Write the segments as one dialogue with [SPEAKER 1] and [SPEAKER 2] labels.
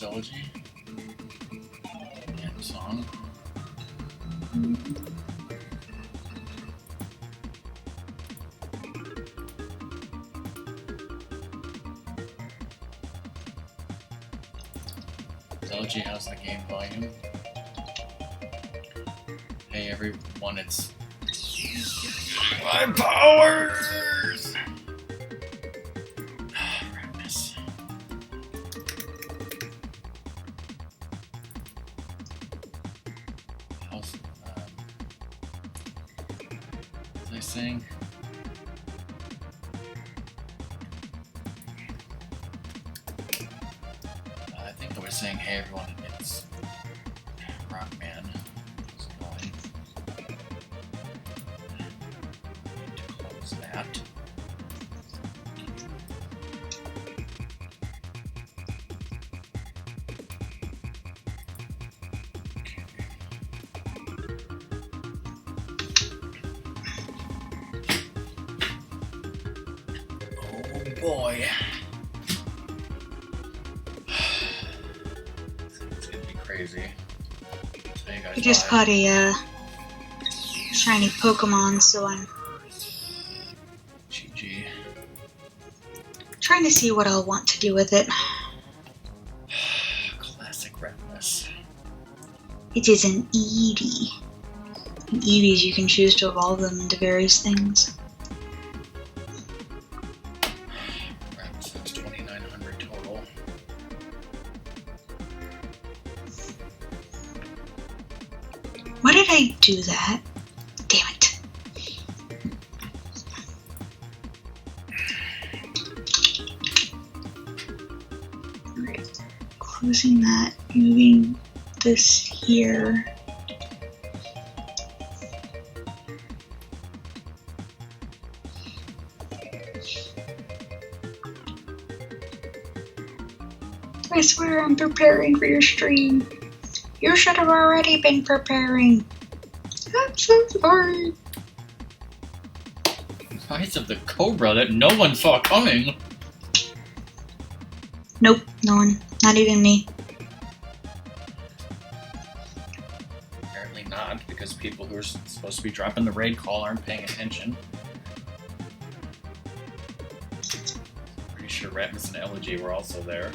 [SPEAKER 1] Elegy. And song. Elegy has the game volume. Hey everyone, it's my powers! Ratmus. How's, what was I saying? I think I was saying, hey everyone, it's Rockman. How's it going? Need to close that. Oh boy. It's gonna be crazy. So you guys
[SPEAKER 2] I just
[SPEAKER 1] buy.
[SPEAKER 2] caught a shiny Pokemon, so I'm
[SPEAKER 1] GG.
[SPEAKER 2] trying to see what I'll want to do with it.
[SPEAKER 1] Classic Ratmus.
[SPEAKER 2] It is an Eevee. And Eevees, you can choose to evolve them into various things.
[SPEAKER 1] Ratmus has 2,900 total.
[SPEAKER 2] Why did I do that? Damn it. Alright. Closing that, moving this here. I swear I'm preparing for your stream. You should have already been preparing. I'm so sorry.
[SPEAKER 1] Rise of the Cobra that no one saw coming.
[SPEAKER 2] Nope, no one. Not even me.
[SPEAKER 1] Apparently not, because people who are supposed to be dropping the raid call aren't paying attention. Pretty sure Ratmus and Elegy were also there.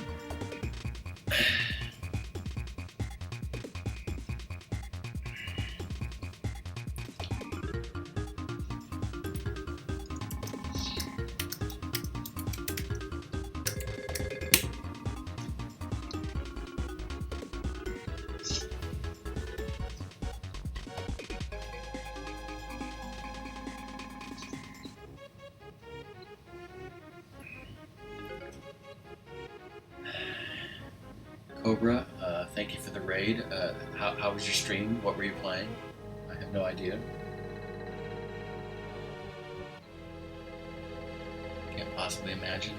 [SPEAKER 1] Cobra, thank you for the raid. How was your stream? What were you playing? I have no idea. Can't possibly imagine.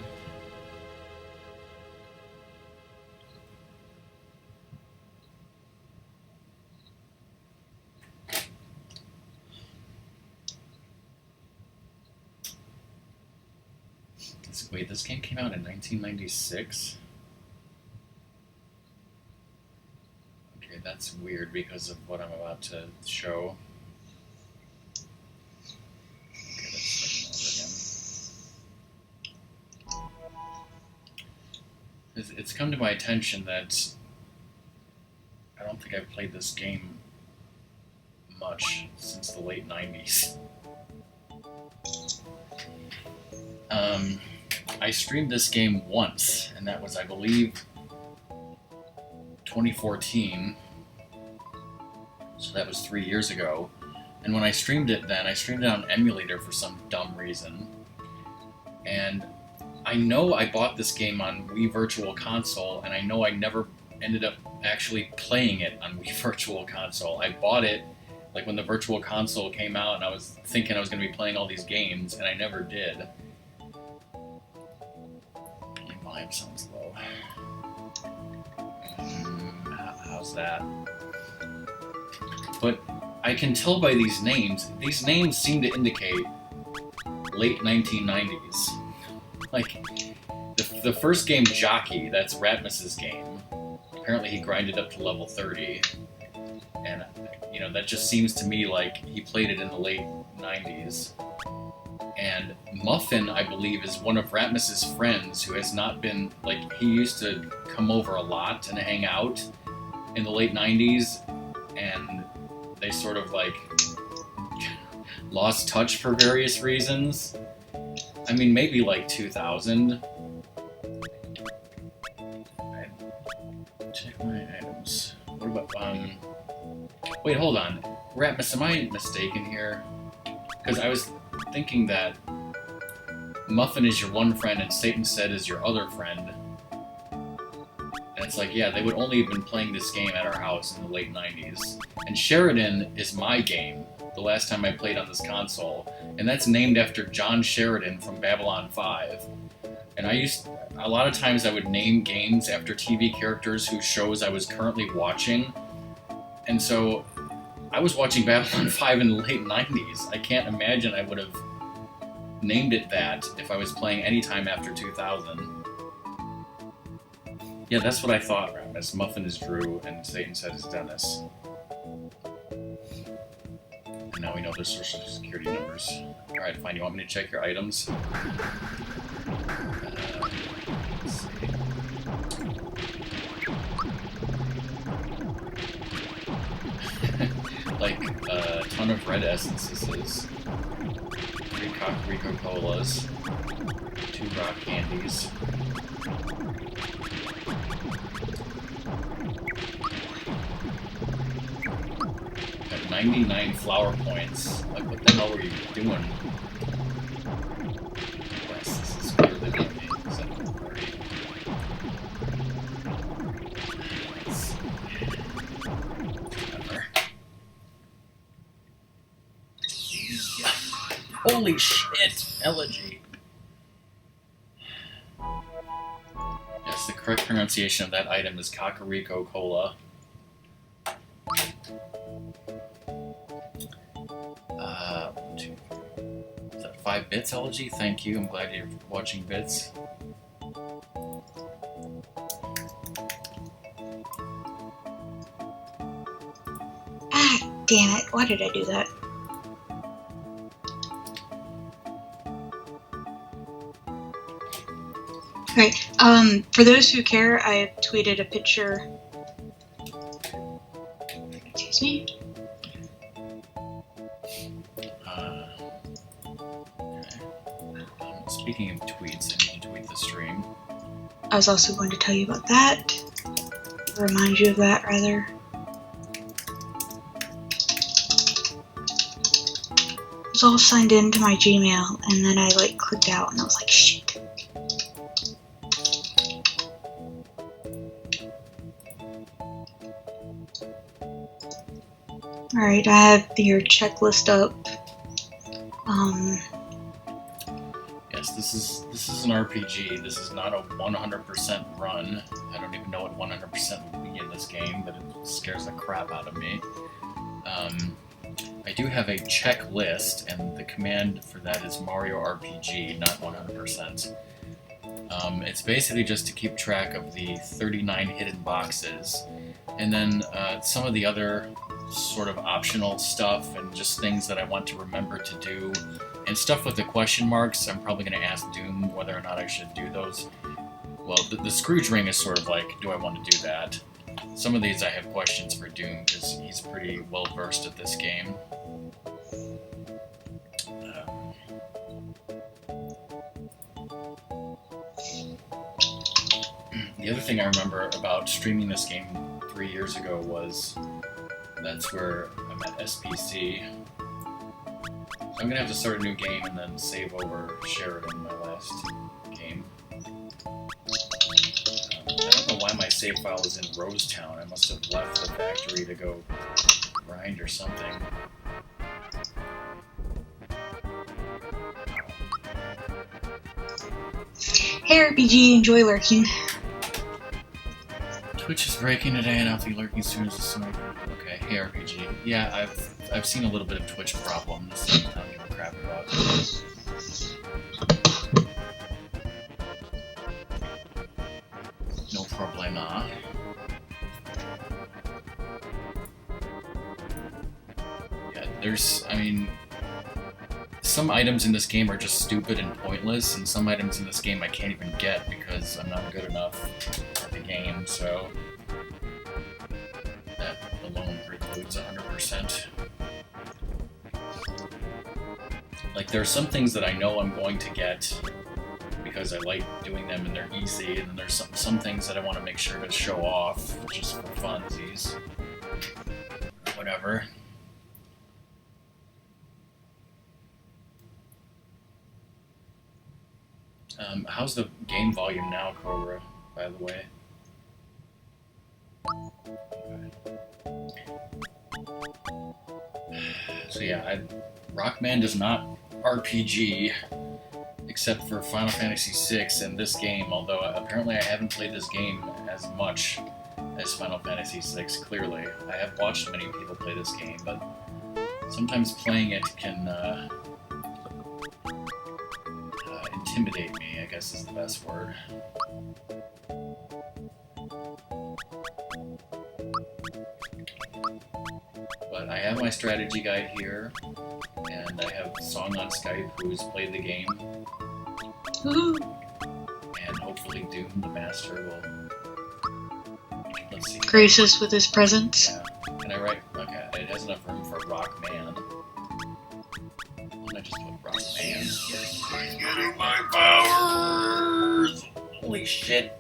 [SPEAKER 1] Wait, this game came out in 1996? Okay, that's weird because of what I'm about to show. Okay, let's start over again. It's come to my attention that I don't think I've played this game much since the late 90s. I streamed this game once, and that was, I believe, 2014. So that was 3 years ago. And when I streamed it then, I streamed it on emulator for some dumb reason. And I know I bought this game on Wii Virtual Console, and I know I never ended up actually playing it on Wii Virtual Console. I bought it like when the Virtual Console came out, and I was thinking I was going to be playing all these games, and I never did. My volume sounds low. How's that? But I can tell by these names seem to indicate late 1990s. Like, the first game, Jockey, that's Ratmus's game, apparently he grinded up to level 30. And, you know, that just seems to me like he played it in the late 90s. And Muffin, I believe, is one of Ratmus's friends who has not been, like, he used to come over a lot and hang out in the late 90s, and they sort of, like, lost touch for various reasons. I mean, maybe, like, 2000. Check my items. What about, wait, hold on. Ratmus, am I mistaken here? Because I was thinking that Muffin is your one friend and Satan Said is your other friend. And it's like, yeah, they would only have been playing this game at our house in the late 90s. And Sheridan is my game, the last time I played on this console. And that's named after John Sheridan from Babylon 5. And a lot of times I would name games after TV characters whose shows I was currently watching. And so I was watching Babylon 5 in the late 90s. I can't imagine I would have named it that if I was playing any time after 2000. Yeah, that's what I thought, Ratmus. Muffin is Drew, and Satan Said is Dennis. And now we know their social security numbers. Alright, fine. You want me to check your items? Let's see. Like a ton of red essences, 3 Coca Colas, 2 rock candies. Got 99 flower points. Like, what the hell were you doing? Yes, this is clearly not me. Holy shit, Elegy. Yes, the correct pronunciation of that item is Cocorico Cola. Is that 5 bits, Elegy? Thank you, I'm glad you're watching bits.
[SPEAKER 2] Ah, damn it. Why did I do that? Okay, for those who care, I have tweeted a picture. Excuse me?
[SPEAKER 1] Okay. Speaking of tweets, I need to tweet the stream.
[SPEAKER 2] I was also going to tell you about that. Remind you of that, rather. I was all signed into my Gmail, and then I, like, clicked out, and I was like, shit. Alright, I have your checklist up.
[SPEAKER 1] Yes, this is an RPG. This is not a 100% run. I don't even know what 100% would be in this game, but it scares the crap out of me. I do have a checklist, and the command for that is Mario RPG, not 100%. It's basically just to keep track of the 39 hidden boxes, and then some of the other sort of optional stuff and just things that I want to remember to do, and stuff with the question marks. I'm probably going to ask Doom whether or not I should do those. Well, the Scrooge ring is sort of like, do I want to do that? Some of these I have questions for Doom because he's pretty well versed at this game. The other thing I remember about streaming this game 3 years ago was that's where I met SPC. So I'm gonna have to start a new game and then save over Sheridan, my last game. I don't know why my save file is in Rosetown. I must have left the factory to go grind or something.
[SPEAKER 2] Hey RPG, enjoy lurking.
[SPEAKER 1] Twitch is breaking today, and I'll be lurking soon as the sun. Okay, hey RPG. Yeah, I've seen a little bit of Twitch problems that I don't give a crap about. No problema. I mean, some items in this game are just stupid and pointless, and some items in this game I can't even get because I'm not good enough at the game, so that alone precludes 100%. Like, there are some things that I know I'm going to get because I like doing them and they're easy, and then there's some things that I want to make sure to show off just for funsies. Whatever. How's the game volume now, Cobra, by the way? So yeah, Rockman does not RPG, except for Final Fantasy VI and this game, although apparently I haven't played this game as much as Final Fantasy VI, clearly. I have watched many people play this game, but sometimes playing it can intimidate me, I guess is the best word. But I have my strategy guide here, and I have Song on Skype who's played the game.
[SPEAKER 2] Woohoo!
[SPEAKER 1] And hopefully Doom, the master, will... Let's see.
[SPEAKER 2] Grace us with his presence.
[SPEAKER 1] Yeah. Can I write... Okay, it has enough room for Rockman. Why don't I just put Rockman? I'm getting my powers! Holy shit!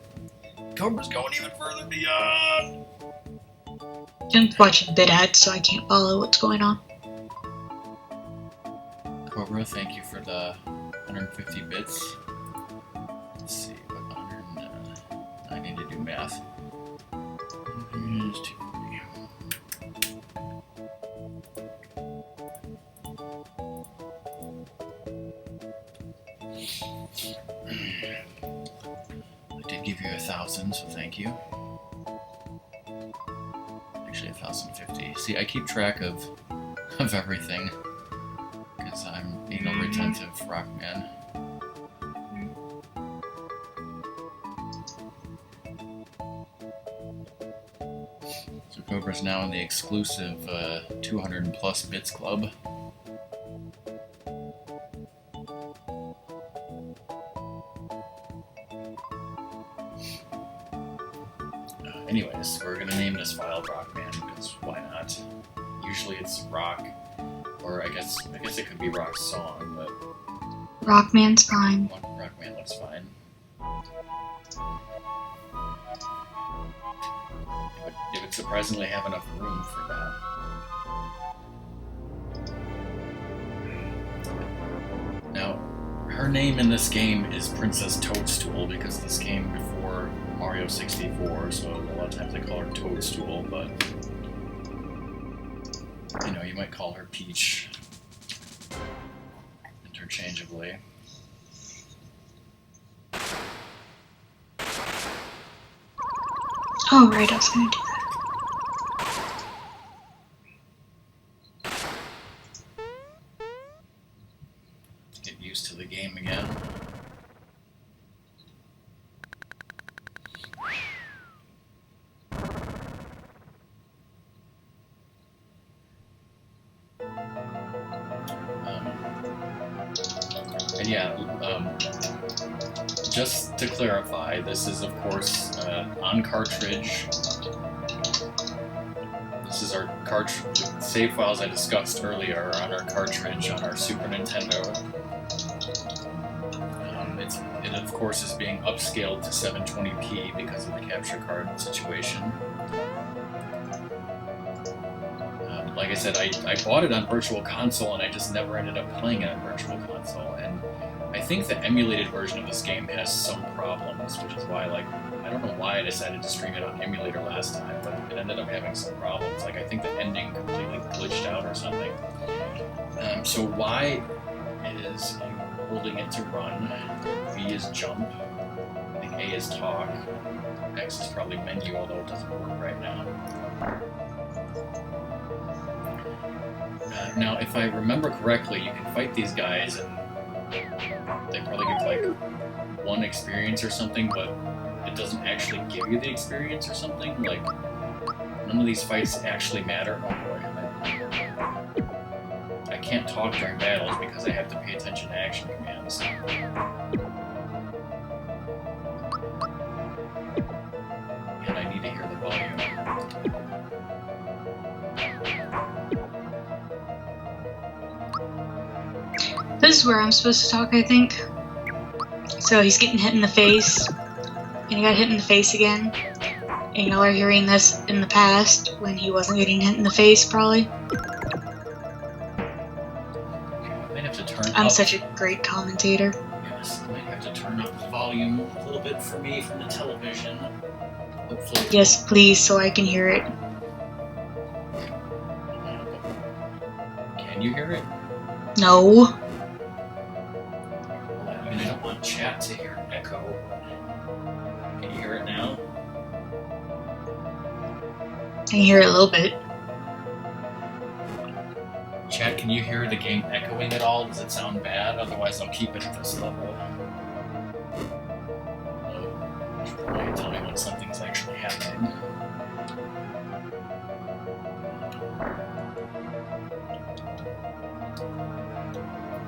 [SPEAKER 1] Cobra's going even further beyond!
[SPEAKER 2] I'm watching bit ads, so I can't follow what's going on.
[SPEAKER 1] Cobra, thank you for the 150 bits. Let's see, what 100... I need to do math. I did give you 1,000, so thank you. Actually, 1,050. See, I keep track of everything because I'm anal retentive Rockman. So Cobra's now in the exclusive 200 plus bits club. Anyways, we're gonna name this file Rockman because why not? Usually it's Rock, or I guess it could be Rock's song, but
[SPEAKER 2] Rockman's fine.
[SPEAKER 1] Rockman looks fine. It would surprisingly have enough room for that. Now, her name in this game is Princess Toadstool because this came before Mario 64, so a lot of times they call her Toadstool, but you know, you might call her Peach interchangeably.
[SPEAKER 2] Oh, right, I was gonna do that.
[SPEAKER 1] Get used to the game again. And yeah, just to clarify, this is of course on cartridge. This is our save files I discussed earlier are on our cartridge on our Super Nintendo. It of course is being upscaled to 720p because of the capture card situation. Like I said, I bought it on Virtual Console and I just never ended up playing it on Virtual Console. And I think the emulated version of this game has some problems, which is why, like, I don't know why I decided to stream it on emulator last time, but it ended up having some problems. Like, I think the ending completely glitched out or something. So Y is holding it to run, V is jump, I think A is talk, X is probably menu, although it doesn't work right now. Now, if I remember correctly, you can fight these guys and they probably give like 1 experience or something, but it doesn't actually give you the experience or something. Like, none of these fights actually matter. Oh boy. can't talk during battles because I have to pay attention to action commands. And I need to hear the volume.
[SPEAKER 2] This is where I'm supposed to talk, I think. So he's getting hit in the face, and he got hit in the face again. And y'all are hearing this in the past when he wasn't getting hit in the face, probably.
[SPEAKER 1] I might have to turn
[SPEAKER 2] I'm
[SPEAKER 1] up.
[SPEAKER 2] such a great commentator.
[SPEAKER 1] Yes, I might have to turn up the volume a little bit for me from the television. Hopefully.
[SPEAKER 2] Yes, please, so I can hear it.
[SPEAKER 1] Can you hear it?
[SPEAKER 2] No.
[SPEAKER 1] I mean, I don't want chat to hear an echo. Can you hear it now?
[SPEAKER 2] I can hear it a little bit.
[SPEAKER 1] Chat, can you hear the game echoing at all? Does it sound bad? Otherwise, I'll keep it at this level. You should probably tell me when something's actually happening.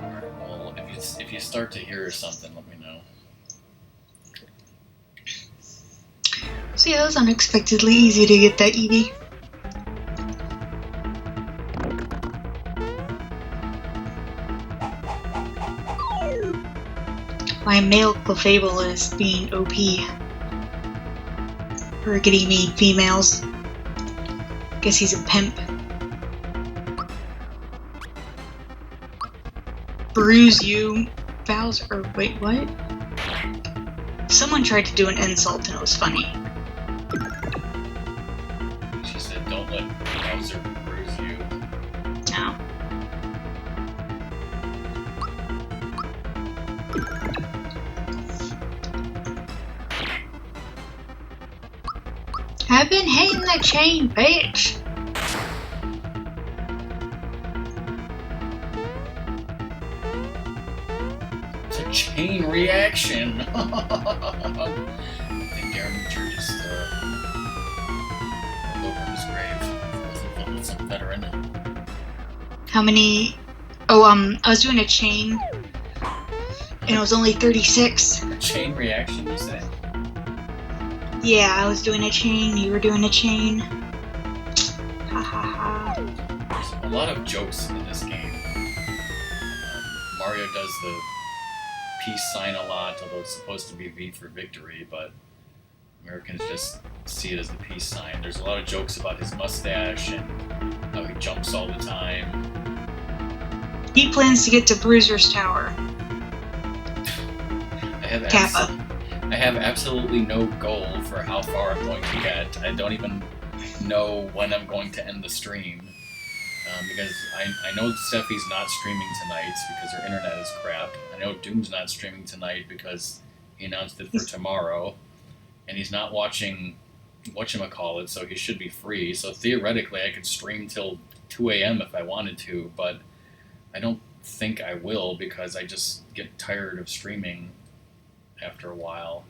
[SPEAKER 1] Alright, well, if you start to hear something, let me know.
[SPEAKER 2] So yeah, it was unexpectedly easy to get that Eevee. My male Clefable is being OP. For getting me females. Guess he's a pimp. Bruise you, Bowser. Or wait, what? Someone tried to do an insult and it was funny.
[SPEAKER 1] She said, don't let Bowser bruise you.
[SPEAKER 2] No. I've been hitting the chain, bitch.
[SPEAKER 1] It's a chain reaction. I think Darren Mitchell just rolled over his grave. With some veteran.
[SPEAKER 2] How many? Oh, I was doing a chain, and it was only 36.
[SPEAKER 1] A chain reaction, you say?
[SPEAKER 2] Yeah, I was doing a chain, you were doing a chain. Ha ha ha.
[SPEAKER 1] There's a lot of jokes in this game. Mario does the peace sign a lot, although it's supposed to be V for victory, but Americans just see it as the peace sign. There's a lot of jokes about his mustache and how he jumps all the time.
[SPEAKER 2] He plans to get to Bruiser's Tower.
[SPEAKER 1] I have absolutely no goal for how far I'm going to get. I don't even know when I'm going to end the stream. Because I know Steffi's not streaming tonight because her internet is crap. I know Doom's not streaming tonight because he announced it for tomorrow. And he's not watching whatchamacallit, so he should be free. So theoretically I could stream till 2 a.m. if I wanted to, but I don't think I will because I just get tired of streaming after a while.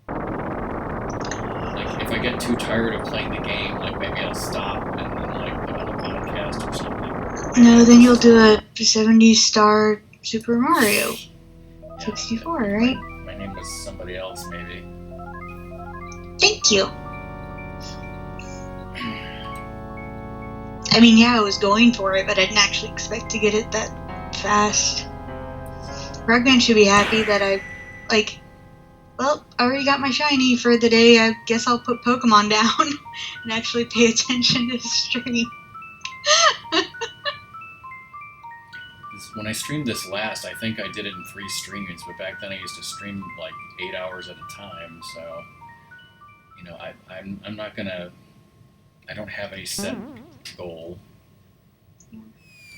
[SPEAKER 1] Like, if I get too tired of playing the game, like, maybe I'll stop and then, like, put on a podcast or something.
[SPEAKER 2] No, then you'll do a 70-star Super Mario 64, right?
[SPEAKER 1] My name was somebody else, maybe.
[SPEAKER 2] Thank you. I mean, yeah, I was going for it, but I didn't actually expect to get it that fast. Rockman should be happy that I already got my shiny for the day. I guess I'll put Pokemon down and actually pay attention to the stream.
[SPEAKER 1] When I streamed this last, I think I did it in 3 streams, but back then I used to stream like 8 hours at a time, so, you know, I'm not gonna, I don't have a set goal. I'm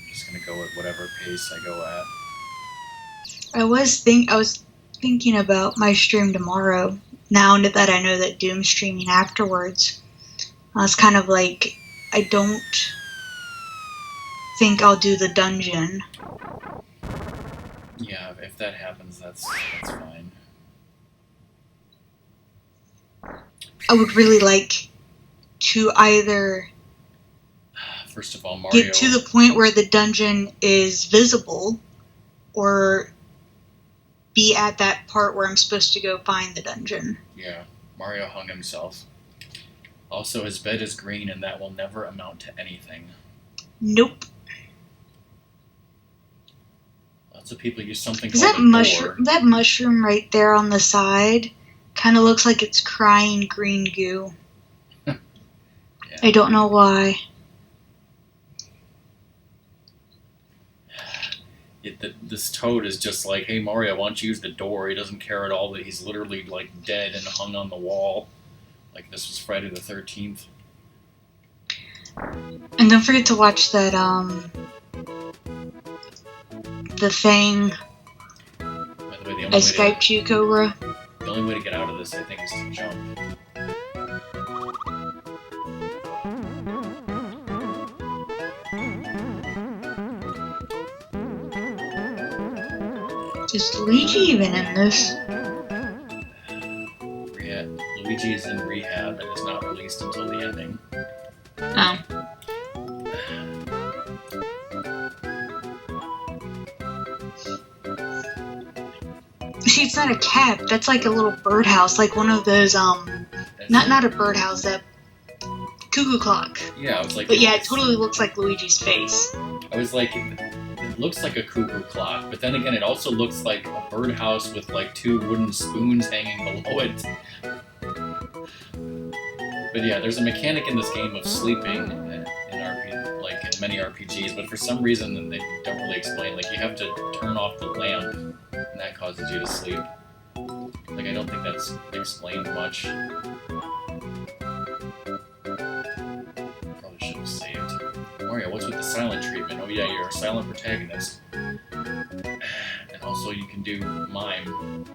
[SPEAKER 1] just gonna go at whatever pace I go at.
[SPEAKER 2] I was thinking about my stream tomorrow, now that I know that Doom's streaming afterwards. I was kind of like, I don't think I'll do the dungeon.
[SPEAKER 1] Yeah, if that happens, that's fine.
[SPEAKER 2] I would really like to either
[SPEAKER 1] first of all, Mario...
[SPEAKER 2] get to the point where the dungeon is visible, or be at that part where I'm supposed to go find the dungeon.
[SPEAKER 1] Yeah, Mario hung himself. Also, his bed is green, and that will never amount to anything.
[SPEAKER 2] Nope.
[SPEAKER 1] Lots of people use something
[SPEAKER 2] Is
[SPEAKER 1] called
[SPEAKER 2] that
[SPEAKER 1] a door.
[SPEAKER 2] That mushroom right there on the side kind of looks like it's crying green goo.
[SPEAKER 1] Yeah.
[SPEAKER 2] I don't know why.
[SPEAKER 1] This toad is just like, hey Mario, why don't you use the door? He doesn't care at all that he's literally like dead and hung on the wall. Like this was Friday the 13th.
[SPEAKER 2] And don't forget to watch that, The Thing.
[SPEAKER 1] By the way,
[SPEAKER 2] I Skyped you, Cobra.
[SPEAKER 1] The only way to get out of this, I think, is to jump.
[SPEAKER 2] Is Luigi even in this?
[SPEAKER 1] Luigi is in rehab and is not released until the ending.
[SPEAKER 2] Oh. See, it's not a cat. That's like a little birdhouse, like one of those, not a birdhouse, a cuckoo clock.
[SPEAKER 1] Yeah, I was like...
[SPEAKER 2] But yeah, it totally looks like Luigi's face.
[SPEAKER 1] I was like, it looks like a cuckoo clock, but then again, it also looks like a birdhouse with like 2 wooden spoons hanging below it. But yeah, there's a mechanic in this game of sleeping in many RPGs, but for some reason they don't really explain. Like, you have to turn off the lamp, and that causes you to sleep. Like, I don't think that's explained much. Probably should have saved. Mario, what's with the silent treatment? Oh yeah, you're a silent protagonist. And also you can do mime.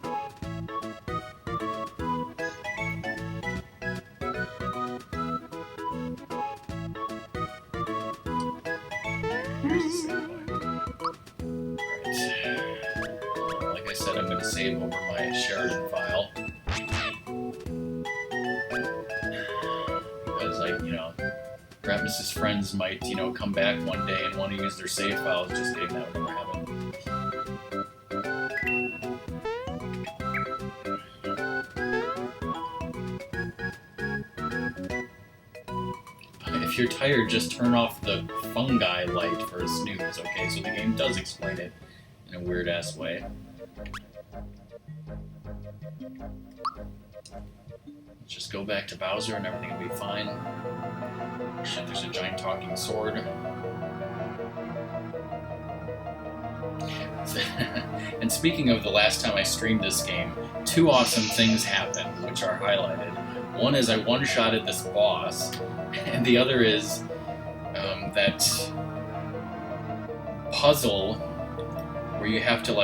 [SPEAKER 1] Like I said, I'm going to save over my Sheridan file. Because, Rapmus's friends might, come back one day and want to use their save files. Just kidding, that would never happen. If you're tired, just turn off the fungi light for a snooze, okay? So the game does explain it in a weird-ass way. Let's just go back to Bowser and everything will be fine. Shit, there's a giant talking sword. And speaking of the last time I streamed this game, 2 awesome things happened, which are highlighted. One is I one-shotted this boss, and the other is that puzzle where you have to,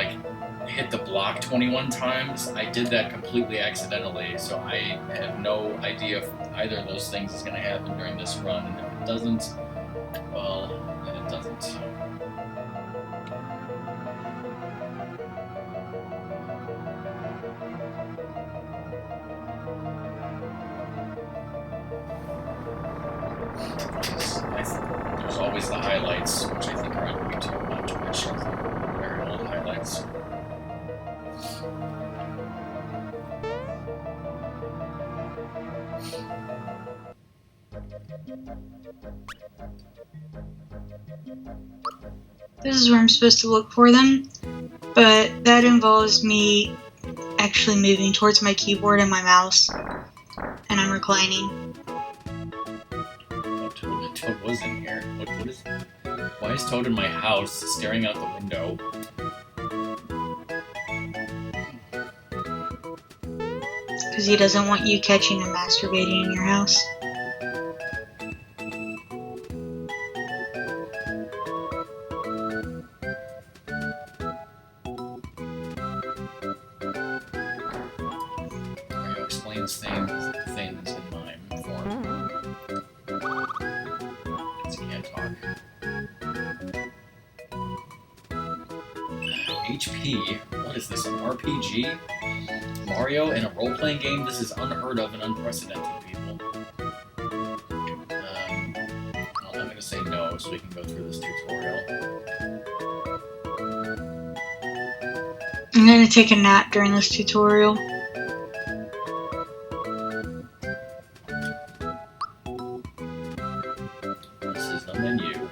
[SPEAKER 1] hit the block 21 times. I did that completely accidentally, so I have no idea if either of those things is going to happen during this run, and if it doesn't, well, then it doesn't. There's always the highlights, which I think are on YouTube, on Twitch. Very old highlights.
[SPEAKER 2] This is where I'm supposed to look for them, but that involves me actually moving towards my keyboard and my mouse, and I'm reclining.
[SPEAKER 1] Toad was in here. What is... Why is Toad in my house, staring out the window?
[SPEAKER 2] Because he doesn't want you catching him masturbating in your house.
[SPEAKER 1] Mario explains things in mime form. Because he can't talk. HP? What is this, an RPG? Mario in a role-playing game? This is unheard of and unprecedented, people. Well, I'm gonna say no. though, so we can go through this tutorial.
[SPEAKER 2] I'm gonna take a nap during this tutorial.
[SPEAKER 1] This is the menu.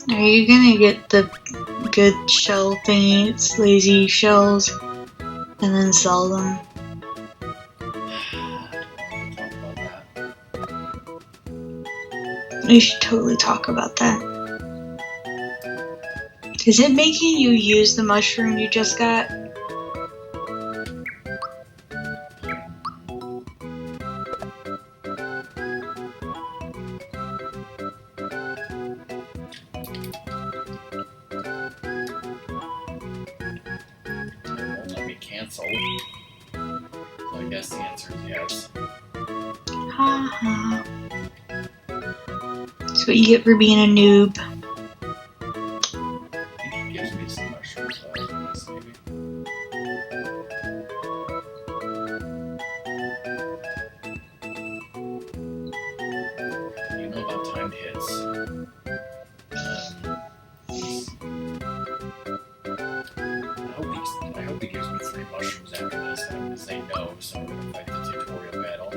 [SPEAKER 2] Are you gonna get the good shell thingies, lazy shells, and then sell them?
[SPEAKER 1] We'll talk about that.
[SPEAKER 2] We should totally talk about that. Is it making you use the mushroom you just got?
[SPEAKER 1] Cancel. So I guess the answer is yes.
[SPEAKER 2] Haha. That's what you get for being a noob.
[SPEAKER 1] I think it gives me some mushrooms, so I can this maybe. You know about timed hits. I hope he gives me 3 mushrooms after this. I'm going to say no, so I'm going to fight the tutorial battle.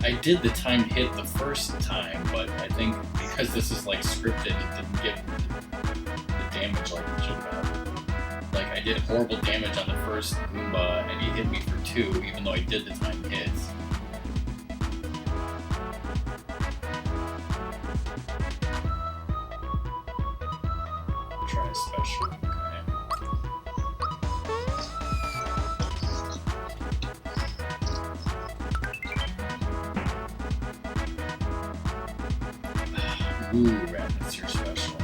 [SPEAKER 1] I did the timed hit the first time, but I think because this is like scripted, it didn't get the damage like it should have. Like I did horrible damage on the first Goomba, and he hit me for 2, even though I did the timed hits. Try a special. Okay. Ooh, Rat, that's your special.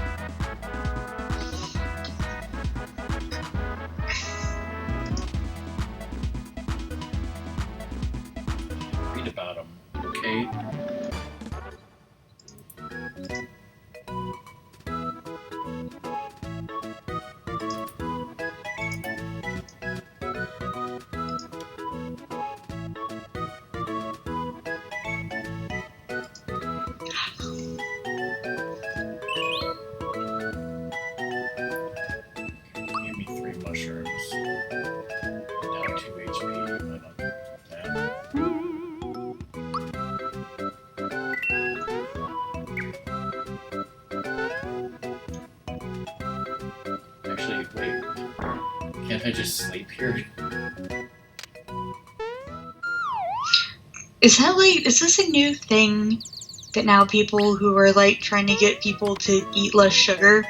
[SPEAKER 1] Read about him, okay? Give me 3 mushrooms. Down 2 HP. Why not that? Actually, wait. Can't I just sleep here?
[SPEAKER 2] Is this a new thing that now people who are like trying to get people to eat less sugar,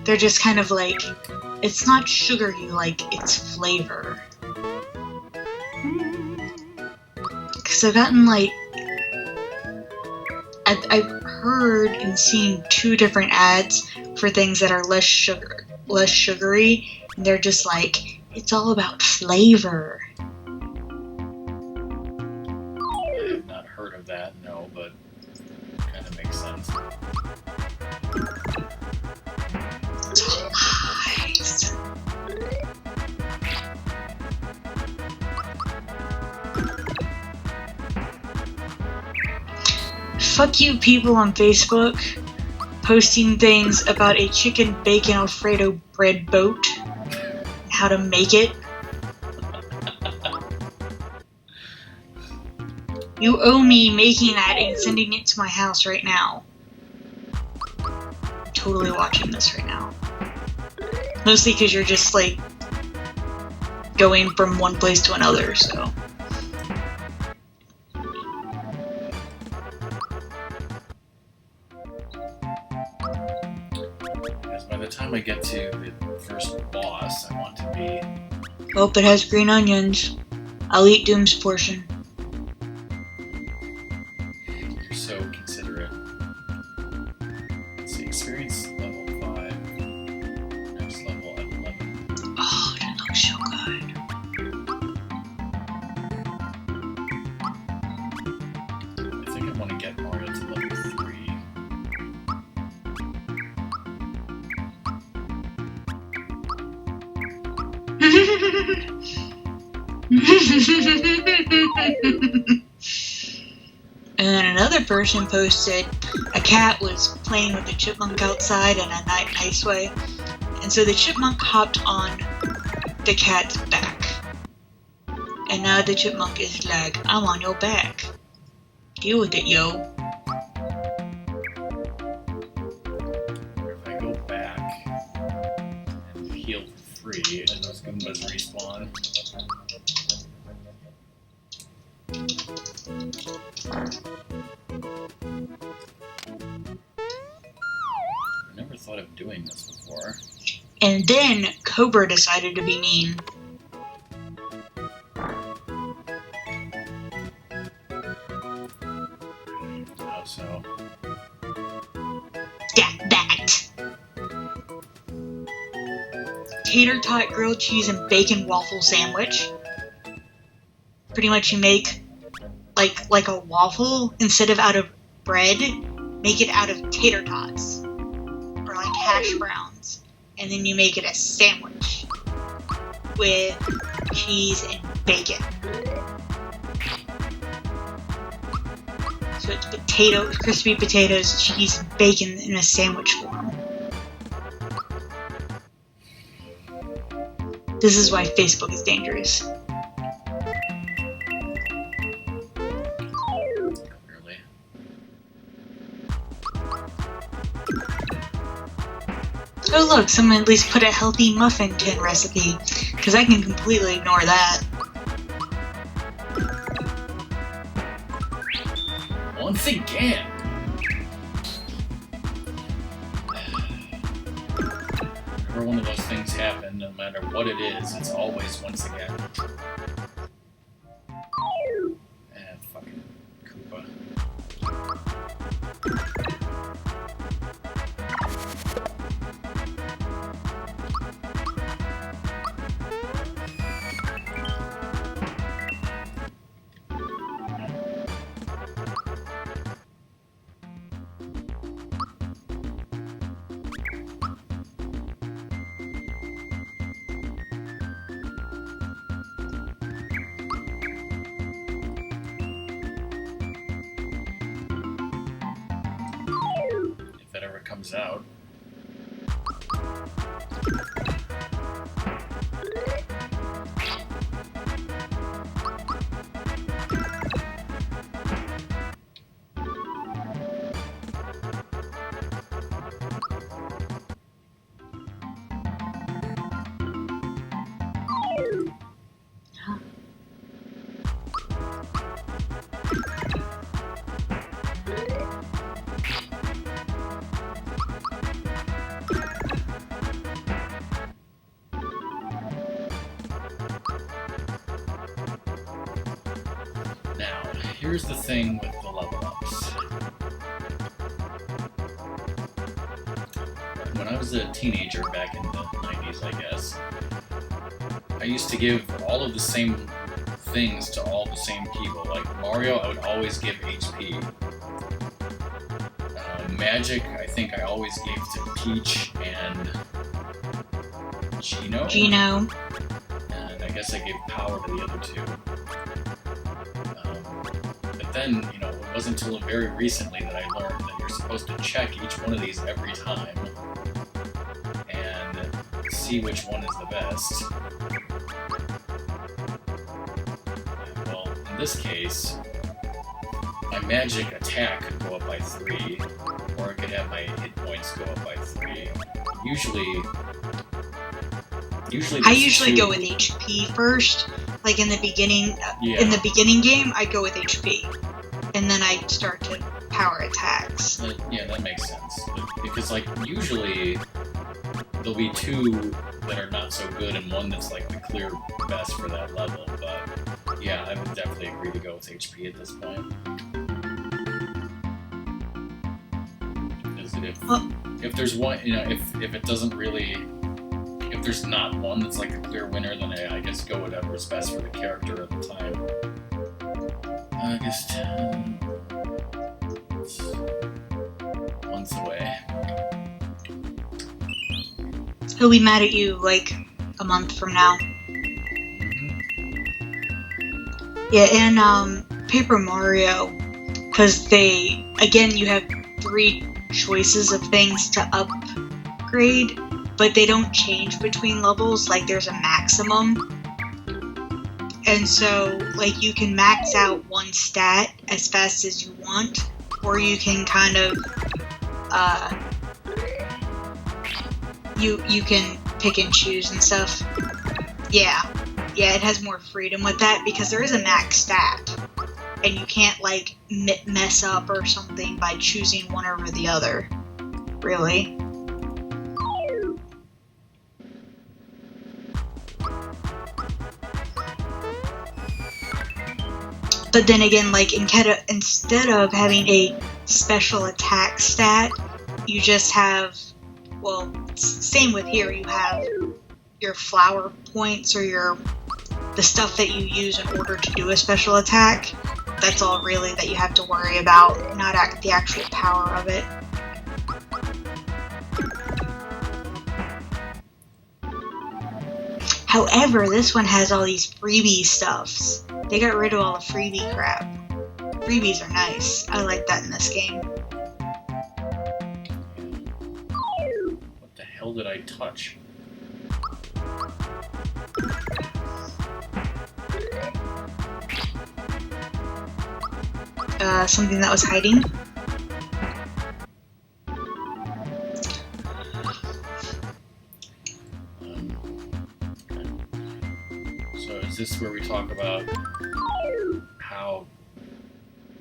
[SPEAKER 2] they're just kind of like, it's not sugar you like, it's flavor. Because I've gotten like, I've heard and seen 2 different ads for things that are less sugary, and they're just like, it's all about flavor.
[SPEAKER 1] I have not heard of that, no, but kind of makes sense.
[SPEAKER 2] It's all lies. Fuck you people on Facebook posting things about a chicken bacon Alfredo bread boat, how to make it. You owe me making that and sending it to my house right now. I'm totally watching this right now. Mostly because you're just like going from one place to another, so.
[SPEAKER 1] the time I get to the first boss, I want to be...
[SPEAKER 2] Hope it has green onions. I'll eat Doom's portion.
[SPEAKER 1] You're so considerate. Let's see, experience level 5. Next level at 11.
[SPEAKER 2] Oh, that looks so good.
[SPEAKER 1] I think I want to get Mario to level 3.
[SPEAKER 2] And then another person posted a cat was playing with the chipmunk outside in a nice way. And so the chipmunk hopped on the cat's back. And now the chipmunk is like, I'm on your back. Deal with it, yo.
[SPEAKER 1] If I go back and heal for free, and those Goombas respawn. I never thought of doing this before.
[SPEAKER 2] And then Cobra decided to be mean.
[SPEAKER 1] How so?
[SPEAKER 2] Yeah, that. Tater tot grilled cheese and bacon waffle sandwich. Pretty much you make like a waffle instead of out of bread, make it out of tater tots or like hash browns, and then you make it a sandwich with cheese and bacon. So it's crispy potatoes, cheese, and bacon in a sandwich form. This is why Facebook is dangerous.
[SPEAKER 1] Really?
[SPEAKER 2] Oh look, someone at least put a healthy muffin tin recipe, because I can completely ignore that.
[SPEAKER 1] Once again! Whenever one of those things happen, no matter what it is, it's always once again. Fucking Koopa. If it ever comes out. Now, here's the thing with the level ups. When I was a teenager back in the 90s, I guess, I used to give all of the same things to all the same people. Like Mario, I would always give HP. Magic, I think I always gave to Peach and Gino. And I guess I gave power to the other two. But then, you know, it wasn't until very recently that I learned that you're supposed to check each one of these every time and see which one is the best. Well, in this case, my magic attack could go up by 3, or it could have my hit points go up by 3. Usually
[SPEAKER 2] I usually go with HP first. Like in the beginning, in the beginning game, I go with HP, and then I start to power attacks.
[SPEAKER 1] Yeah, that makes sense. Because like usually, there'll be two that are not so good and one that's like the clear best for that level. But yeah, I would definitely agree to go with HP at this point. If there's one, if it doesn't really, if there's not one that's like the clear winner, then I guess go whatever is best for the character at the time. August 10. Months away.
[SPEAKER 2] He'll be mad at you like a month from now. Yeah, and Paper Mario, because you have 3 choices of things to upgrade, but they don't change between levels, like there's a maximum. And so, like, you can max out one stat as fast as you want, or you can kind of, you can pick and choose and stuff. Yeah, it has more freedom with that, because there is a max stat, and you can't, like, mess up or something by choosing one over the other, really. But then again, like, instead of having a special attack stat, you just have, well, same with here, you have your flower points or the stuff that you use in order to do a special attack. That's all really that you have to worry about, not the actual power of it. However, this one has all these freebie stuffs. They got rid of all the freebie crap. Freebies are nice. I like that in this game.
[SPEAKER 1] What the hell did I touch?
[SPEAKER 2] Something that was hiding.
[SPEAKER 1] So is this where we talk about how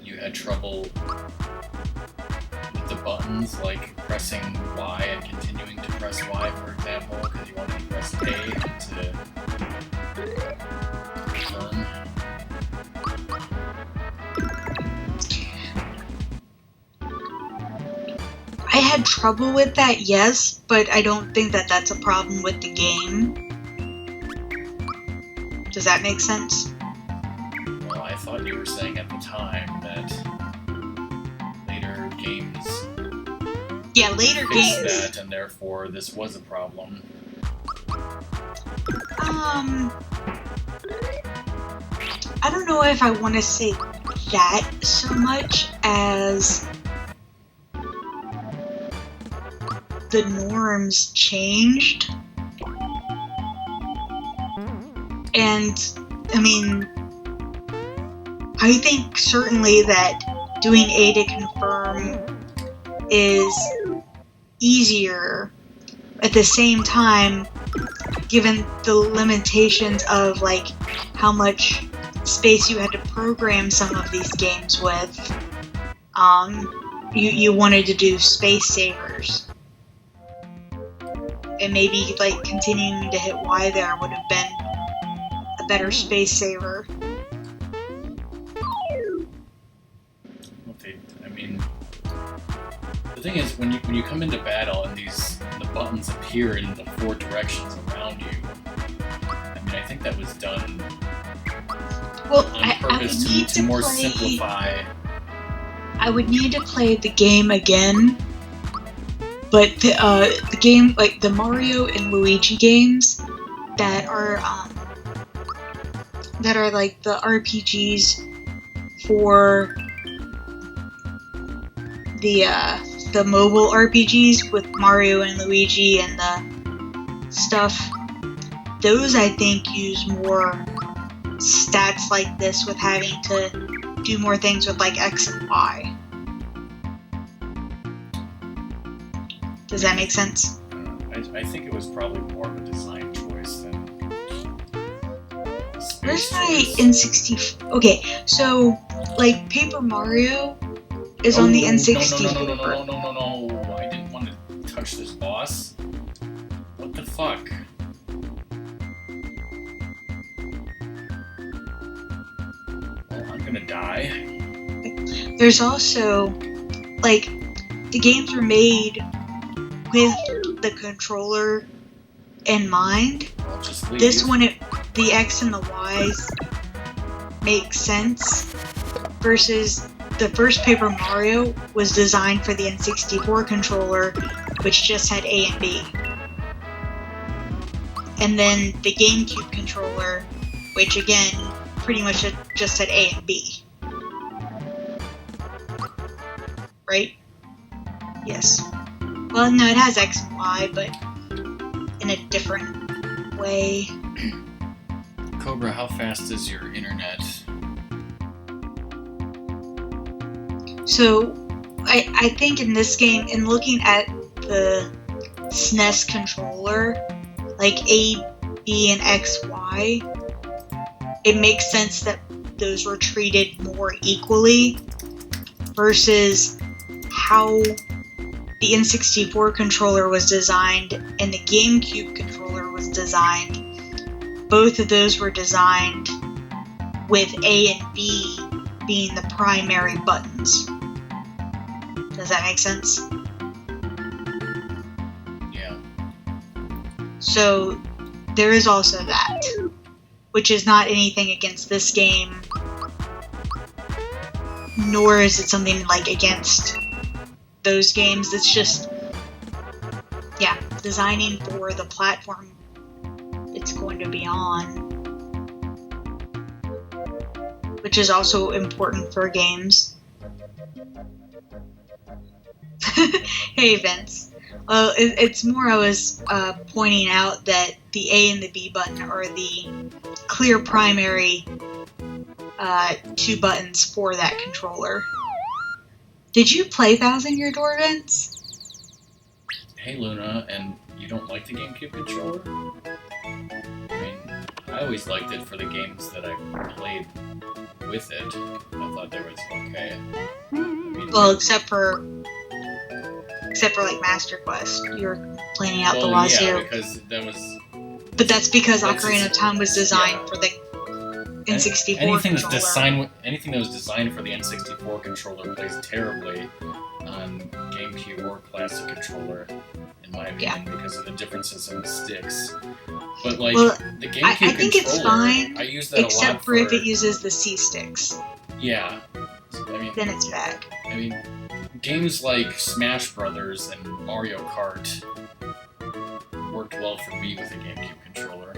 [SPEAKER 1] you had trouble with the buttons, like pressing Y and continuing to press Y, for example, because you wanted to press A to confirm?
[SPEAKER 2] I had trouble with that, yes, but I don't think that that's a problem with the game. Does that make sense?
[SPEAKER 1] Well, I thought you were saying at the time that later games fixed that, and therefore this was a problem.
[SPEAKER 2] I don't know if I want to say that so much as the norms changed. And, I mean, I think certainly that doing A to confirm is easier. At the same time, given the limitations of, like, how much space you had to program some of these games with, you wanted to do space savers. And maybe, like, continuing to hit Y there would have been a better space saver.
[SPEAKER 1] Okay, I mean, the thing is, when you come into battle and the buttons appear in the 4 directions around you, I mean, I think that was done on purpose to more simplify.
[SPEAKER 2] I would need to play the game again. But the game, like the Mario and Luigi games that are like the RPGs for the mobile RPGs with Mario and Luigi and the stuff, those I think use more stats like this with having to do more things with like X and Y. Does that make sense?
[SPEAKER 1] I think it was probably more of a design choice than
[SPEAKER 2] Where's my N64? Okay, so, like, Paper Mario is on the N64.
[SPEAKER 1] No. I didn't want to touch this boss. fuck? Well, I'm gonna die.
[SPEAKER 2] There's also, like, the games were made with the controller in mind.
[SPEAKER 1] I'll just leave.
[SPEAKER 2] This one, the X and the Y's make sense, versus the first Paper Mario was designed for the N64 controller, which just had A and B. And then the GameCube controller, which again, pretty much just had A and B. Right? Yes. Well, no, it has X and Y, but in a different way.
[SPEAKER 1] Cobra, how fast is your internet?
[SPEAKER 2] So, I think in this game, in looking at the SNES controller, like A, B, and X, Y, it makes sense that those were treated more equally versus how the N64 controller was designed and the GameCube controller was designed. Both of those were designed with A and B being the primary buttons. Does that make sense?
[SPEAKER 1] Yeah.
[SPEAKER 2] So there is also that, which is not anything against this game, nor is it something like against those games. It's just, yeah, designing for the platform it's going to be on, which is also important for games. Hey, Vince. Well, it's more I was pointing out that the A and the B button are the clear primary two buttons for that controller. Did you play Thousand Year Door, Vince?
[SPEAKER 1] Hey, Luna, and you don't like the GameCube controller? I mean, I always liked it for the games that I played with it. I thought they was okay. I mean,
[SPEAKER 2] Well, except for like Master Quest, you were planning out the wazoo.
[SPEAKER 1] Yeah, because that was.
[SPEAKER 2] But that's because
[SPEAKER 1] That's
[SPEAKER 2] Ocarina of Time was designed for the N64
[SPEAKER 1] anything
[SPEAKER 2] controller.
[SPEAKER 1] anything that was designed for the N64 controller plays terribly on GameCube or Classic controller, in my opinion, because of the differences in the sticks. But like the GameCube
[SPEAKER 2] I think
[SPEAKER 1] controller,
[SPEAKER 2] it's fine,
[SPEAKER 1] I use that a lot
[SPEAKER 2] except for if it uses the C sticks.
[SPEAKER 1] Yeah, I mean,
[SPEAKER 2] Then it's bad.
[SPEAKER 1] I mean, games like Smash Brothers and Mario Kart worked well for me with a GameCube controller.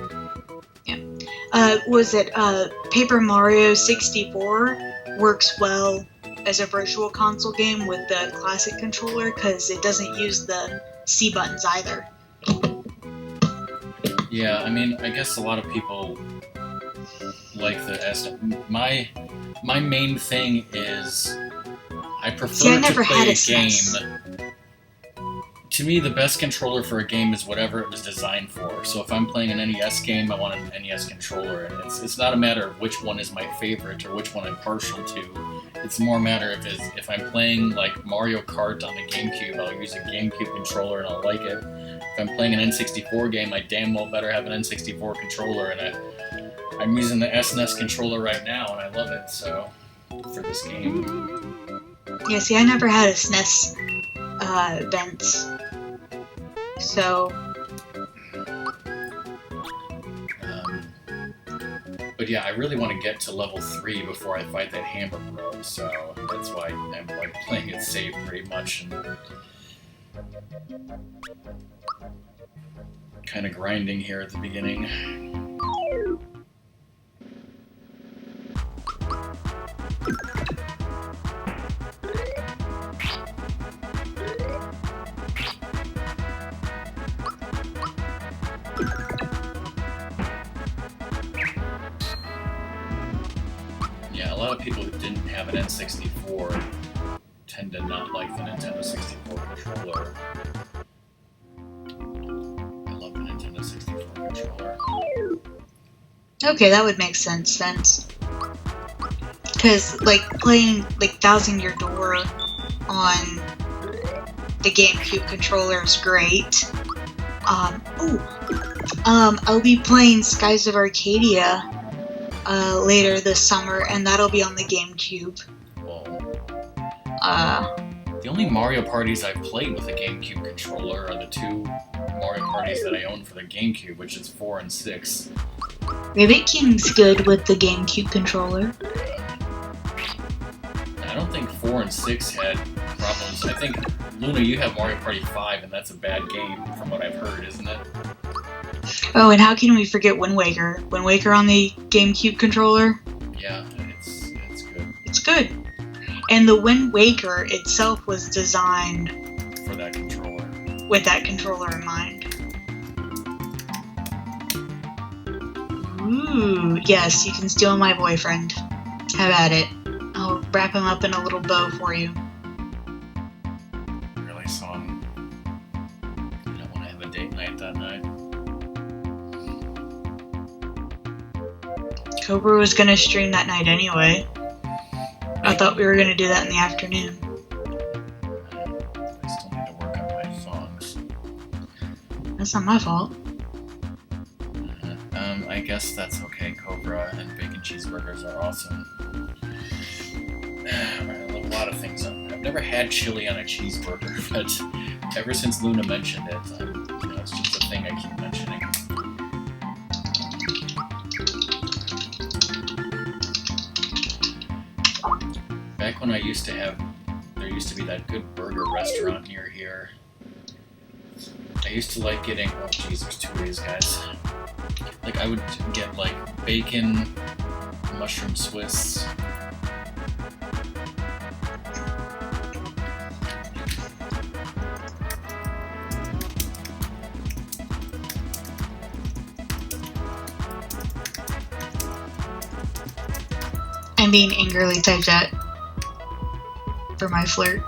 [SPEAKER 2] Was it Paper Mario 64 works well as a virtual console game with the classic controller because it doesn't use the C buttons either.
[SPEAKER 1] Yeah, I mean, I guess a lot of people like the S. My main thing is I prefer to play a game. To me, the best controller for a game is whatever it was designed for. So if I'm playing an NES game, I want an NES controller. And it's not a matter of which one is my favorite or which one I'm partial to. It's more a matter of if I'm playing like Mario Kart on the GameCube, I'll use a GameCube controller and I'll like it. If I'm playing an N64 game, I damn well better have an N64 controller. And I'm using the SNES controller right now, and I love it. So for this game.
[SPEAKER 2] Yeah, see, I never had a SNES Vince. So.
[SPEAKER 1] But yeah, I really want to get to level 3 before I fight that Hammer Bro, so that's why I'm like playing it safe pretty much and kind of grinding here at the beginning. Yeah, a lot of people who didn't have an N64 tend to not like the Nintendo 64 controller. I love the Nintendo 64 controller.
[SPEAKER 2] Okay, that would make sense. Because, like, playing, like, Thousand Year Door on the GameCube controller is great. I'll be playing Skies of Arcadia later this summer, and that'll be on the GameCube.
[SPEAKER 1] Well,
[SPEAKER 2] Uh,
[SPEAKER 1] the only Mario parties I've played with a GameCube controller are the two Mario parties that I own for the GameCube, which is 4 and 6.
[SPEAKER 2] Rabbit King's good with the GameCube controller.
[SPEAKER 1] I don't think 4 and 6 had problems. I think, Luna, you have Mario Party 5, and that's a bad game from what I've heard, isn't it?
[SPEAKER 2] Oh, and how can we forget Wind Waker? Wind Waker on the GameCube controller?
[SPEAKER 1] Yeah, it's good
[SPEAKER 2] It's good. And the Wind Waker itself was designed
[SPEAKER 1] for that controller.
[SPEAKER 2] with that controller in mind. Ooh, yes, you can steal my boyfriend. Have at it. I'll wrap him up in a little bow for you.
[SPEAKER 1] Really, son? You don't want to have a date night that night?
[SPEAKER 2] Cobra was gonna stream that night anyway. I thought we were gonna do that in the afternoon.
[SPEAKER 1] I still need to work on my songs.
[SPEAKER 2] That's not my fault.
[SPEAKER 1] I guess that's okay. Cobra and bacon cheeseburgers are awesome. I love a lot of things. I've never had chili on a cheeseburger, but ever since Luna mentioned it, it's just a thing I keep mentioning. Back when there used to be that good burger restaurant near here. I used to like getting, oh jeez, there's 2 ways, guys. Like, I would get, like, bacon, mushroom Swiss.
[SPEAKER 2] I'm being angrily typed at for my flirt.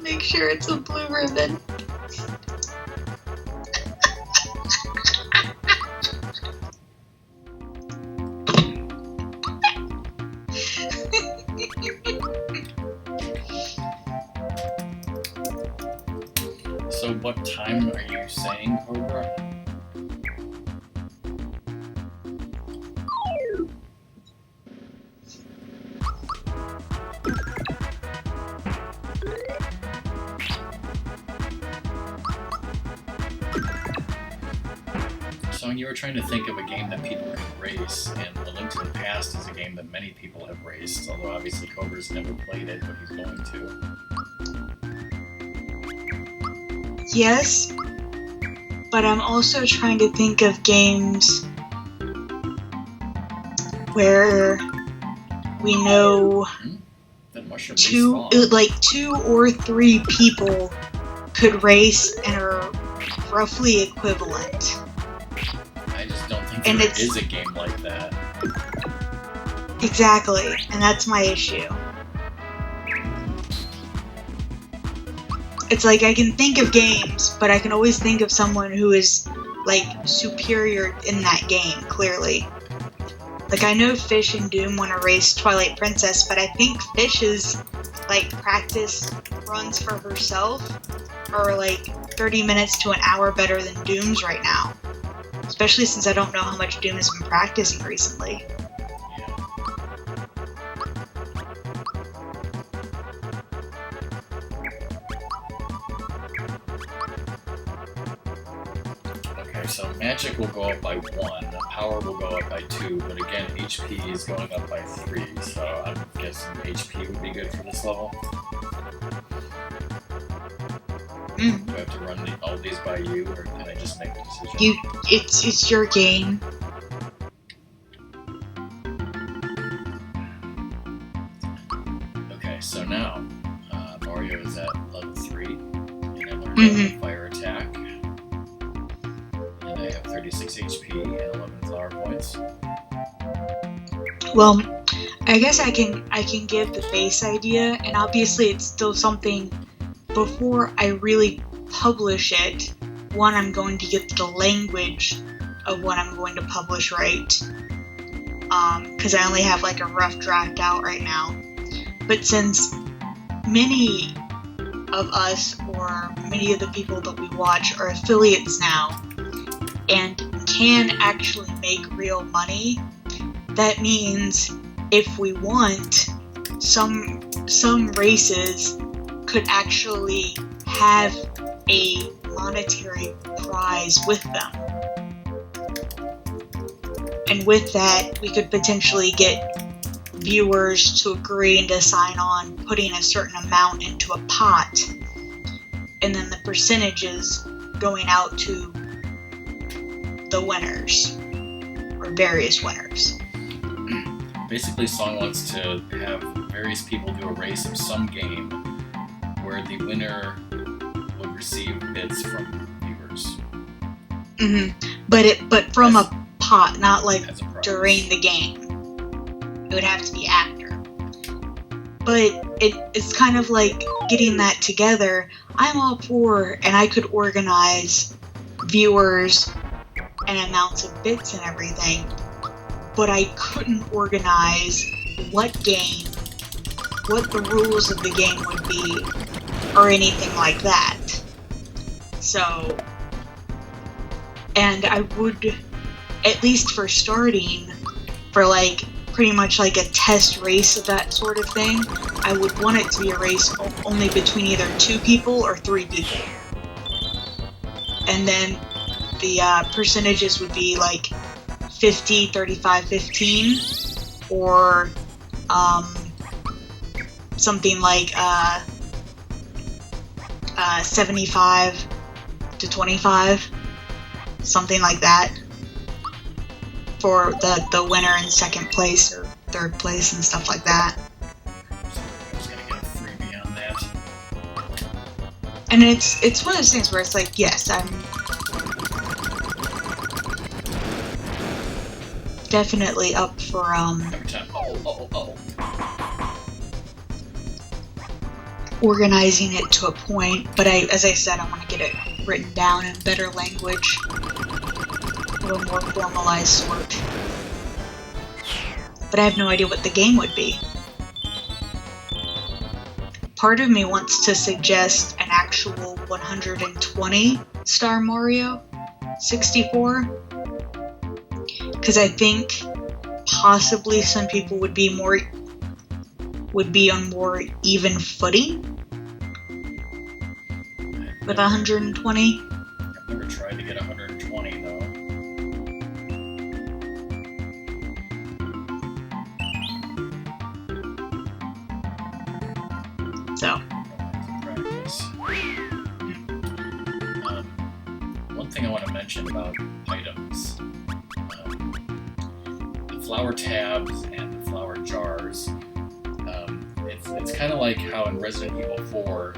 [SPEAKER 2] Make sure it's a blue ribbon.
[SPEAKER 1] So what time are you saying, Cobra? So you were trying to think of a game that people could race, and A Link to the Past is a game that many people have raced, although obviously Cobra's never played it, but he's going to.
[SPEAKER 2] Yes, but I'm also trying to think of games where we know
[SPEAKER 1] That mushroom
[SPEAKER 2] two or three people could race and are roughly equivalent.
[SPEAKER 1] I just don't think
[SPEAKER 2] And
[SPEAKER 1] there
[SPEAKER 2] it's-
[SPEAKER 1] is a game like that.
[SPEAKER 2] Exactly, and that's my issue. It's like I can think of games, but I can always think of someone who is, like, superior in that game, clearly. Like, I know Fish and Doom want to race Twilight Princess, but I think Fish's, like, practice runs for herself are, like, 30 minutes to an hour better than Doom's right now. Especially since I don't know how much Doom has been practicing recently.
[SPEAKER 1] Okay, so magic will go up by 1, power will go up by 2, but again, HP is going up by 3, so I'm guessing HP would be good for this level. Do I have to run all these by you, or can I just make the decision?
[SPEAKER 2] It's your game.
[SPEAKER 1] Okay, so now, Mario is at level 3, and I learned the fire attack. And I have 36 HP and 11 flower points.
[SPEAKER 2] Well, I guess I can give the base idea, and obviously it's still something before I really publish it, one, I'm going to get the language of what I'm going to publish right, because I only have like a rough draft out right now. But since many of us, or many of the people that we watch, are affiliates now and can actually make real money, that means if we want, some races could actually have a monetary prize with them. And with that, we could potentially get viewers to agree and to sign on putting a certain amount into a pot, and then the percentages going out to the winners, or various winners.
[SPEAKER 1] Basically, Song wants to have various people do a race of some game where the winner would receive bids from viewers.
[SPEAKER 2] But from a pot, not like
[SPEAKER 1] As a prize.
[SPEAKER 2] during the game. It would have to be after. But it's kind of like getting that together. I'm all for, and I could organize viewers and amounts of bits and everything, but I couldn't organize what the rules of the game would be, or anything like that. So, and I would, at least for starting, for like pretty much like a test race of that sort of thing, I would want it to be a race only between either 2 people or 3 people. And then the percentages would be like 50, 35, 15, or something like 75 to 25, something like that, for the winner in second place or third place and stuff like that.
[SPEAKER 1] I was gonna get a freebie on that.
[SPEAKER 2] And it's one of those things where it's like, yes, I'm definitely up for
[SPEAKER 1] Every time,
[SPEAKER 2] organizing it to a point, but as I said, I want to get it written down in better language, or a more formalized sort. But I have no idea what the game would be. Part of me wants to suggest an actual 120 Star Mario 64, because I think possibly some people would be on more even footing with 120.
[SPEAKER 1] I've never tried to get 120 though.
[SPEAKER 2] So,
[SPEAKER 1] Practice. One thing I want to mention about items. The flower tabs and the flower jars. It's kind of like how in Resident Evil 4,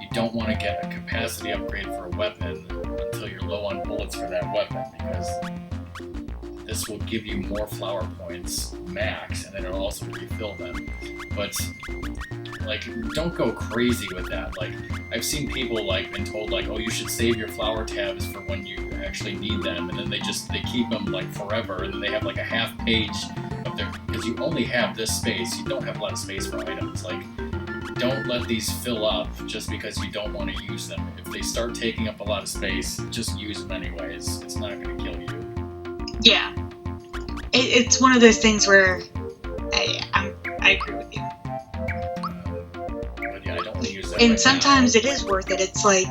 [SPEAKER 1] you don't want to get a capacity upgrade for a weapon until you're low on bullets for that weapon, because this will give you more flower points max, and then it'll also refill them. But like, don't go crazy with that. Like, I've seen people like been told like, oh, you should save your flower tabs for when you actually need them, and then they keep them like forever, and then they have like a half page of their, because you only have this space. You don't have a lot of space for items. Like, don't let these fill up just because you don't want to use them. If they start taking up a lot of space, just use them anyways. It's not going to kill you.
[SPEAKER 2] yeah. It's one of those things where I agree with you.
[SPEAKER 1] But yeah, I don't want to use that.
[SPEAKER 2] And
[SPEAKER 1] right
[SPEAKER 2] sometimes
[SPEAKER 1] now.
[SPEAKER 2] it is worth it. It's like,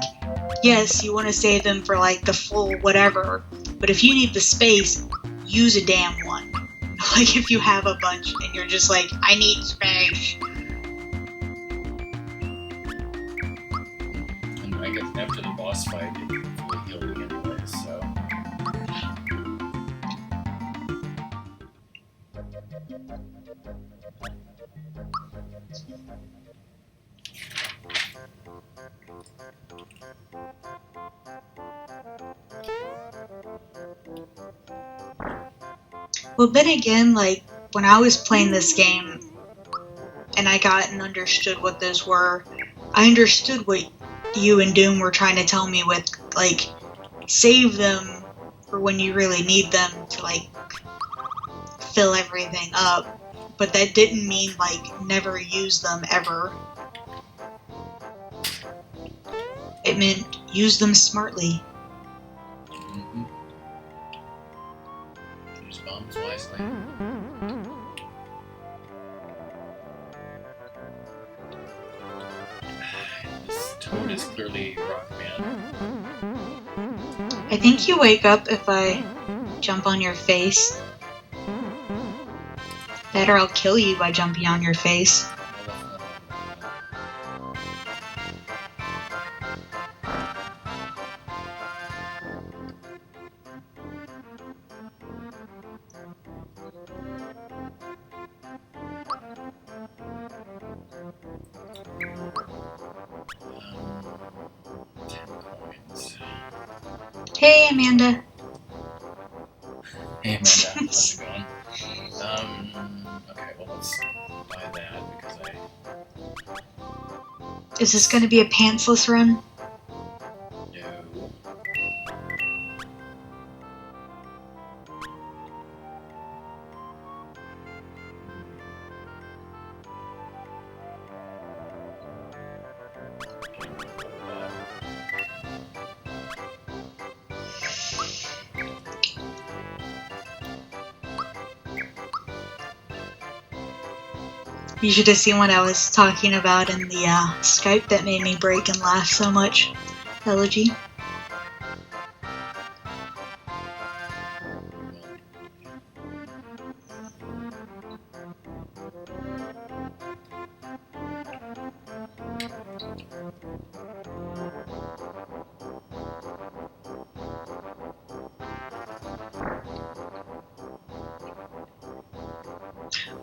[SPEAKER 2] yes, you want to save them for like the full whatever, but if you need the space, use a damn one. Like, if you have a bunch and you're just like, I need space.
[SPEAKER 1] And I guess after the boss fight, it fully healed me anyways, so.
[SPEAKER 2] Well, then again, like, when I was playing this game and I got and understood what those were, I understood what you and Doom were trying to tell me with, like, save them for when you really need them to, like, fill everything up. But that didn't mean, like, never use them ever. It meant use them smartly.
[SPEAKER 1] Mm-hmm. Use bombs wisely. This toad is clearly Rockman.
[SPEAKER 2] I think you wake up if I jump on your face. That or I'll kill you by jumping on your face. Hey, Amanda.
[SPEAKER 1] Hey, Amanda, how's it going? Okay, well, let's buy that because
[SPEAKER 2] Is this gonna be a pantsless run?
[SPEAKER 1] No.
[SPEAKER 2] You should have seen what I was talking about in the Skype that made me break and laugh so much. Elegy.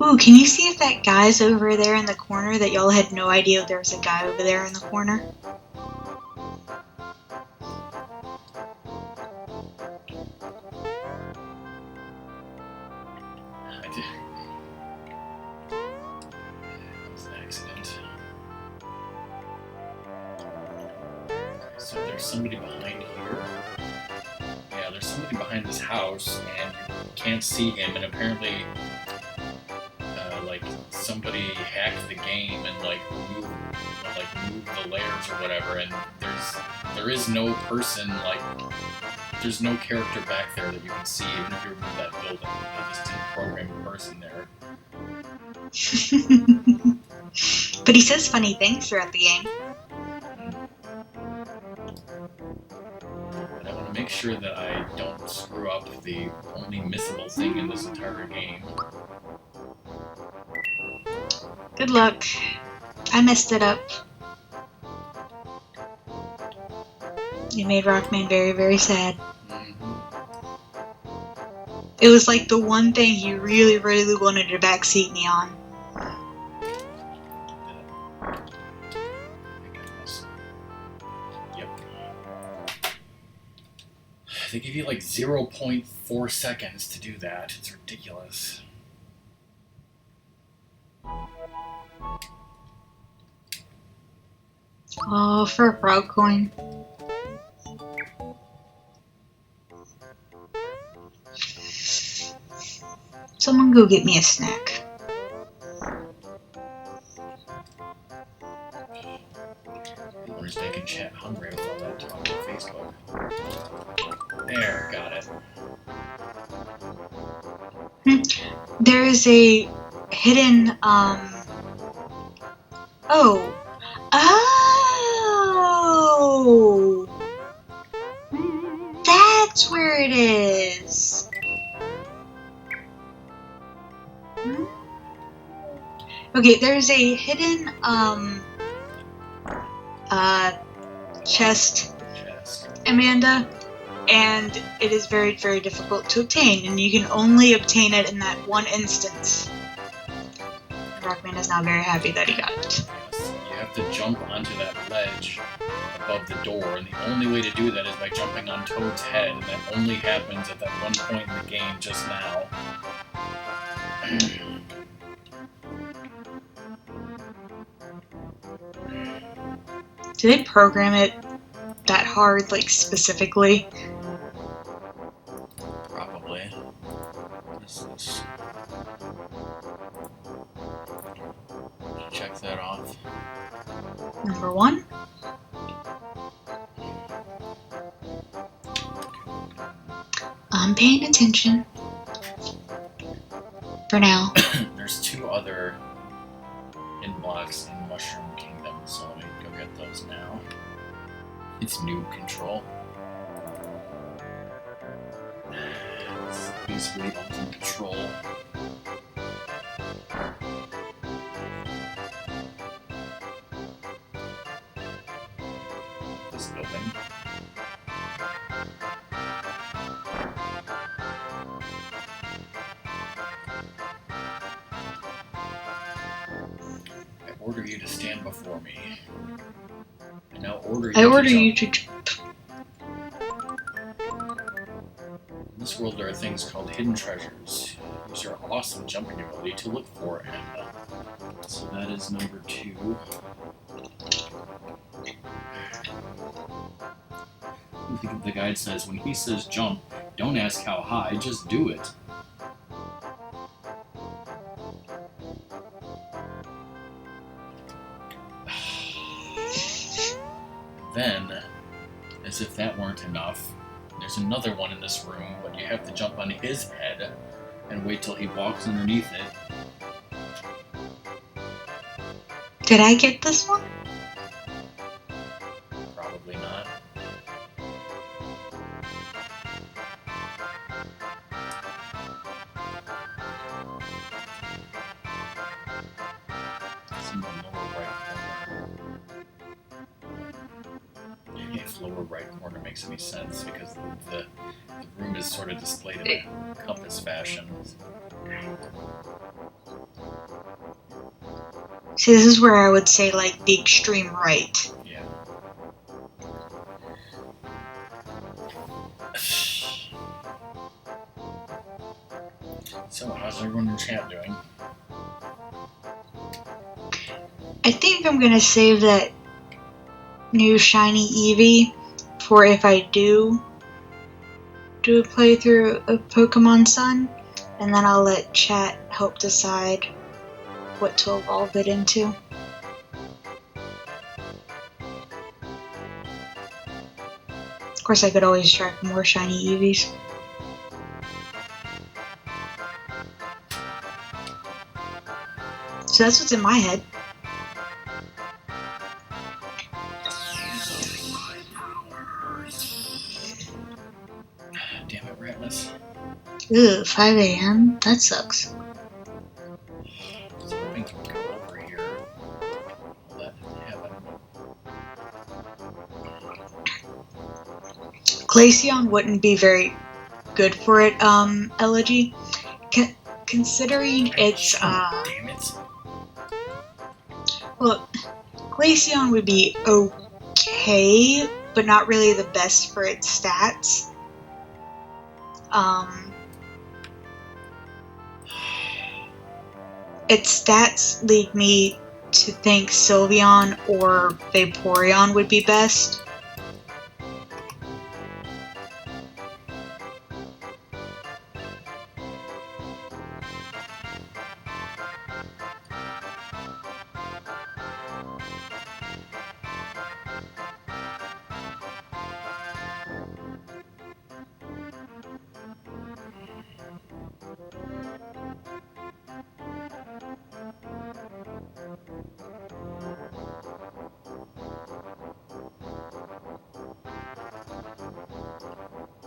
[SPEAKER 2] Ooh, can you see if that guy's over there in the corner that y'all had no idea there was a guy over there in the corner?
[SPEAKER 1] I did. That was an accident. So there's somebody behind here. Yeah, there's somebody behind this house, and you can't see him, and apparently like somebody hacked the game and like moved the layers or whatever, and there is no person, like there's no character back there that you can see even if you remove that building. They just didn't program a person there.
[SPEAKER 2] But he says funny things throughout the game.
[SPEAKER 1] But I want to make sure that I don't screw up the only missable thing in this entire game.
[SPEAKER 2] Good luck. I messed it up. You made Rockman very, very sad.
[SPEAKER 1] Mm-hmm.
[SPEAKER 2] It was like the one thing he really, really wanted to backseat me on.
[SPEAKER 1] Yep. They give you like 0.4 seconds to do that. It's ridiculous.
[SPEAKER 2] Oh, for a frog coin. Someone go get me a snack.
[SPEAKER 1] People are just making chat hungry with all that talk on Facebook. There, got it.
[SPEAKER 2] There is a hidden, Oh! That's where it is! Okay, there's a hidden, chest, Amanda, and it is very, very difficult to obtain, and you can only obtain it in that one instance. Rockman is now very happy that he got it.
[SPEAKER 1] Yes, you have to jump onto that ledge above the door, and the only way to do that is by jumping on Toad's head, and that only happens at that one point in the game just now.
[SPEAKER 2] Do they program it that hard, like, specifically?
[SPEAKER 1] Probably. This is... Check that off.
[SPEAKER 2] Number 1. I'm paying attention. For now.
[SPEAKER 1] There's 2 other hidden blocks in Mushroom Kingdom, so let me go get those now. It's noob control. It's basically ultimate control. This building. I order you to stand before me. I now order you
[SPEAKER 2] I order
[SPEAKER 1] to
[SPEAKER 2] you
[SPEAKER 1] jump.
[SPEAKER 2] to...
[SPEAKER 1] In this world, there are things called hidden treasures. Use your awesome jumping ability to look for it. So that is number 2. The guide says, when he says jump, don't ask how high, just do it. Then, as if that weren't enough, there's another one in this room, but you have to jump on his head and wait till he walks underneath it.
[SPEAKER 2] Did I get this one?
[SPEAKER 1] Probably not. It's in the lower right corner. If lower right corner makes any sense, because the room is sort of displayed in a compass fashion.
[SPEAKER 2] See, this is where I would say, like, the extreme right.
[SPEAKER 1] Yeah. So, how's everyone in chat doing?
[SPEAKER 2] I think I'm gonna save that new shiny Eevee for if I do a playthrough of Pokemon Sun, and then I'll let chat help decide what to evolve it into. Of course, I could always try for more shiny Eevees. So that's what's in my head.
[SPEAKER 1] Damn it, Ratmus.
[SPEAKER 2] Ugh, 5 a.m.? That sucks.
[SPEAKER 1] So I think we can go over here. Let it happen.
[SPEAKER 2] Glaceon wouldn't be very good for it, Elegy. Considering it's,
[SPEAKER 1] Damn it.
[SPEAKER 2] well, Glaceon would be okay, but not really the best for its stats. Its stats lead me to think Sylveon or Vaporeon would be best.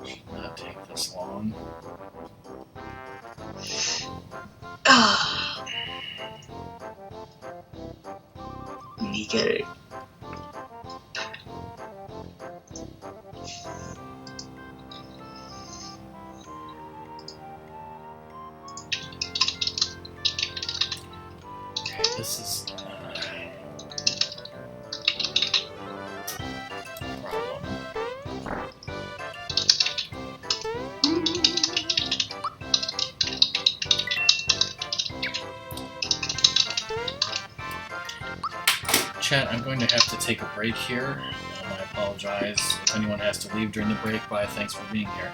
[SPEAKER 1] Should not take this long.
[SPEAKER 2] Let me get it.
[SPEAKER 1] Okay, this is problem. chat, I'm going to have to take a break here. I apologize if anyone has to leave during the break. Bye, thanks for being here.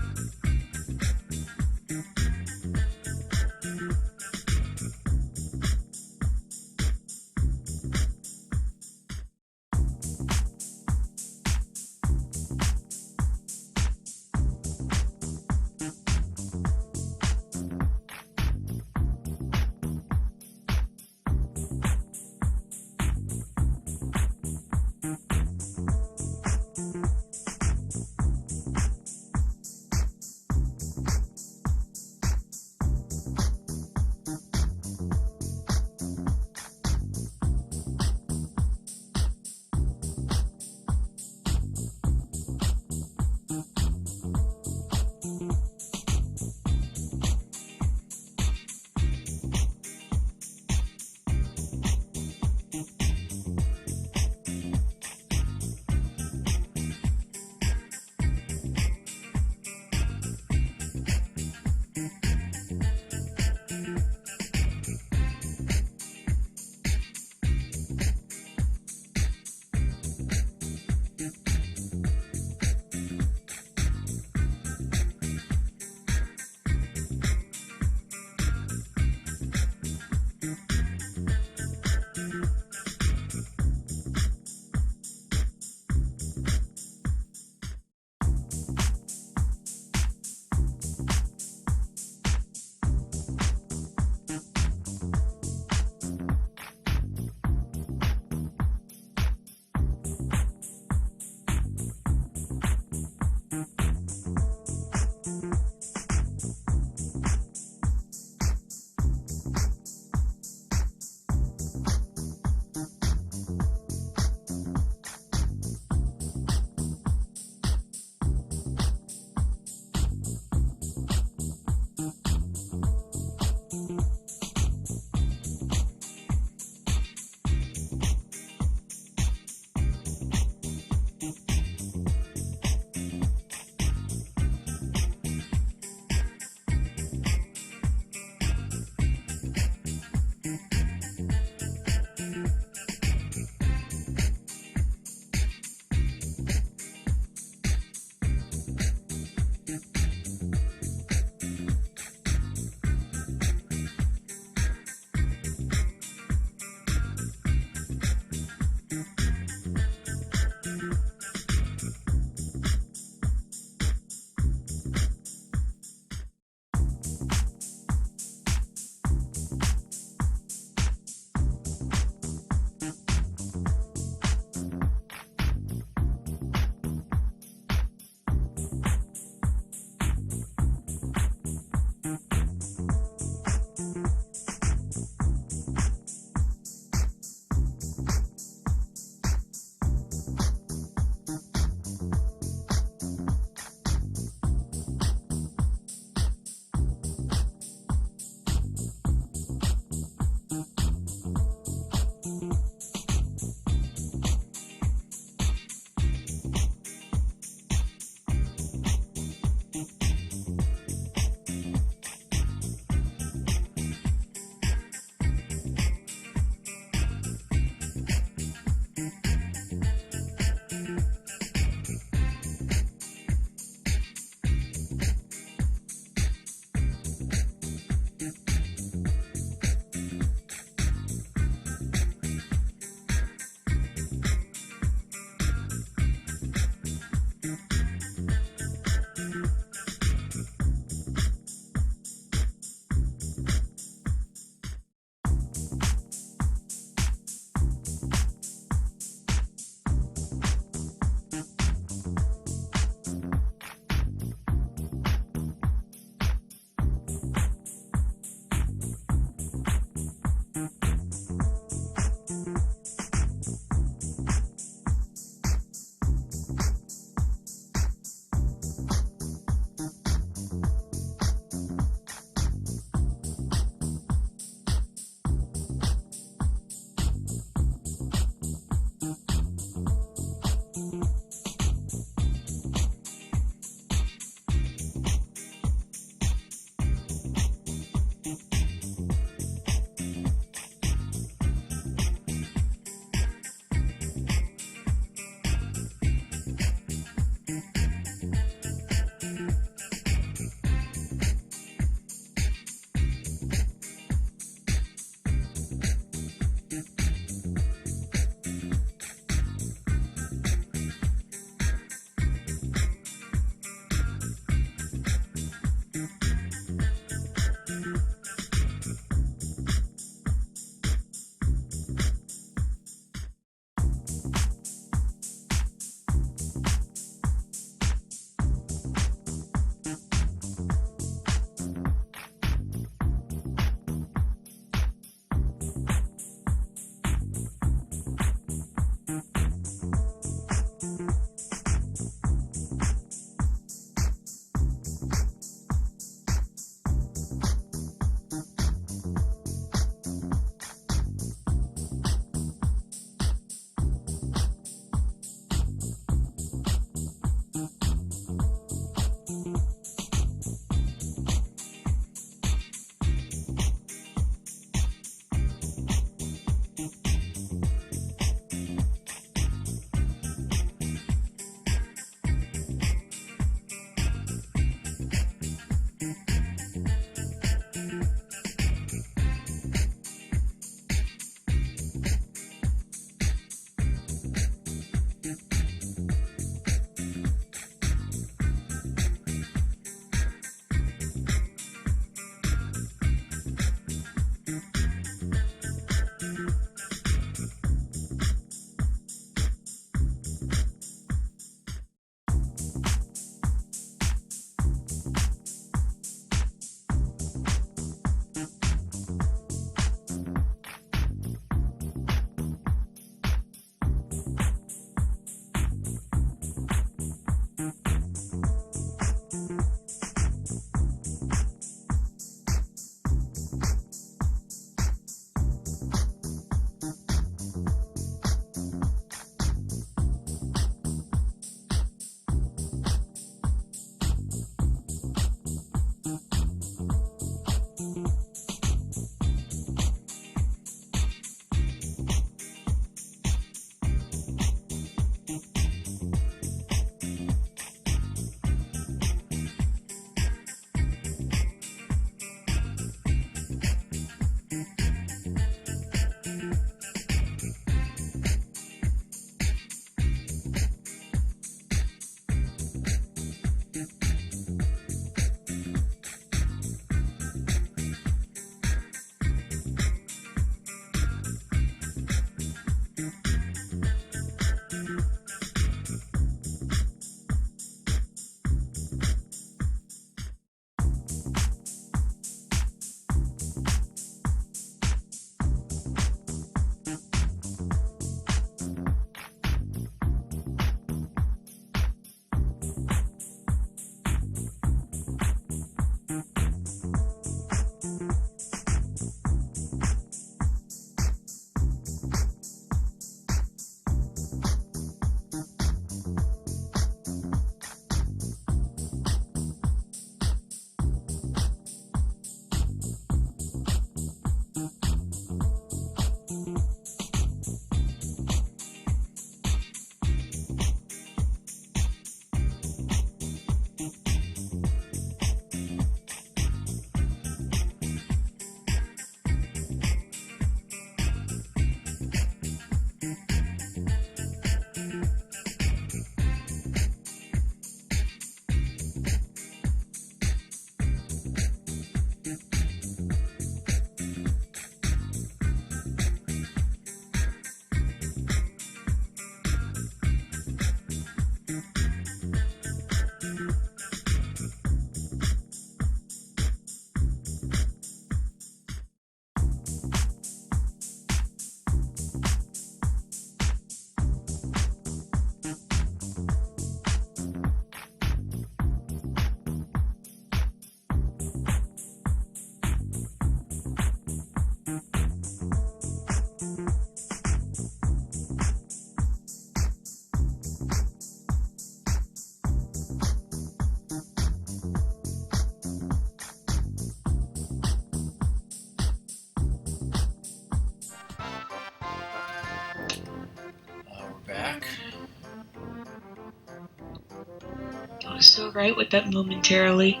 [SPEAKER 2] alright with that momentarily.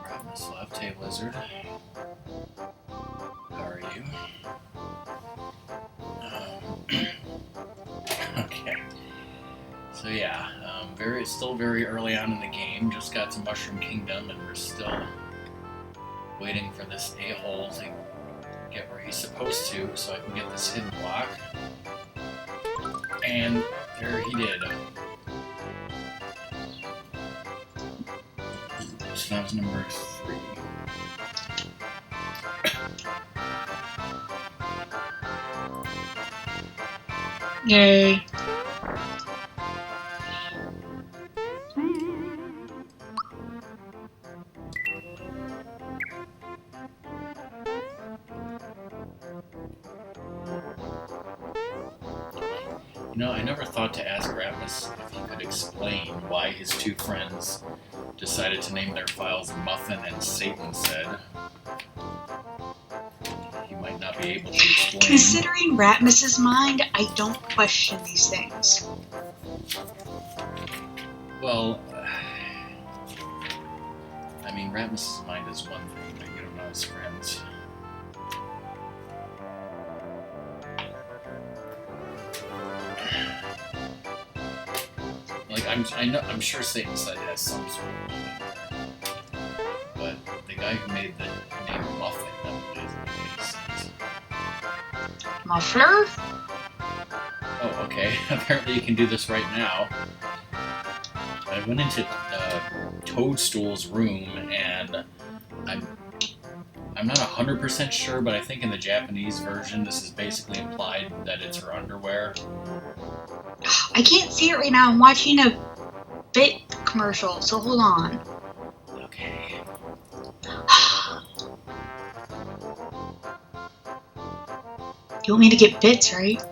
[SPEAKER 1] Ravenous left. Hey, Lizard. How are you? Okay. So yeah, still very early on in the game. Just got to Mushroom Kingdom, and we're still waiting for this a-hole to get where he's supposed to, so I can get this hidden block. And there he did. So that was number 3.
[SPEAKER 2] Yay.
[SPEAKER 1] You know, I never thought to ask Ratmus if he could explain why his 2 friends decided to name their files Muffin and Satan said. He might not be able to explain.
[SPEAKER 2] Considering Ratmus's mind, I don't question these things.
[SPEAKER 1] Well, I mean, Ratmus's mind is one thing, but you don't know his friends. Like, I'm sure Satan's side has some sort of meaning, but the guy who made the name Muffin, that doesn't make any sense.
[SPEAKER 2] Muffler?
[SPEAKER 1] Oh, okay. Apparently you can do this right now. I went into Toadstool's room, and I'm not 100% sure, but I think in the Japanese version, this is basically implied that it's her underwear.
[SPEAKER 2] I can't see it right now. I'm watching a Bit commercial, so hold on.
[SPEAKER 1] Okay.
[SPEAKER 2] You want me to get bits, right?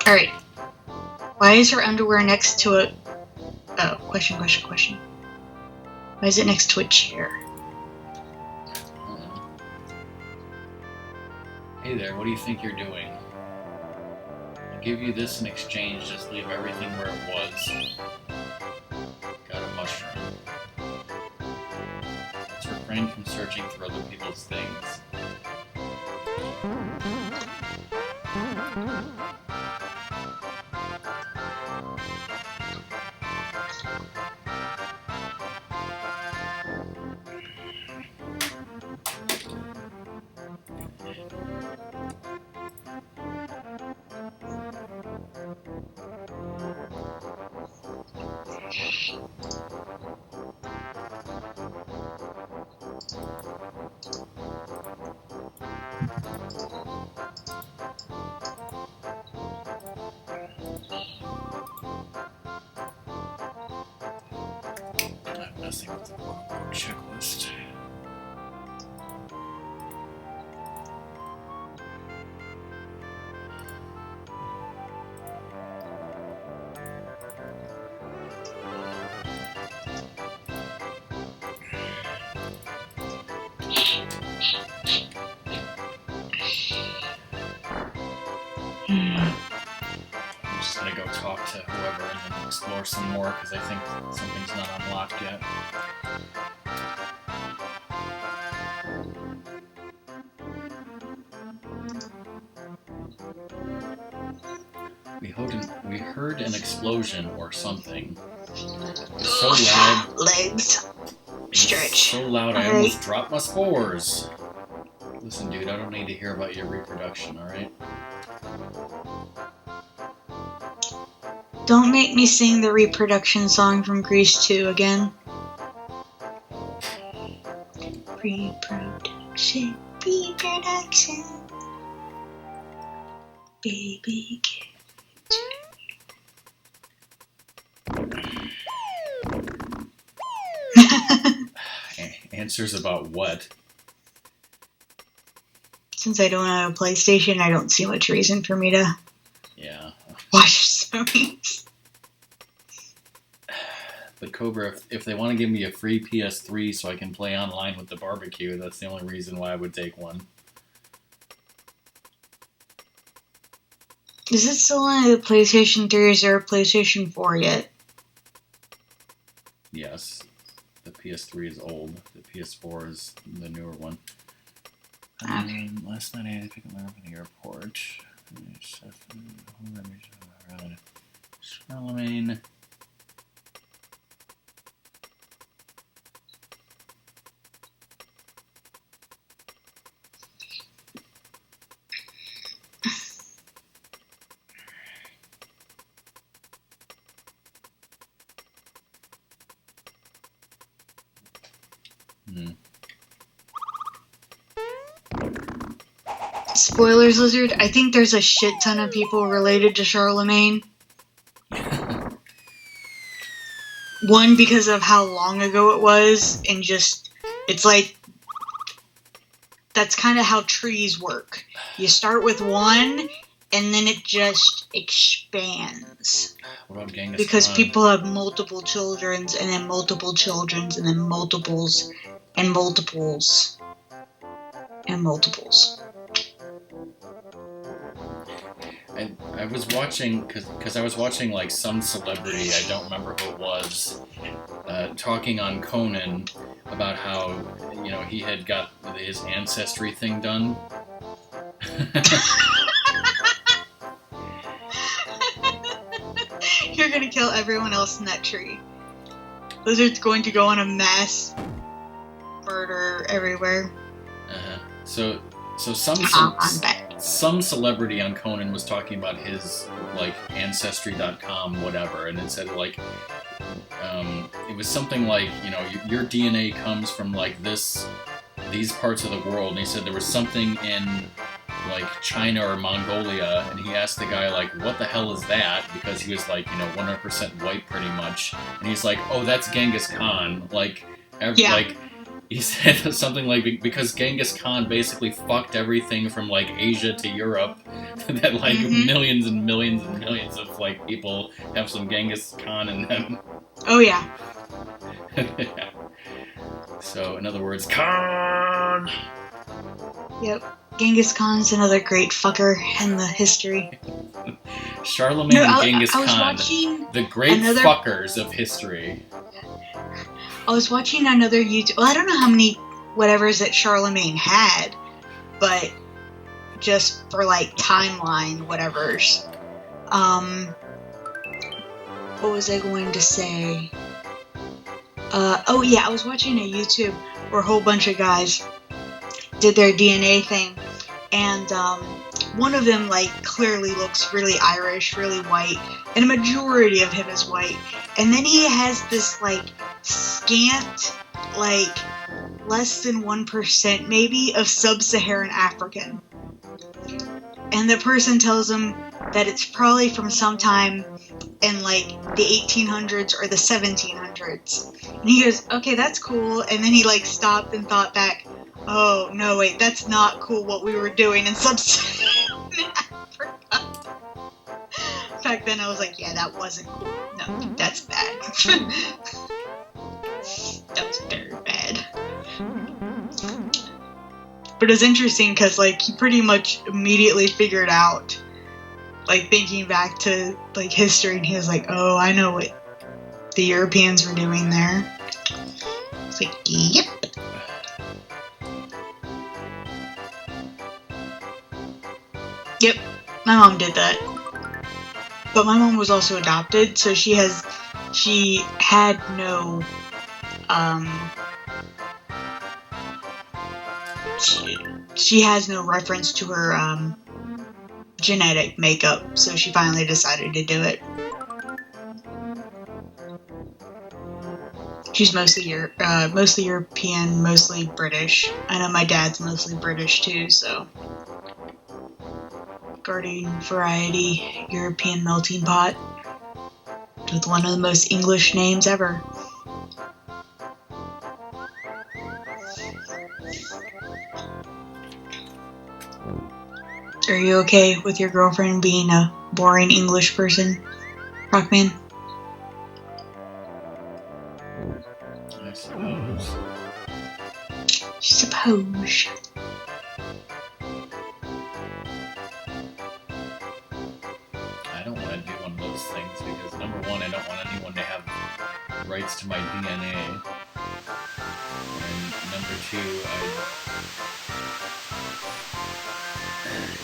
[SPEAKER 2] Alright. Why is her underwear next to a... Oh, question. Why is it next to a chair?
[SPEAKER 1] Hey there, what do you think you're doing? I'll give you this in exchange, just leave everything where it was. Got a mushroom. Let's refrain from searching for other people's things. I'm messing with the quote-unquote checklist. I'm just gonna go talk to whoever and then explore some more because I think something's not unlocked yet. We heard an explosion or something. It's so loud.
[SPEAKER 2] Legs.
[SPEAKER 1] It's
[SPEAKER 2] Stretch.
[SPEAKER 1] so loud I almost dropped my spores. Listen, dude, I don't need to hear about your reproduction, alright?
[SPEAKER 2] Don't make me sing the reproduction song from Grease 2 again. Reproduction. Baby kid.
[SPEAKER 1] Answers about what?
[SPEAKER 2] Since I don't have a PlayStation, I don't see much reason for me to watch Sony's.
[SPEAKER 1] But Cobra, if they want to give me a free PS3 so I can play online with the barbecue, that's the only reason why I would take one.
[SPEAKER 2] Is it still on the PlayStation 3 or is there a PlayStation 4 yet?
[SPEAKER 1] Yes. The PS3 is old. The PS4 is the newer one.
[SPEAKER 2] Okay.
[SPEAKER 1] Last night I had to pick up my from the airport. Charlemagne.
[SPEAKER 2] Spoilers, Lizard. I think there's a shit ton of people related to Charlemagne. One, because of how long ago it was, and just, it's like, that's kind of how trees work. You start with one, and then it just expands.
[SPEAKER 1] What about Genghis
[SPEAKER 2] Because
[SPEAKER 1] Khan?
[SPEAKER 2] people have multiple children's, and then multiple children's, and then multiples, and multiples, and multiples.
[SPEAKER 1] I was watching, because I was watching like some celebrity, I don't remember who it was, talking on Conan about how, you know, he had got his ancestry thing done.
[SPEAKER 2] You're gonna kill everyone else in that tree. Lizard's going to go on a mass murder everywhere.
[SPEAKER 1] So
[SPEAKER 2] I'm
[SPEAKER 1] some celebrity on Conan was talking about his like ancestry.com whatever, and it said like it was something like, you know, your DNA comes from like these parts of the world, and he said there was something in like China or Mongolia, and he asked the guy like, what the hell is that, because he was like, you know, 100% white pretty much, and he's like, oh, that's Genghis Khan. Like he said something like, because Genghis Khan basically fucked everything from like Asia to Europe, that like millions and millions and millions of like people have some Genghis Khan in them.
[SPEAKER 2] Oh yeah.
[SPEAKER 1] So in other words, Khan.
[SPEAKER 2] Yep. Genghis Khan's another great fucker in the history.
[SPEAKER 1] Charlemagne and Genghis Khan, the great fuckers of history.
[SPEAKER 2] I was watching another YouTube. Well, I don't know how many whatevers that Charlemagne had, but just for like timeline whatevers. What was I going to say? Oh yeah, I was watching a YouTube where a whole bunch of guys did their DNA thing, and one of them like clearly looks really Irish, really white, and a majority of him is white. And then he has this like scant, like less than 1% maybe of sub-Saharan African. And the person tells him that it's probably from sometime in like the 1800s or the 1700s. And he goes, okay, that's cool. And then he like stopped and thought back, oh, no, wait, that's not cool what we were doing in sub-Saharan Africa. Back then I was like, yeah, that wasn't cool. No, that's bad. That was very bad. But it's interesting because, like, he pretty much immediately figured out, like, thinking back to, like, history, and he was like, oh, I know what the Europeans were doing there. It's like, yep. Yep, my mom did that. But my mom was also adopted, so she had no, she has no reference to her, genetic makeup, so she finally decided to do it. She's mostly European, mostly British. I know my dad's mostly British too, so. Garden variety European melting pot with one of the most English names ever. Are you okay with your girlfriend being a boring English person, Rockman?
[SPEAKER 1] suppose.
[SPEAKER 2] Suppose.
[SPEAKER 1] I don't want to do one of those things because, number one, I don't want anyone to have rights to my DNA. And number two,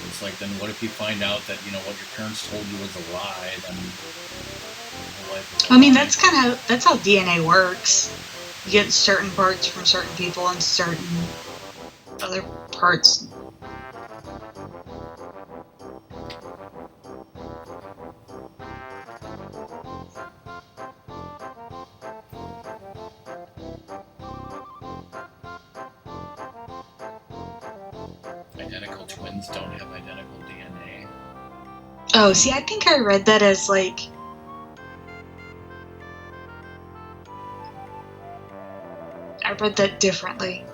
[SPEAKER 1] it's like, then what if you find out that, you know, what your parents told you was a lie, then your life is a
[SPEAKER 2] I mean,
[SPEAKER 1] lie.
[SPEAKER 2] that's how DNA works. You get certain parts from certain people and certain other parts.
[SPEAKER 1] Identical twins don't have identical DNA.
[SPEAKER 2] Oh, see, I think I read that as like. I read that differently.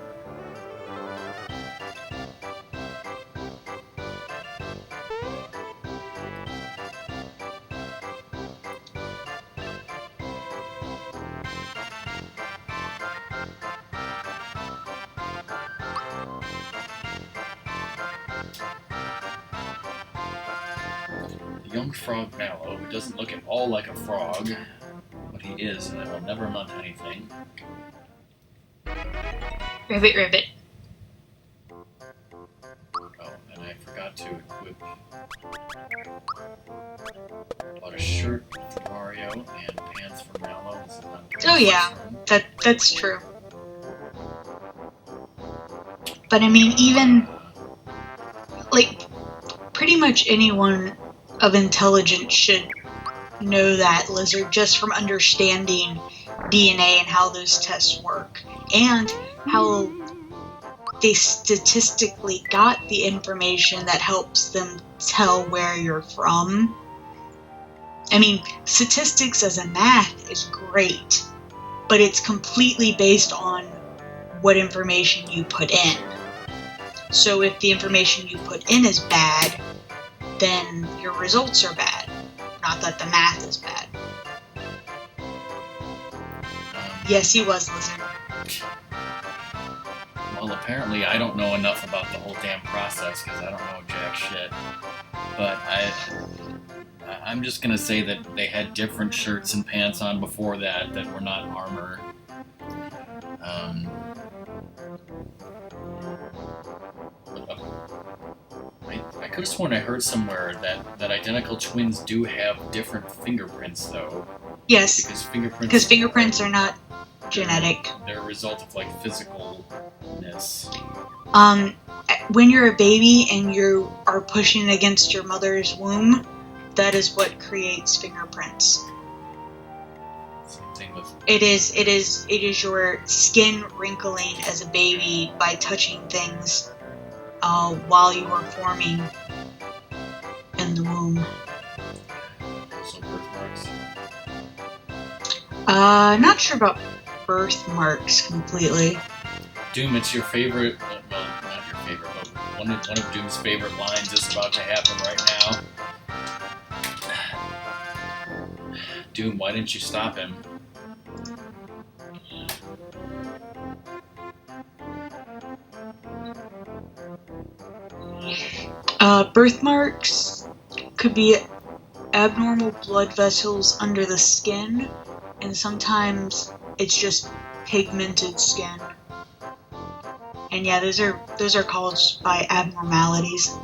[SPEAKER 1] The young frog Mallow, who doesn't look at all like a frog, but he is, and that will never amount to anything.
[SPEAKER 2] Ribbit, ribbit.
[SPEAKER 1] Oh, and I forgot to equip. Bought a shirt for Mario and pants for Mallow. This is not
[SPEAKER 2] Oh yeah, that's true. But I mean, even like pretty much anyone of intelligence should know that Lizard just from understanding DNA and how those tests work and how they statistically got the information that helps them tell where you're from. I mean, statistics as a math is great, but it's completely based on what information you put in. So if the information you put in is bad, then your results are bad. Not that the math is bad. Yes, he was, Lizard.
[SPEAKER 1] Well, apparently I don't know enough about the whole damn process because I don't know jack shit. But I'm just gonna say that they had different shirts and pants on before that were not armor. I could have sworn I heard somewhere that identical twins do have different fingerprints, though.
[SPEAKER 2] Yes,
[SPEAKER 1] Because
[SPEAKER 2] because fingerprints are not genetic.
[SPEAKER 1] They're a result of, like, physicalness.
[SPEAKER 2] When you're a baby and you are pushing against your mother's womb, that is what creates fingerprints.
[SPEAKER 1] Same thing with...
[SPEAKER 2] It is your skin wrinkling as a baby by touching things while you are forming in the womb.
[SPEAKER 1] Also birthmarks.
[SPEAKER 2] Not sure about birthmarks completely.
[SPEAKER 1] Doom, it's your favorite... well, not your favorite, but one of Doom's favorite lines is about to happen right now. Doom, why didn't you stop him?
[SPEAKER 2] Birthmarks could be abnormal blood vessels under the skin, and sometimes it's just pigmented skin. And yeah, those are caused by abnormalities.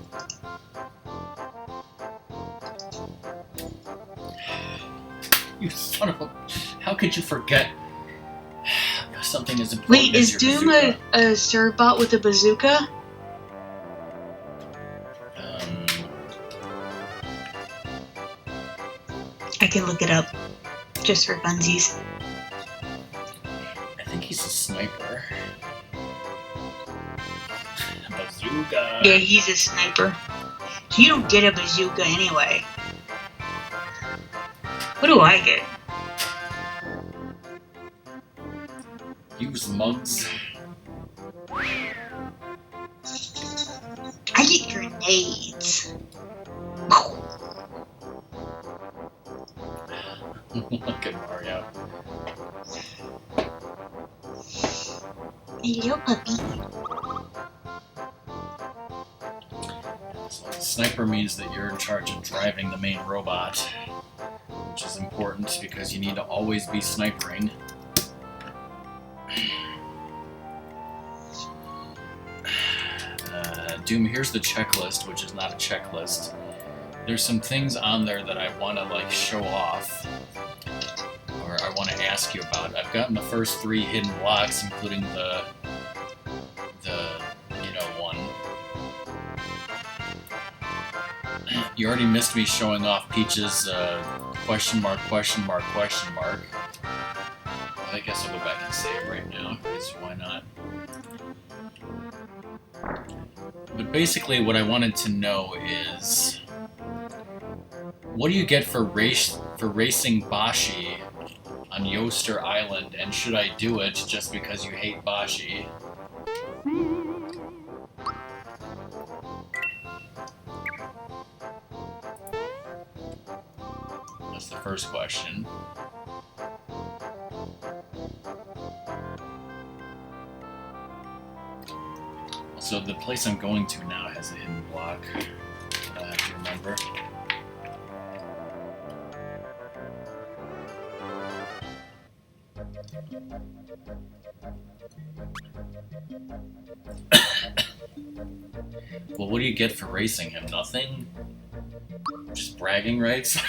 [SPEAKER 1] You son of a... How could you forget something as important
[SPEAKER 2] Wait,
[SPEAKER 1] as
[SPEAKER 2] is
[SPEAKER 1] your
[SPEAKER 2] Doom
[SPEAKER 1] bazooka?
[SPEAKER 2] a Cerbot with a bazooka? I can look it up, just for funsies.
[SPEAKER 1] I think he's a sniper. Bazooka.
[SPEAKER 2] Yeah, he's a sniper. So you don't get a bazooka anyway. What do I get?
[SPEAKER 1] Use mugs.
[SPEAKER 2] I get grenades.
[SPEAKER 1] Look at Mario.
[SPEAKER 2] Hello, puppy.
[SPEAKER 1] So sniper means that you're in charge of driving the main robot, which is important because you need to always be snipering. Doom, here's the checklist, which is not a checklist. There's some things on there that I want to like show off, or I want to ask you about. I've gotten the first 3 hidden blocks, including the one. You already missed me showing off Peach's question mark, question mark, question mark. Well, I guess I'll go back and say it right now, because why not? But basically what I wanted to know is, what do you get for racing Bashi on Yoster Island, and should I do it just because you hate Bashi? That's the first question. So the place I'm going to now has a hidden block that I have to remember. Well, what do you get for racing him? Nothing? Just bragging rights?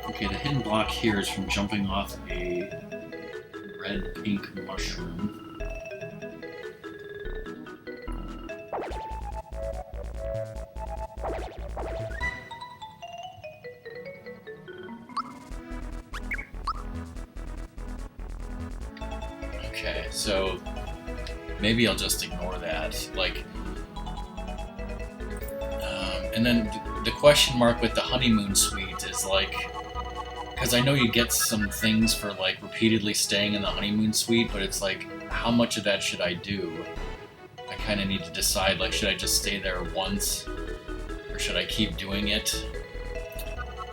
[SPEAKER 1] Okay, the hidden block here is from jumping off a red-pink mushroom. Okay, so maybe I'll just ignore that. Like, and then the question mark with the honeymoon suite is like, because I know you get some things for like repeatedly staying in the honeymoon suite, but it's like, how much of that should I do? I kind of need to decide, like, should I just stay there once, or should I keep doing it?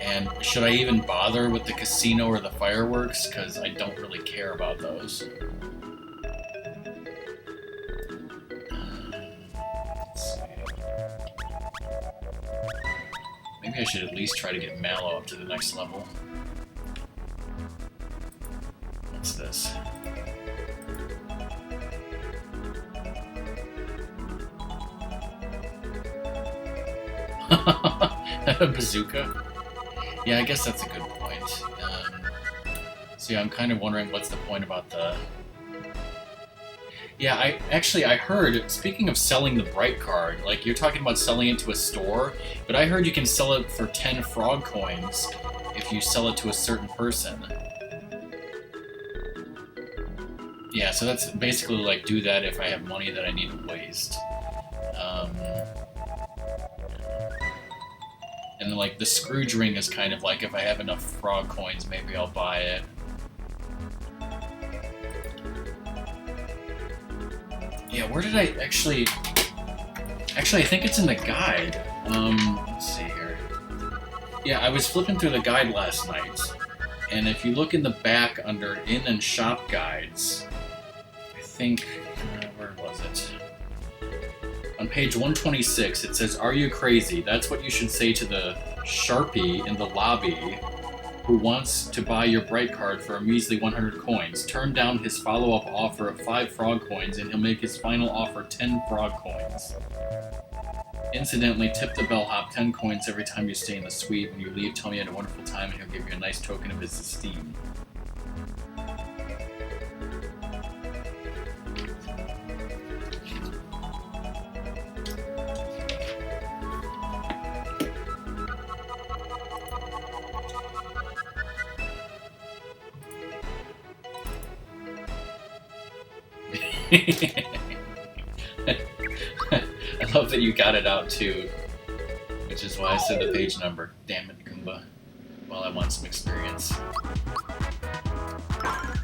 [SPEAKER 1] And should I even bother with the casino or the fireworks, because I don't really care about those. Let's see. Maybe I should at least try to get Mallow up to the next level. What's this? A bazooka? Yeah, I guess that's a good point. So yeah, I'm kind of wondering what's the point about the... Yeah, I heard, speaking of selling the Bright card, like, you're talking about selling it to a store, but I heard you can sell it for 10 frog coins if you sell it to a certain person. Yeah, so that's basically like, do that if I have money that I need to waste. And then, like, the Scrooge ring is kind of like, if I have enough frog coins, maybe I'll buy it. Yeah, where did I actually... Actually, I think it's in the guide. Let's see here. Yeah, I was flipping through the guide last night, and if you look in the back under In and Shop Guides, I think... where was it? On page 126, it says, "Are you crazy? That's what you should say to the Sharpie in the lobby who wants to buy your Bright card for a measly 100 coins. Turn down his follow-up offer of 5 frog coins, and he'll make his final offer 10 frog coins. Incidentally, tip the bellhop 10 coins every time you stay in the suite. When you leave, tell me you had a wonderful time, and he'll give you a nice token of his esteem." I love that you got it out too, which is why I said the page number. Damn it, Goomba. Well, I want some experience.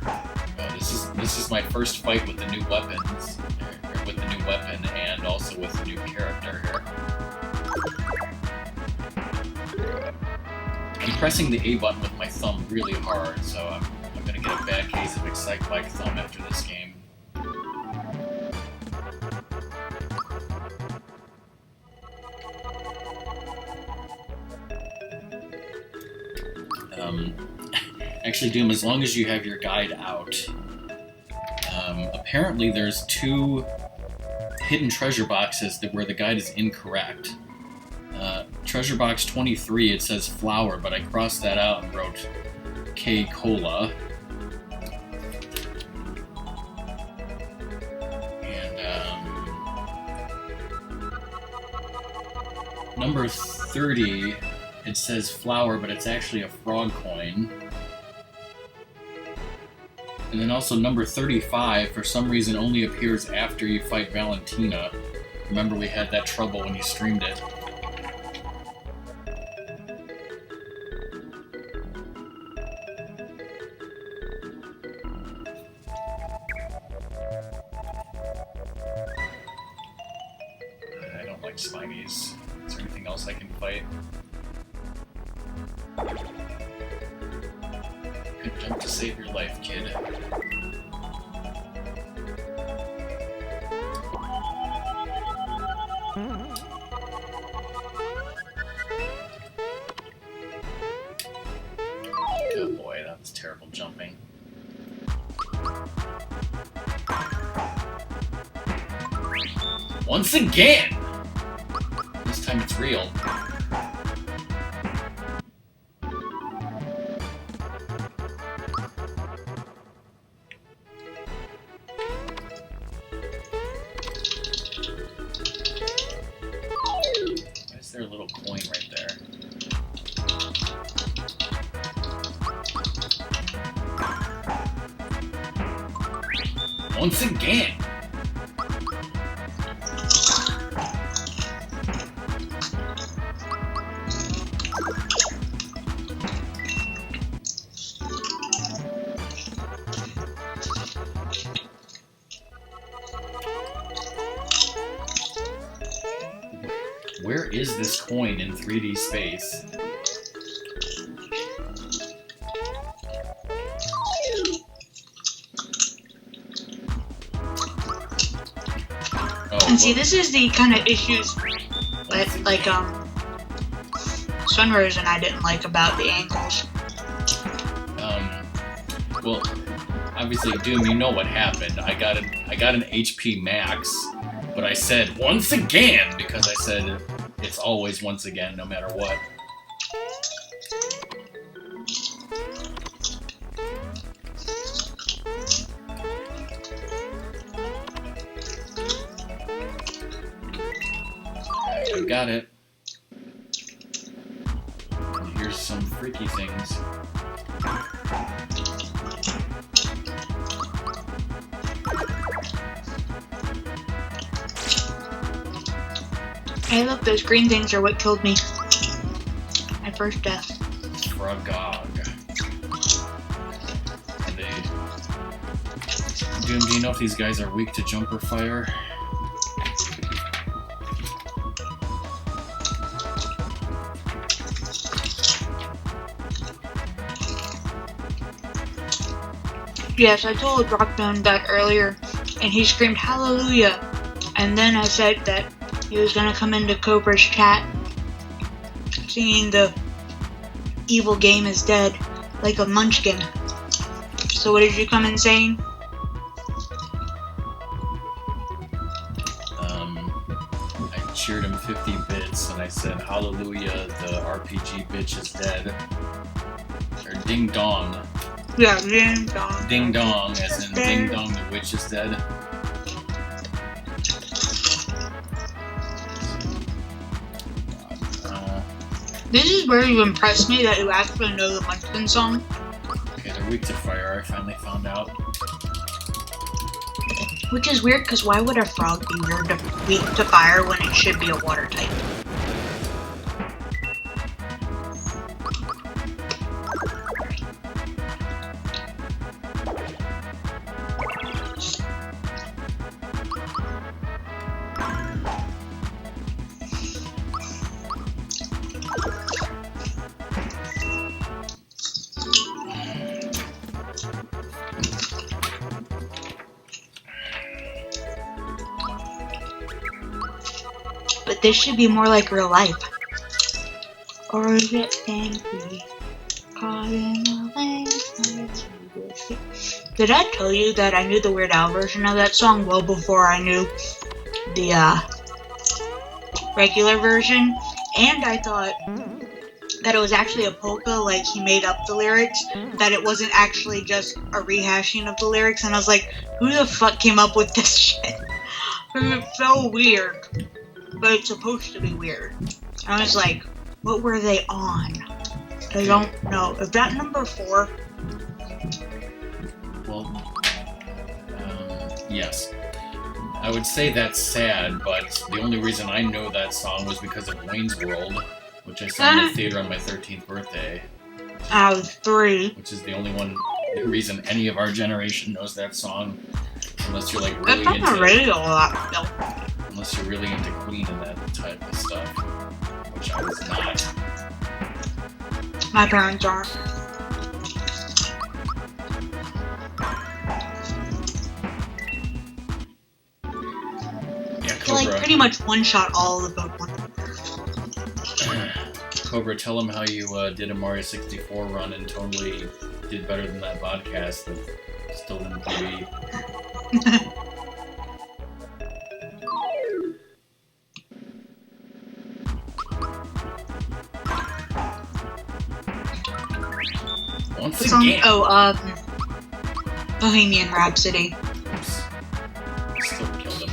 [SPEAKER 1] Oh, this is my first fight with the new weapons, or with the new weapon and also with a new character here. I'm pressing the A button with my thumb really hard, so I'm gonna get a bad case of Excitebike thumb after this game. Actually, Doom, as long as you have your guide out, apparently there's 2 hidden treasure boxes where the guide is incorrect. Treasure box 23, it says flower, but I crossed that out and wrote K-Cola. And number 30, it says flower, but it's actually a frog coin. And then also number 35, for some reason, only appears after you fight Valentina. Remember we had that trouble when you streamed it. I don't like Spinies. Is there anything else I can fight? Good jump to save your life, kid. Good boy, that was terrible jumping. Once again! This time it's real. There's a little coin right there. Once again! Where is this coin in 3D space?
[SPEAKER 2] And see, this is the kind of issues that, like, Sunrose and I didn't like about the angles.
[SPEAKER 1] Well, obviously, Doom, you know what happened. I got an HP max, but I said once again because I said it's always once again, no matter what. I got it. And here's some freaky things.
[SPEAKER 2] Hey, look, those green things are what killed me. My first death.
[SPEAKER 1] Frogog. Doom, do you know if these guys are weak to jumper fire?
[SPEAKER 2] Yes, I told Rockbone that earlier, and he screamed hallelujah. And then I said that he was gonna come into Cobra's chat singing the evil game is dead like a munchkin. So what did you come in saying?
[SPEAKER 1] I cheered him 50 bits and I said hallelujah, the RPG bitch is dead. Or ding dong.
[SPEAKER 2] Yeah, ding dong.
[SPEAKER 1] Ding dong, as in ding dong, the witch is dead.
[SPEAKER 2] This is where you impressed me that you actually know the Munchkin song.
[SPEAKER 1] Okay, they're weak to fire, I finally found out.
[SPEAKER 2] Which is weird, because why would a frog be weak to fire when it should be a water type? but this should be more like real life. Or is it angry? Caught in a landslide. Did I tell you that I knew the Weird Al version of that song well before I knew the regular version? And I thought that it was actually a polka, like he made up the lyrics, that it wasn't actually just a rehashing of the lyrics, and I was like, who the fuck came up with this shit? Because it's so weird, but it's supposed to be weird. I was like, what were they on? I don't know. Is that number 4?
[SPEAKER 1] Well, yes. I would say that's sad, but the only reason I know that song was because of Wayne's World, which I saw in the theater on my 13th birthday.
[SPEAKER 2] I was 3.
[SPEAKER 1] Which is the only reason any of our generation knows that song, unless you're like really
[SPEAKER 2] it's on
[SPEAKER 1] into
[SPEAKER 2] the radio a lot still.
[SPEAKER 1] Unless you're really into Queen and that type of stuff, which I was not.
[SPEAKER 2] My parents aren't.
[SPEAKER 1] Yeah,
[SPEAKER 2] I
[SPEAKER 1] Cobra.
[SPEAKER 2] like pretty much one-shot all of the Pokemon.
[SPEAKER 1] Cobra, tell them how you did a Mario 64 run and totally did better than that podcast that still didn't TV. Once again.
[SPEAKER 2] Bohemian Rhapsody.
[SPEAKER 1] Oops. Still killed him.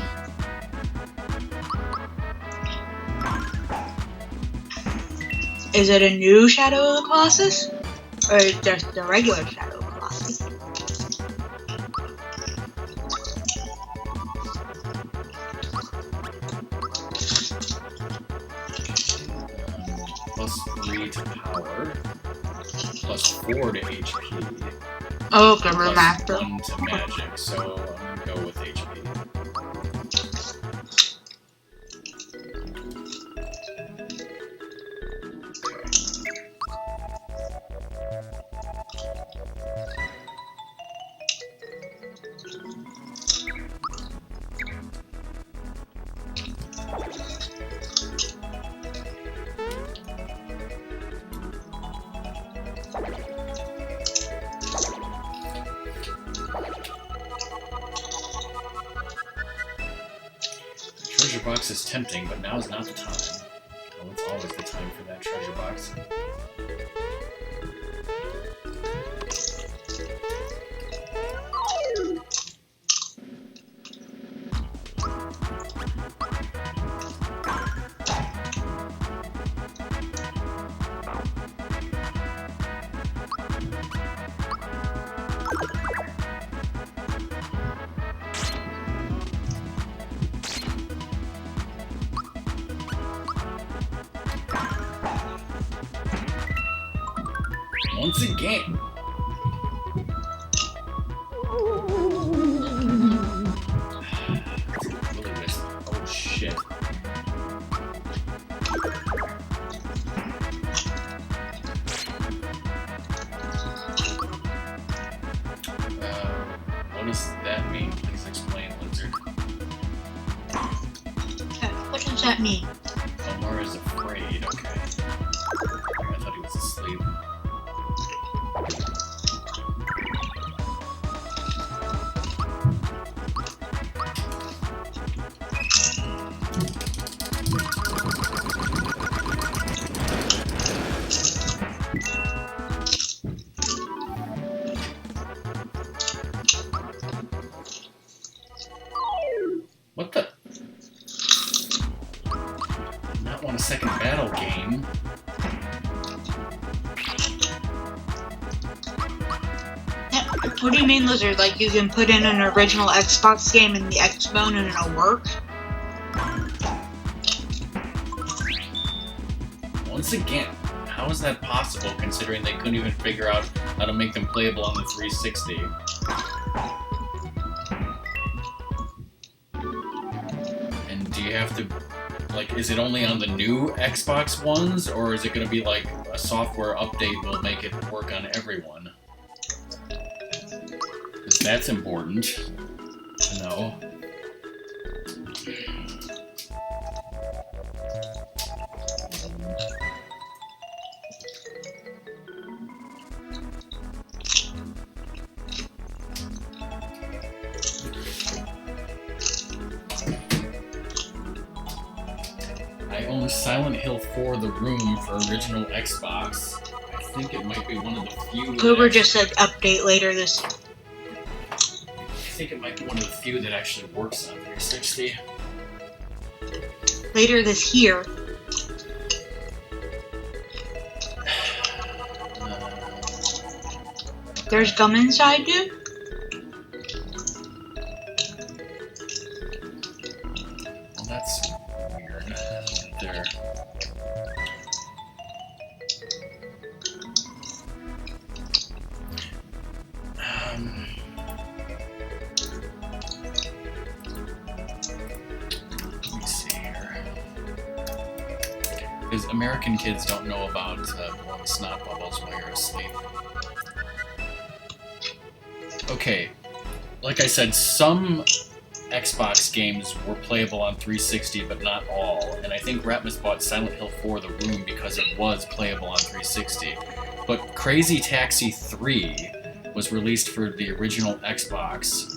[SPEAKER 2] Is it a new Shadow of the Colossus? Or just the regular Shadow of the Colossus?
[SPEAKER 1] Plus 3 to power. Plus 4 to HP.
[SPEAKER 2] Oh, okay,
[SPEAKER 1] Plus
[SPEAKER 2] remaster.
[SPEAKER 1] 1 to magic, so I'm gonna go with HP. Treasure box is tempting, but now is not the time. Oh, it's always the time for that treasure box. Once again. Really missed. Oh shit. What does that mean? Please explain, Lizard.
[SPEAKER 2] What does that mean?
[SPEAKER 1] Omar is afraid. Okay. I thought he was asleep. What the? Did not want a second battle game.
[SPEAKER 2] What do you mean, Lizard? Like you can put in an original Xbox game in the Xbone and it'll work?
[SPEAKER 1] Once again, how is that possible considering they couldn't even figure out how to make them playable on the 360? And do you have to, like, is it only on the new Xbox Ones, or is it going to be like a software update will make it work on everyone? Because that's important to know. owns Silent Hill 4 The Room for original Xbox. I think it might be one of the few...
[SPEAKER 2] Cooper just said update later this...
[SPEAKER 1] I think it might be one of the few that actually works on 360.
[SPEAKER 2] Later this year. There's gum inside, dude?
[SPEAKER 1] Well, that's weird. There. Let me see here. Because American kids don't know about blowing snot bubbles while you're asleep. Okay, like I said, some Xbox games were playable on 360, but not all. And I think Ratmus bought Silent Hill 4 The Room because it was playable on 360. But Crazy Taxi 3 was released for the original Xbox,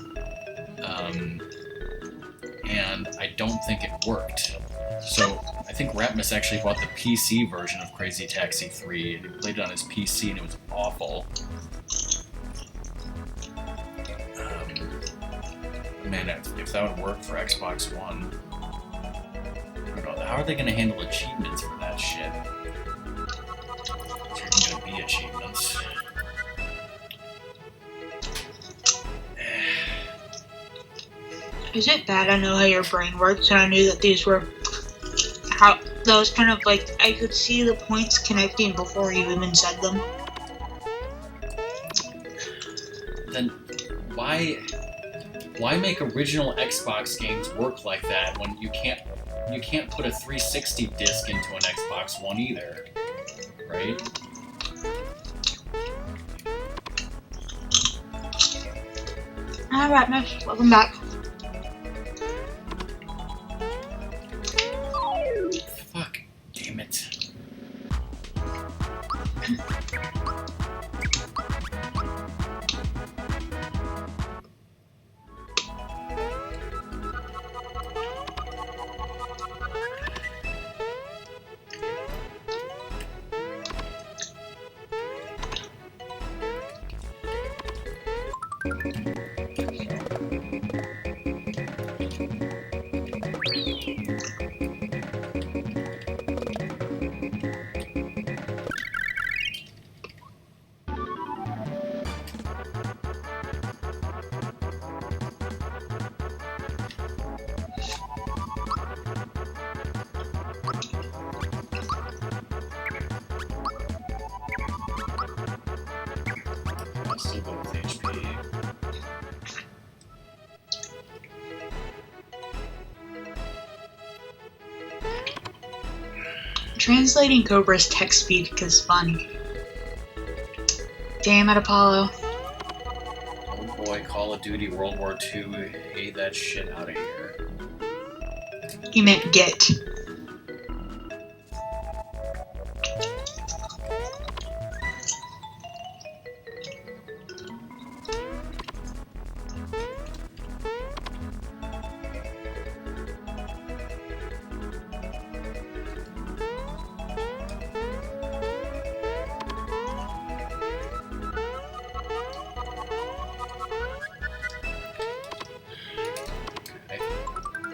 [SPEAKER 1] and I don't think it worked. So I think Ratmus actually bought the PC version of Crazy Taxi 3, and he played it on his PC, and it was awful. Man, if that would work for Xbox One, I don't know. How are they going to handle achievements for that shit? There ain't going to be achievements.
[SPEAKER 2] Is it bad I know how your brain works and I knew that these were... how those kind of like... I could see the points connecting before you even said them.
[SPEAKER 1] Then why make original Xbox games work like that when you can't put a 360 disc into an Xbox One either, right?
[SPEAKER 2] Alright, miss. Welcome back.
[SPEAKER 1] Fuck. Damn it. I'll still go with HP.
[SPEAKER 2] Translating Cobra's text speak is fun. Damn it, Apollo.
[SPEAKER 1] Oh boy, Call of Duty World War II. Hate that shit out of here.
[SPEAKER 2] He meant get.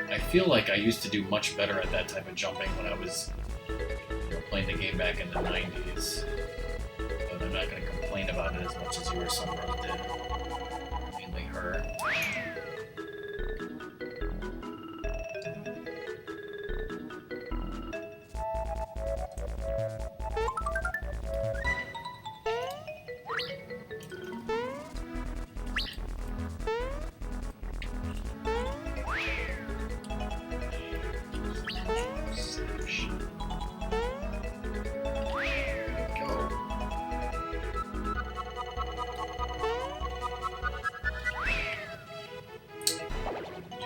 [SPEAKER 1] I feel like I used to do much better at that type of jumping when I was playing the game back in the 90s. But I'm not going to complain about it as much as you or Sunrose did. Mainly her.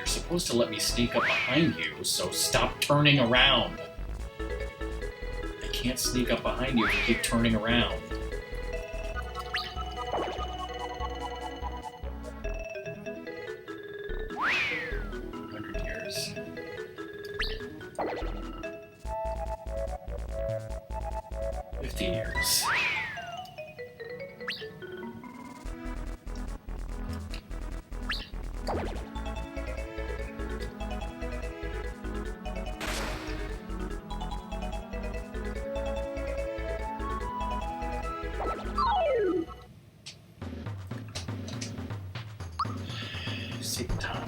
[SPEAKER 1] Supposed to let me sneak up behind you, so stop turning around. I can't sneak up behind you if you keep turning around. 50 years. Seat time.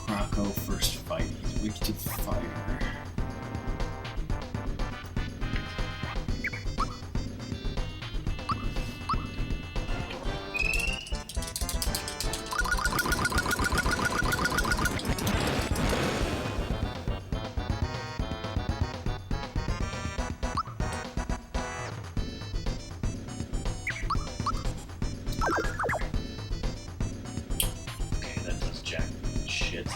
[SPEAKER 1] Croco first fight. He's weak to fire. Okay, that does jack shit.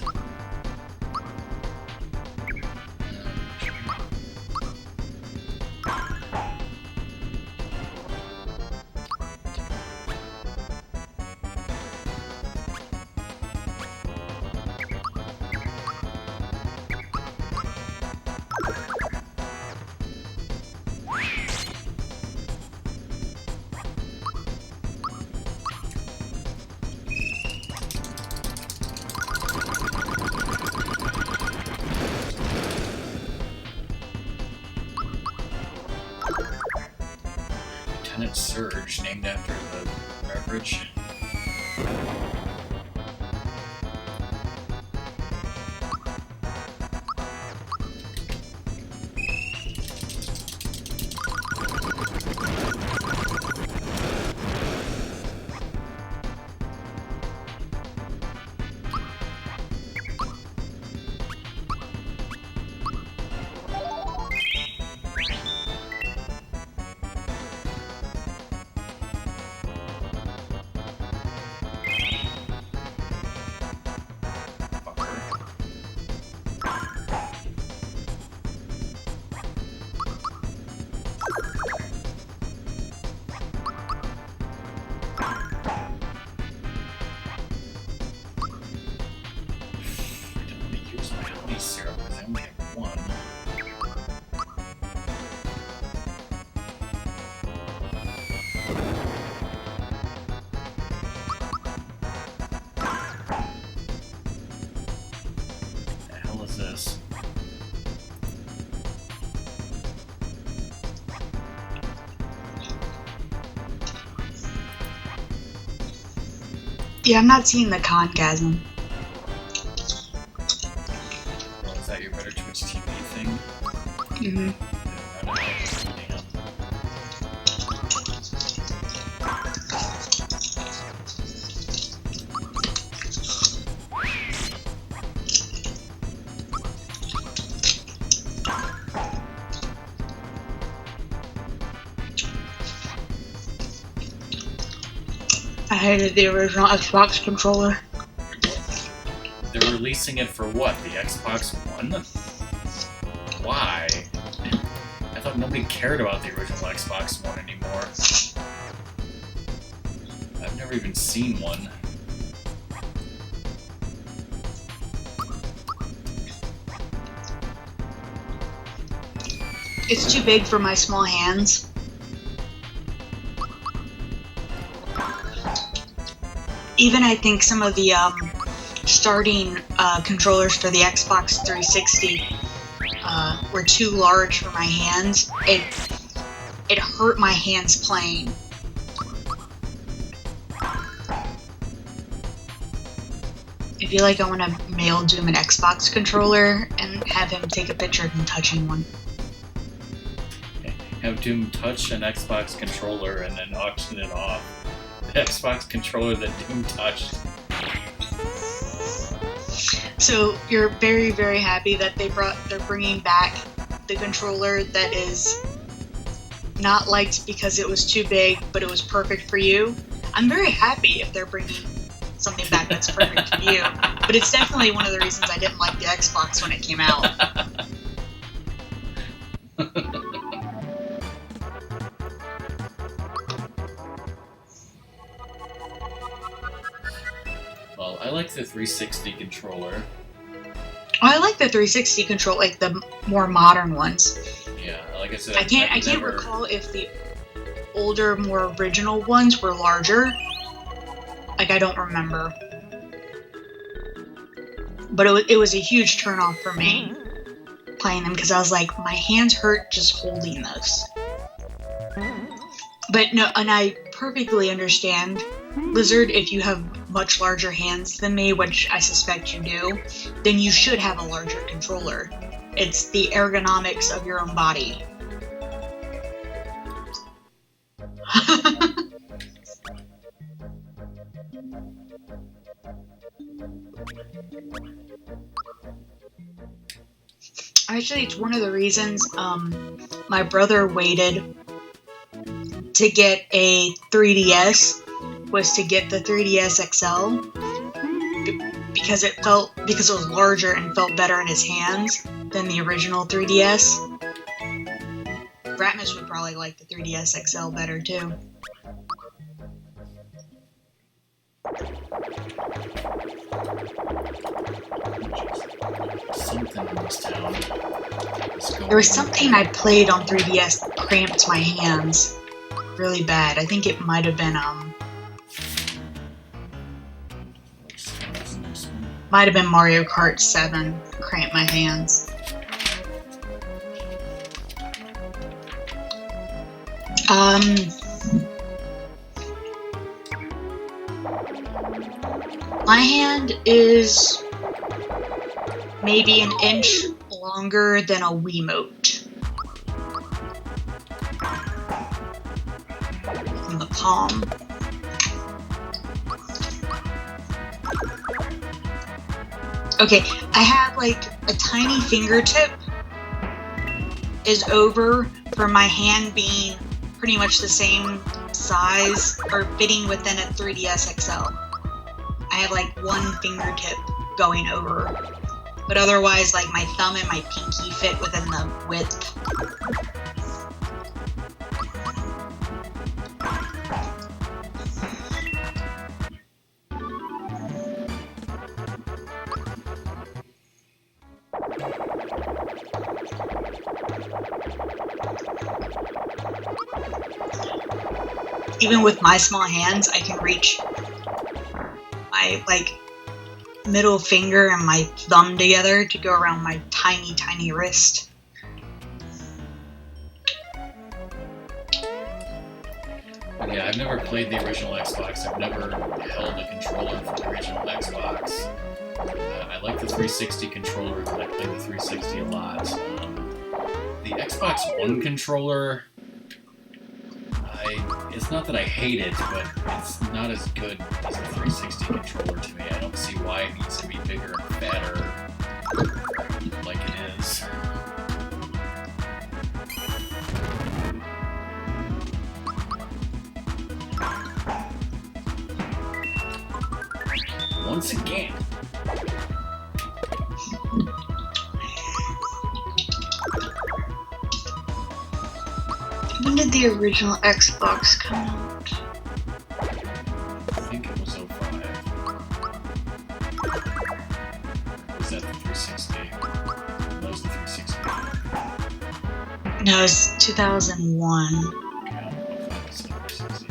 [SPEAKER 1] Lieutenant Surge, named after the beverage. Syrup because I only have one. The hell is this?
[SPEAKER 2] Yeah, I'm not seeing the congasm.
[SPEAKER 1] Is that your Better Twitch TV thing?
[SPEAKER 2] Mm-hmm. I hated the original Xbox controller.
[SPEAKER 1] They're releasing it for what? The Xbox One? Why? I thought nobody cared about the original Xbox One anymore. I've never even seen one.
[SPEAKER 2] It's too big for my small hands. Even I think some of the starting controllers for the Xbox 360 were too large for my hands. It hurt my hands playing. I feel like I want to mail Doom an Xbox controller and have him take a picture of him touching one.
[SPEAKER 1] Have Doom touch an Xbox controller and then auction it off. The Xbox controller that Doom touched.
[SPEAKER 2] So you're very, very happy that they're bringing back the controller that is not liked because it was too big, but it was perfect for you. I'm very happy if they're bringing something back that's perfect for you. But it's definitely one of the reasons I didn't like the Xbox when it came out.
[SPEAKER 1] the 360 controller.
[SPEAKER 2] I like the 360 control, like the more modern ones.
[SPEAKER 1] Yeah, like I said,
[SPEAKER 2] I can't recall if the older, more original ones were larger. Like, I don't remember. But it was a huge turnoff for me playing them, because I was like, my hands hurt just holding this. But no, and I perfectly understand, Lizard, if you have much larger hands than me, which I suspect you do, then you should have a larger controller. It's the ergonomics of your own body. Actually, it's one of the reasons my brother waited to get a 3DS, was to get the 3DS XL, because it was larger and felt better in his hands than the original 3DS. Ratmus would probably like the 3DS XL better too.
[SPEAKER 1] Something in this town.
[SPEAKER 2] There was something I played on 3DS that cramped my hands really bad. I think it might have been Mario Kart 7 cramped my hands. My hand is maybe an inch longer than a Wiimote. From the palm. Okay, I have like a tiny fingertip is over for my hand being pretty much the same size or fitting within a 3DS XL. I have like one fingertip going over, but otherwise like my thumb and my pinky fit within the width. Even with my small hands, I can reach my like middle finger and my thumb together to go around my tiny, tiny wrist.
[SPEAKER 1] Yeah, I've never played the original Xbox. I've never held a controller for the original Xbox. I like the 360 controller, but I played the 360 a lot. The Xbox One controller, it's not that I hate it, but it's not as good as the 360 controller to me. I don't see why it needs to be bigger and fatter like it is. Once again.
[SPEAKER 2] When did the original Xbox come out?
[SPEAKER 1] I think it was 05. Was that the 360? That was the 360.
[SPEAKER 2] No, it was 2001.
[SPEAKER 1] Yeah, 05 is the 360.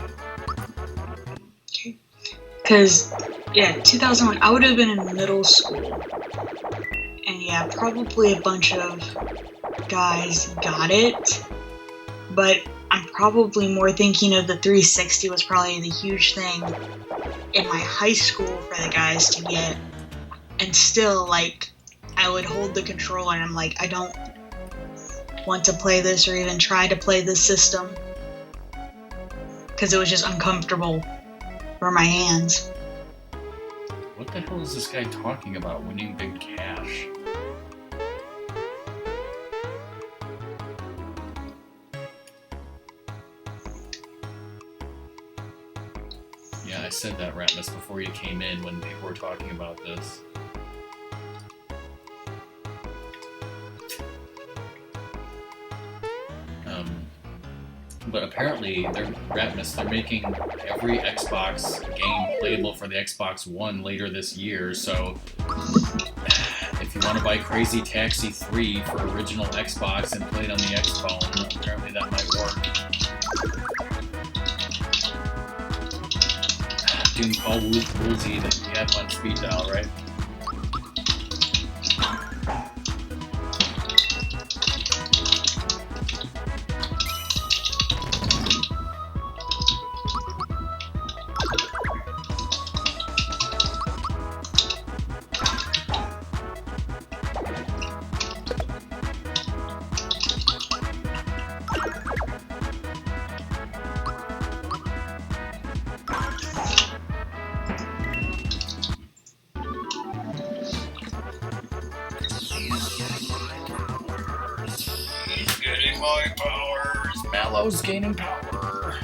[SPEAKER 2] Okay. Because, yeah, 2001, I would have been in middle school. And yeah, probably a bunch of guys got it. But I'm probably more thinking of the 360 was probably the huge thing in my high school for the guys to get. And still, like, I would hold the controller and I'm like, I don't want to play this or even try to play this system. Because it was just uncomfortable for my hands.
[SPEAKER 1] What the hell is this guy talking about? Winning big cash? Yeah, I said that, Ratmus, before you came in when people were talking about this. But apparently, Ratmus, they're making every Xbox game playable for the Xbox One later this year, so if you want to buy Crazy Taxi 3 for original Xbox and play it on the Xphone, apparently that might work. Doom Call Woolsey that you have on speed dial, right? Mallow's gaining power.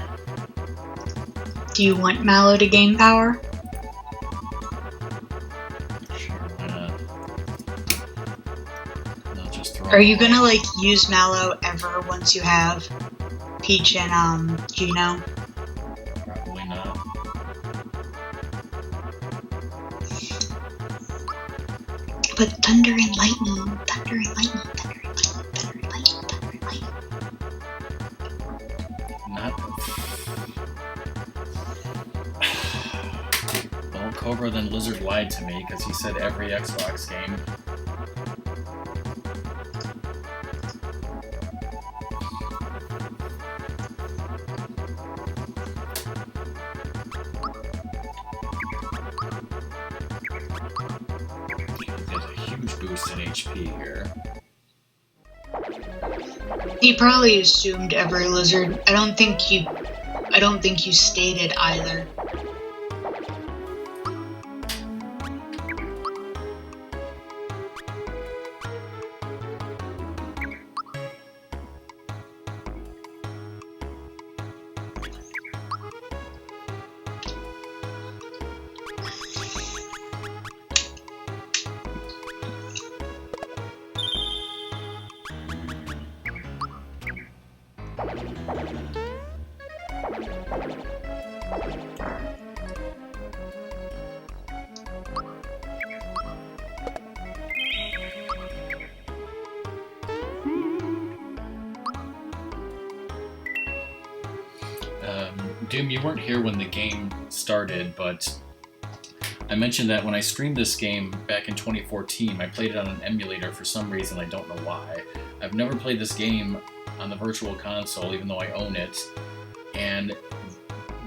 [SPEAKER 2] Do you want Mallow to gain power?
[SPEAKER 1] Sure, why not? Not just throw
[SPEAKER 2] Are you gonna like use Mallow ever once you have Peach and Geno?
[SPEAKER 1] Probably not.
[SPEAKER 2] But Thunder and Lightning, Thunder and Lightning, Thunder and Lightning, Thunder and Lightning, Thunder and Lightning.
[SPEAKER 1] Not. Well, Cobra then Lizard lied to me because he said every Xbox game. There's a huge boost in HP here.
[SPEAKER 2] He probably assumed every lizard. I don't think you stated either.
[SPEAKER 1] Doom, you weren't here when the game started, but I mentioned that when I streamed this game back in 2014, I played it on an emulator for some reason, I don't know why. I've never played this game on the Virtual Console, even though I own it, and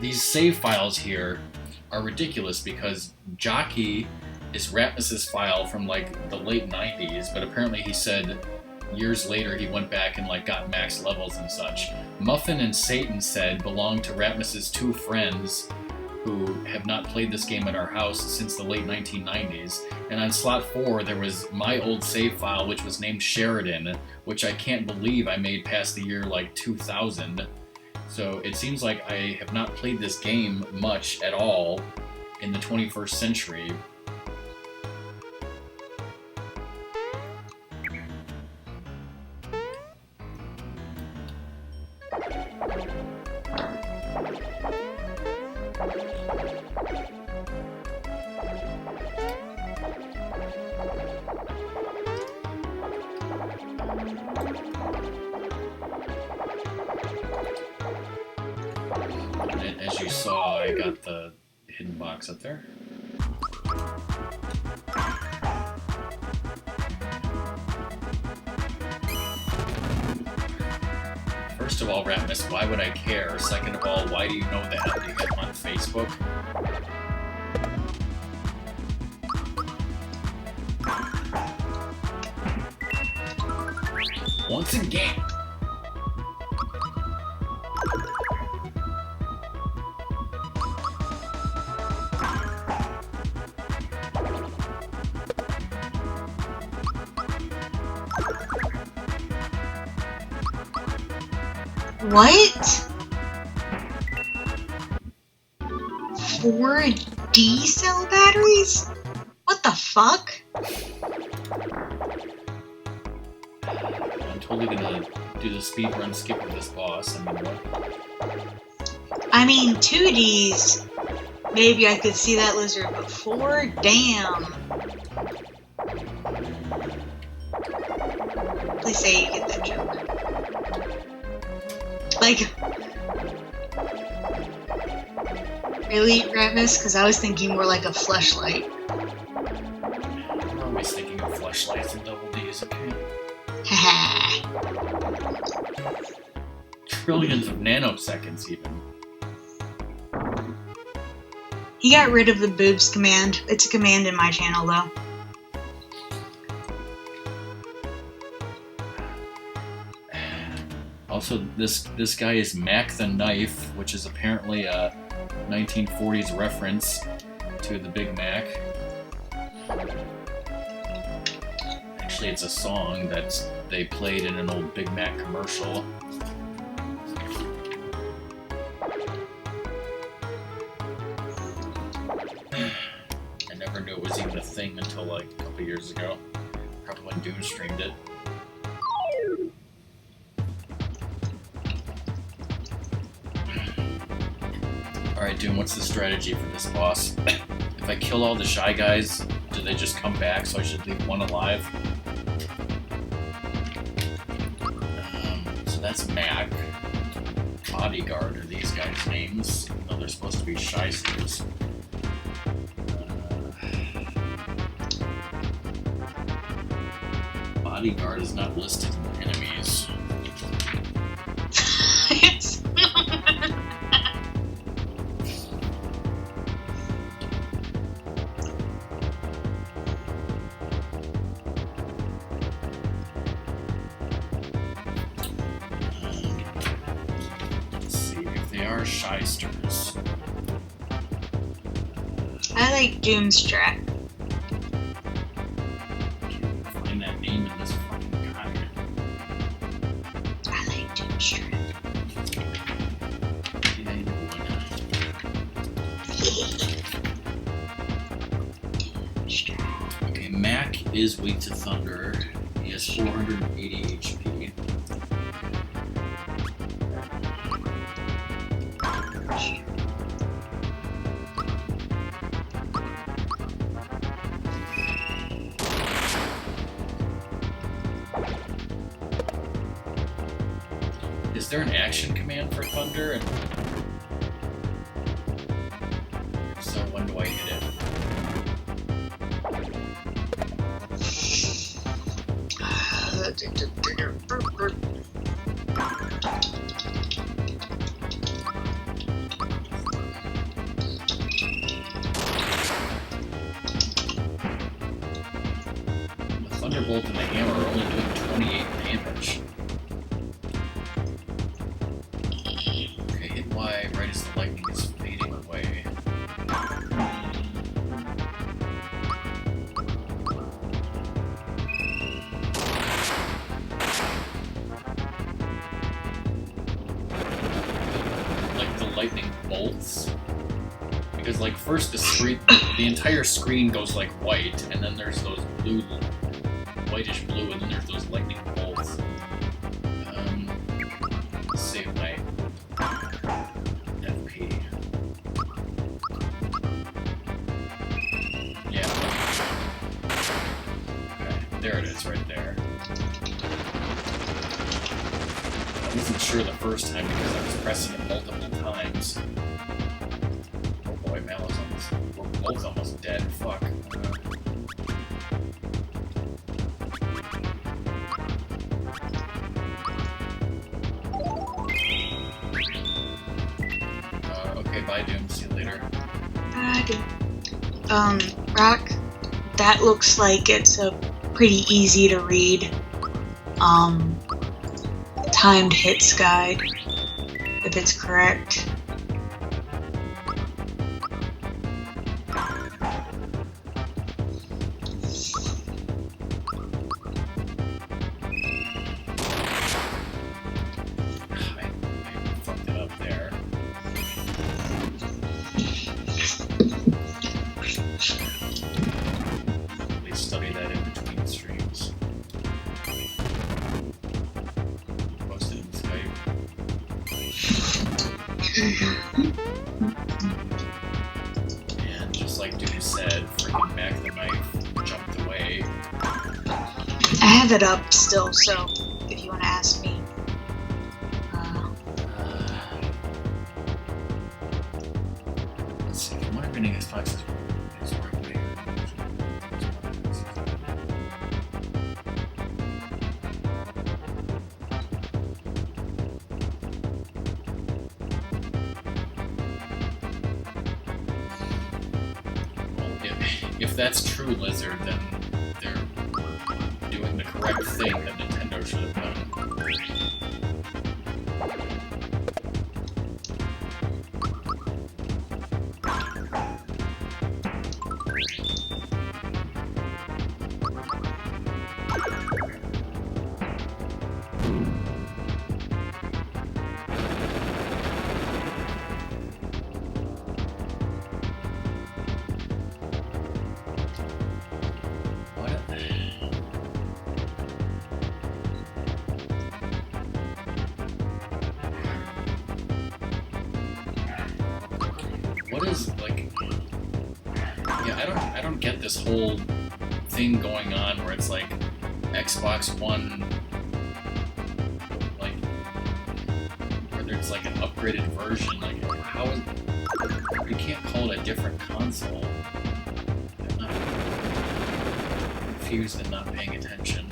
[SPEAKER 1] these save files here are ridiculous because Jockey is Ratmus's file from like the late 90s, but apparently he said years later he went back and like got max levels and such. Muffin and Satan said belonged to Ratmus's two friends who have not played this game at our house since the late 1990s. And on slot 4 there was my old save file which was named Sheridan, which I can't believe I made past the year like 2000. So it seems like I have not played this game much at all in the 21st century. And as you saw, I got the hidden box up there. First of all, Ratmus, why would I care? Second of all, why do you know that? Do you have him on Facebook? Once again!
[SPEAKER 2] What? 4 D-cell batteries? What the fuck?
[SPEAKER 1] On to totally gonna do the speedrun skip of this boss. I mean, what?
[SPEAKER 2] I mean, 2Ds, maybe I could see that lizard, but 4? Damn. Please say you get that joke. Like, really, Ravis? Because I was thinking more like a fleshlight.
[SPEAKER 1] I'm always thinking of fleshlights and double Ds, okay?
[SPEAKER 2] Haha.
[SPEAKER 1] Trillions of nanoseconds, even.
[SPEAKER 2] He got rid of the boobs command. It's a command in my channel, though.
[SPEAKER 1] Also, this guy is Mac the Knife, which is apparently a 1940s reference to the Big Mac. Actually, it's a song that they played in an old Big Mac commercial. I never knew it was even a thing until like a couple years ago. Probably when Doom streamed it. Alright, Doom, what's the strategy for this boss? If I kill all the shy guys, do they just come back, so I should leave one alive? So that's Mac. Bodyguard are these guys' names, even though they're supposed to be shysters. Bodyguard is not listed in the enemies.
[SPEAKER 2] It's
[SPEAKER 1] Let's see if they are shysters.
[SPEAKER 2] I like Doomstrat.
[SPEAKER 1] Find that name in this fucking guide.
[SPEAKER 2] I like Doomstrat.
[SPEAKER 1] Yeah, you would. Okay, Mac is weak to thunder. He has 480 HP. Is there an action command for thunder? And so when do I hit it? The thunderbolt and the hammer are only doing 28 damage. Okay, hit Y right as the lightning is fading away. Like the lightning bolts. Because like first the entire screen goes like white, and then there's those blue, whitish blue, and then there's those lightning bolts. Let's save my FP. Yeah. Okay, there it is, right there. I wasn't sure the first time because I was pressing it multiple times. Oh boy, Mallow's almost. We're both almost dead. Fuck. Okay, bye, Doom. See you later.
[SPEAKER 2] Rock, that looks like it's a pretty easy to read, timed hits guide, if it's correct.
[SPEAKER 1] I fucked it up there. Please study that in between streams. And just like Duke said, freaking Mac the Knife jumped away.
[SPEAKER 2] I have it up still, so if you want to ask me.
[SPEAKER 1] Let's see. From what I'm reading, Xbox is if that's true, Lizard, then they're doing the correct thing that Nintendo should have done. What is, like, yeah, I don't get this whole thing going on where it's like Xbox One, like, where there's like an upgraded version. Like, how is, you can't call it a different console. I'm not confused and not paying attention.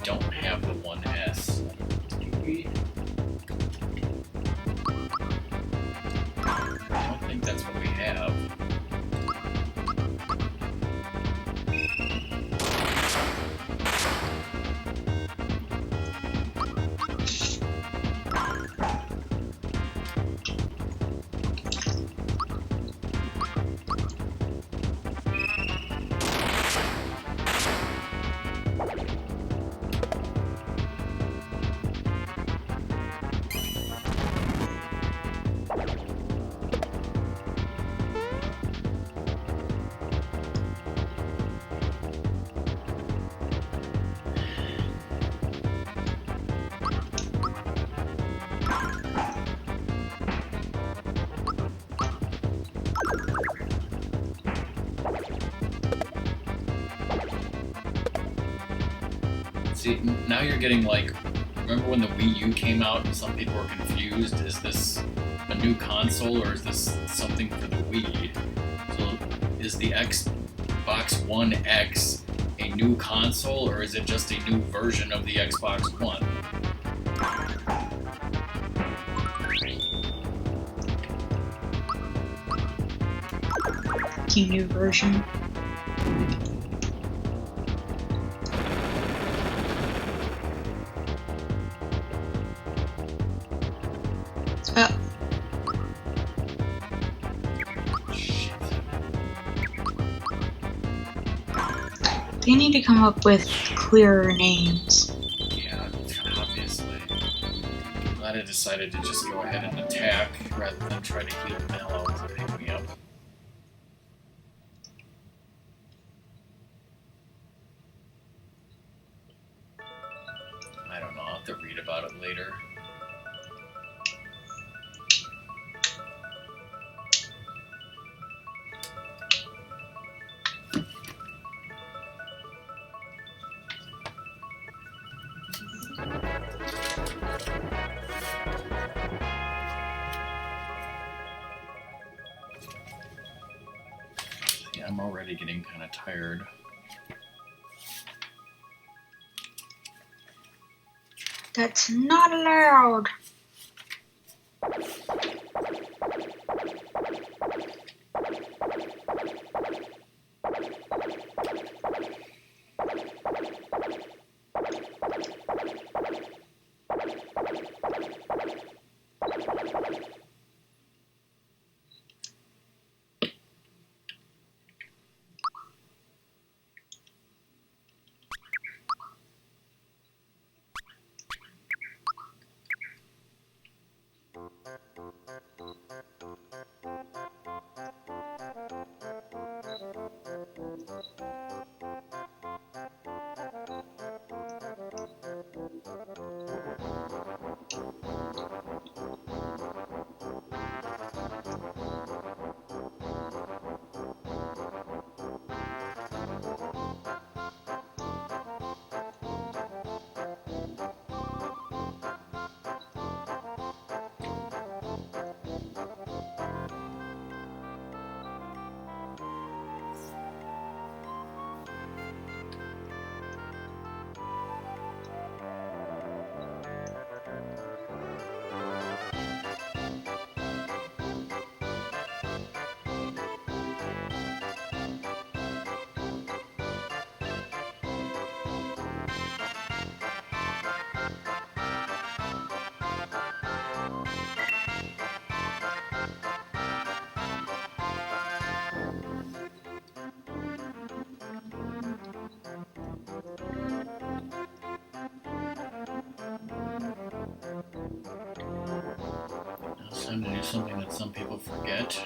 [SPEAKER 1] Don't have the 1S. Do we? I don't think that's what we have. See, now you're getting like, remember when the Wii U came out and some people were confused? Is this a new console or is this something for the Wii? So is the Xbox One X a new console or is it just a new version of the Xbox One?
[SPEAKER 2] New version. They need to come up with clearer names.
[SPEAKER 1] Yeah, obviously. I'm glad I decided to just go ahead and attack rather than try to heal Mallow to pick me up. I don't know, I'll have to read about it later. Yeah, I'm already getting kind of tired.
[SPEAKER 2] That's not allowed.
[SPEAKER 1] Time to do something that some people forget.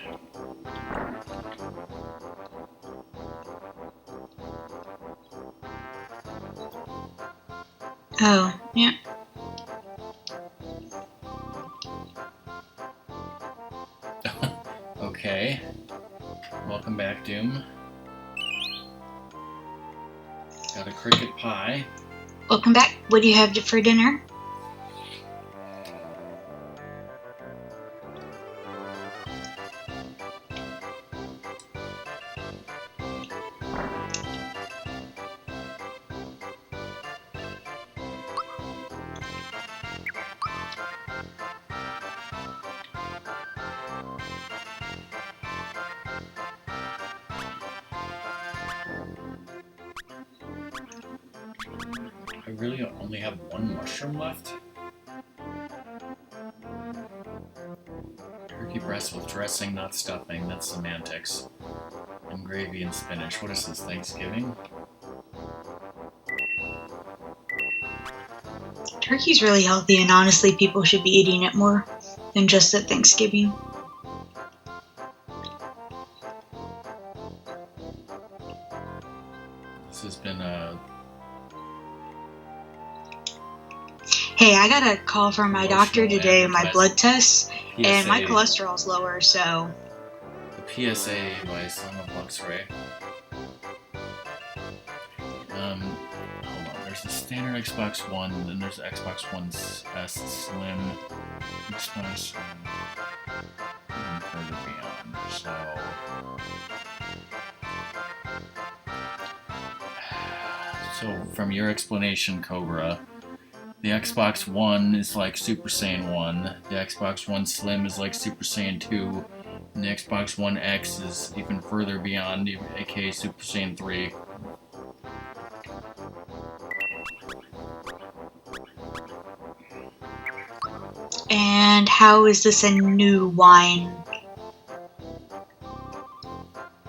[SPEAKER 2] Oh, yeah.
[SPEAKER 1] Okay. Welcome back, Doom. Got a cricket pie.
[SPEAKER 2] Welcome back. What do you have for dinner?
[SPEAKER 1] I really only have one mushroom left. Turkey breast with dressing, not stuffing. That's semantics. And gravy and spinach. What is this, Thanksgiving?
[SPEAKER 2] Turkey's really healthy, and honestly, people should be eating it more than just at Thanksgiving.
[SPEAKER 1] This has been a...
[SPEAKER 2] Hey, I got a call from my doctor
[SPEAKER 1] Emotional
[SPEAKER 2] today, my
[SPEAKER 1] advertising.
[SPEAKER 2] blood tests, and my
[SPEAKER 1] PSA.
[SPEAKER 2] cholesterol's lower, so...
[SPEAKER 1] The PSA by Son of Luxray. Hold on. There's the standard Xbox One, and then there's the Xbox One S Slim. Xbox and further beyond. So from your explanation, Cobra, the Xbox One is like Super Saiyan 1, the Xbox One Slim is like Super Saiyan 2, and the Xbox One X is even further beyond, aka Super Saiyan 3.
[SPEAKER 2] And how is this a new wine?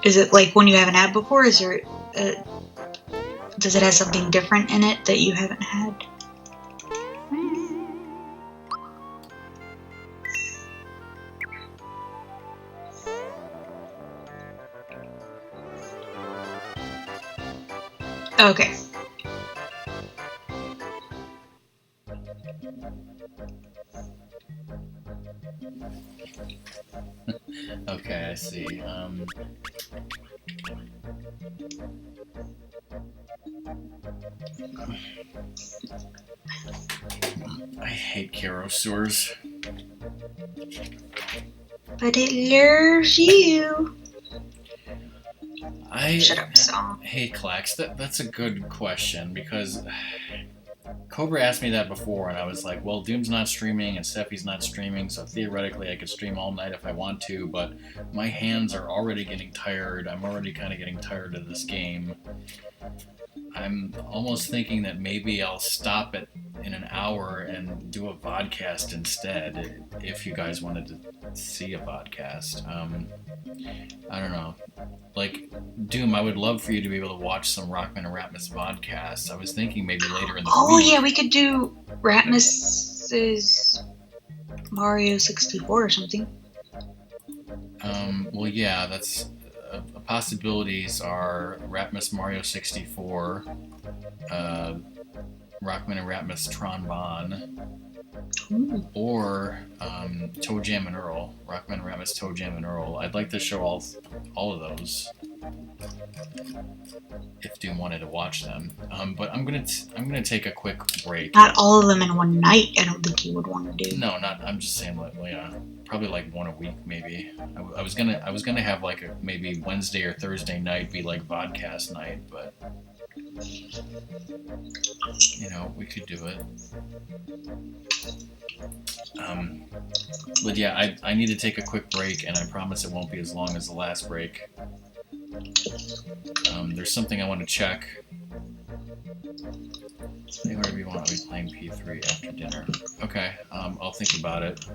[SPEAKER 2] Is it like one you haven't had before? Is there... does it have something different in it that you haven't had? Okay.
[SPEAKER 1] Okay, I see. I hate Carosaurs.
[SPEAKER 2] But it lures you.
[SPEAKER 1] I
[SPEAKER 2] Shut up, song.
[SPEAKER 1] Hey, Clax, that's a good question, because Cobra asked me that before, and I was like, well, Doom's not streaming and Steffi's not streaming, so theoretically I could stream all night if I want to, but my hands are already getting tired. I'm already kind of getting tired of this game. I'm almost thinking that maybe I'll stop it in an hour and do a vodcast instead, if you guys wanted to see a vodcast. I don't know. Like, Doom, I would love for you to be able to watch some Rockman and Ratmus vodcasts. I was thinking maybe later in the
[SPEAKER 2] Oh,
[SPEAKER 1] week.
[SPEAKER 2] yeah, we could do Ratmus's Mario 64 or something.
[SPEAKER 1] Well, yeah, that's... possibilities are Ratmus Mario 64, Rockman and Ratmus Tron-Bon, or Toe Jam and Earl. Rockman and Ratmus Toe Jam and Earl. I'd like to show all of those if Doom wanted to watch them. But I'm gonna take a quick break.
[SPEAKER 2] Not all of them in one night, I don't think you would want to do.
[SPEAKER 1] No, not. I'm just saying, like, well, yeah, probably like one a week, maybe. I was gonna have like a maybe Wednesday or Thursday night be like vodcast night, but you know, we could do it. But yeah, I need to take a quick break, and I promise it won't be as long as the last break. There's something I want to check. Say whatever you want. I'll be playing P3 after dinner. Okay, I'll think about it.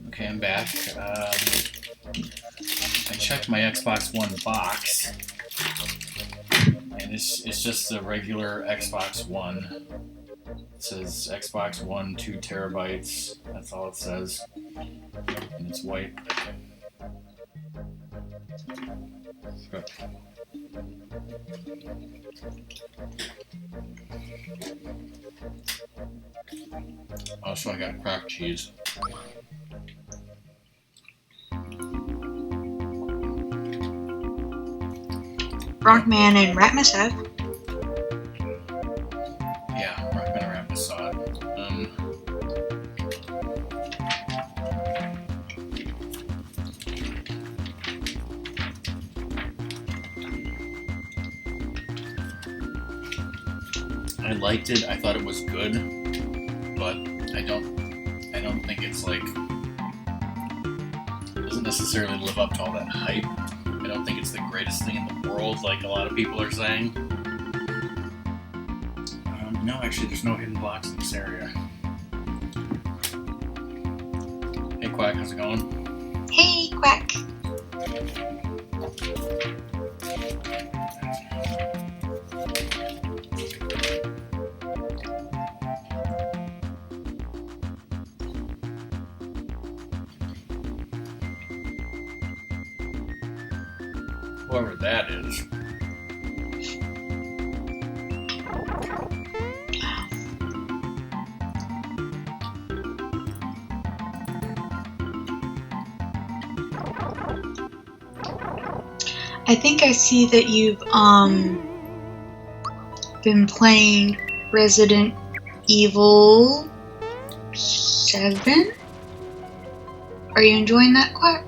[SPEAKER 1] Okay, I'm back. I checked my Xbox One box, and it's just a regular Xbox One. It says Xbox One 2 terabytes. That's all it says, and it's white. Good. Also, I got cracked cheese.
[SPEAKER 2] Rockman and Ratmus have.
[SPEAKER 1] Yeah, Rockman and Ratmus saw it. I liked it. I thought it was good, but I don't think it's like, it doesn't necessarily live up to all that hype. I don't think it's the greatest thing in the world, like a lot of people are saying. No, actually, there's no hidden blocks in this area. Hey, Quack, how's it going?
[SPEAKER 2] Hey, Quack.
[SPEAKER 1] Whoever that is.
[SPEAKER 2] I think I see that you've been playing Resident Evil 7. Are you enjoying that, Quack?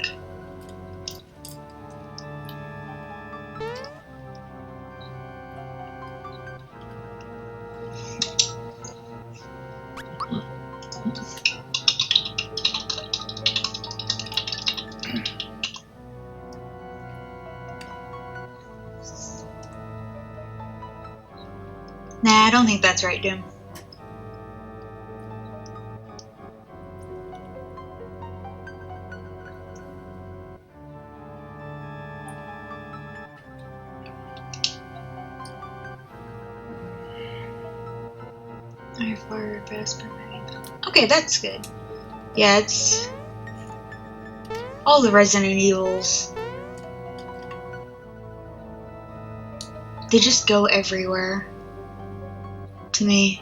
[SPEAKER 2] Nah, I don't think that's right, Doom. I fired past my. Okay, that's good. Yeah, it's all the Resident Evils. They just go everywhere. To me.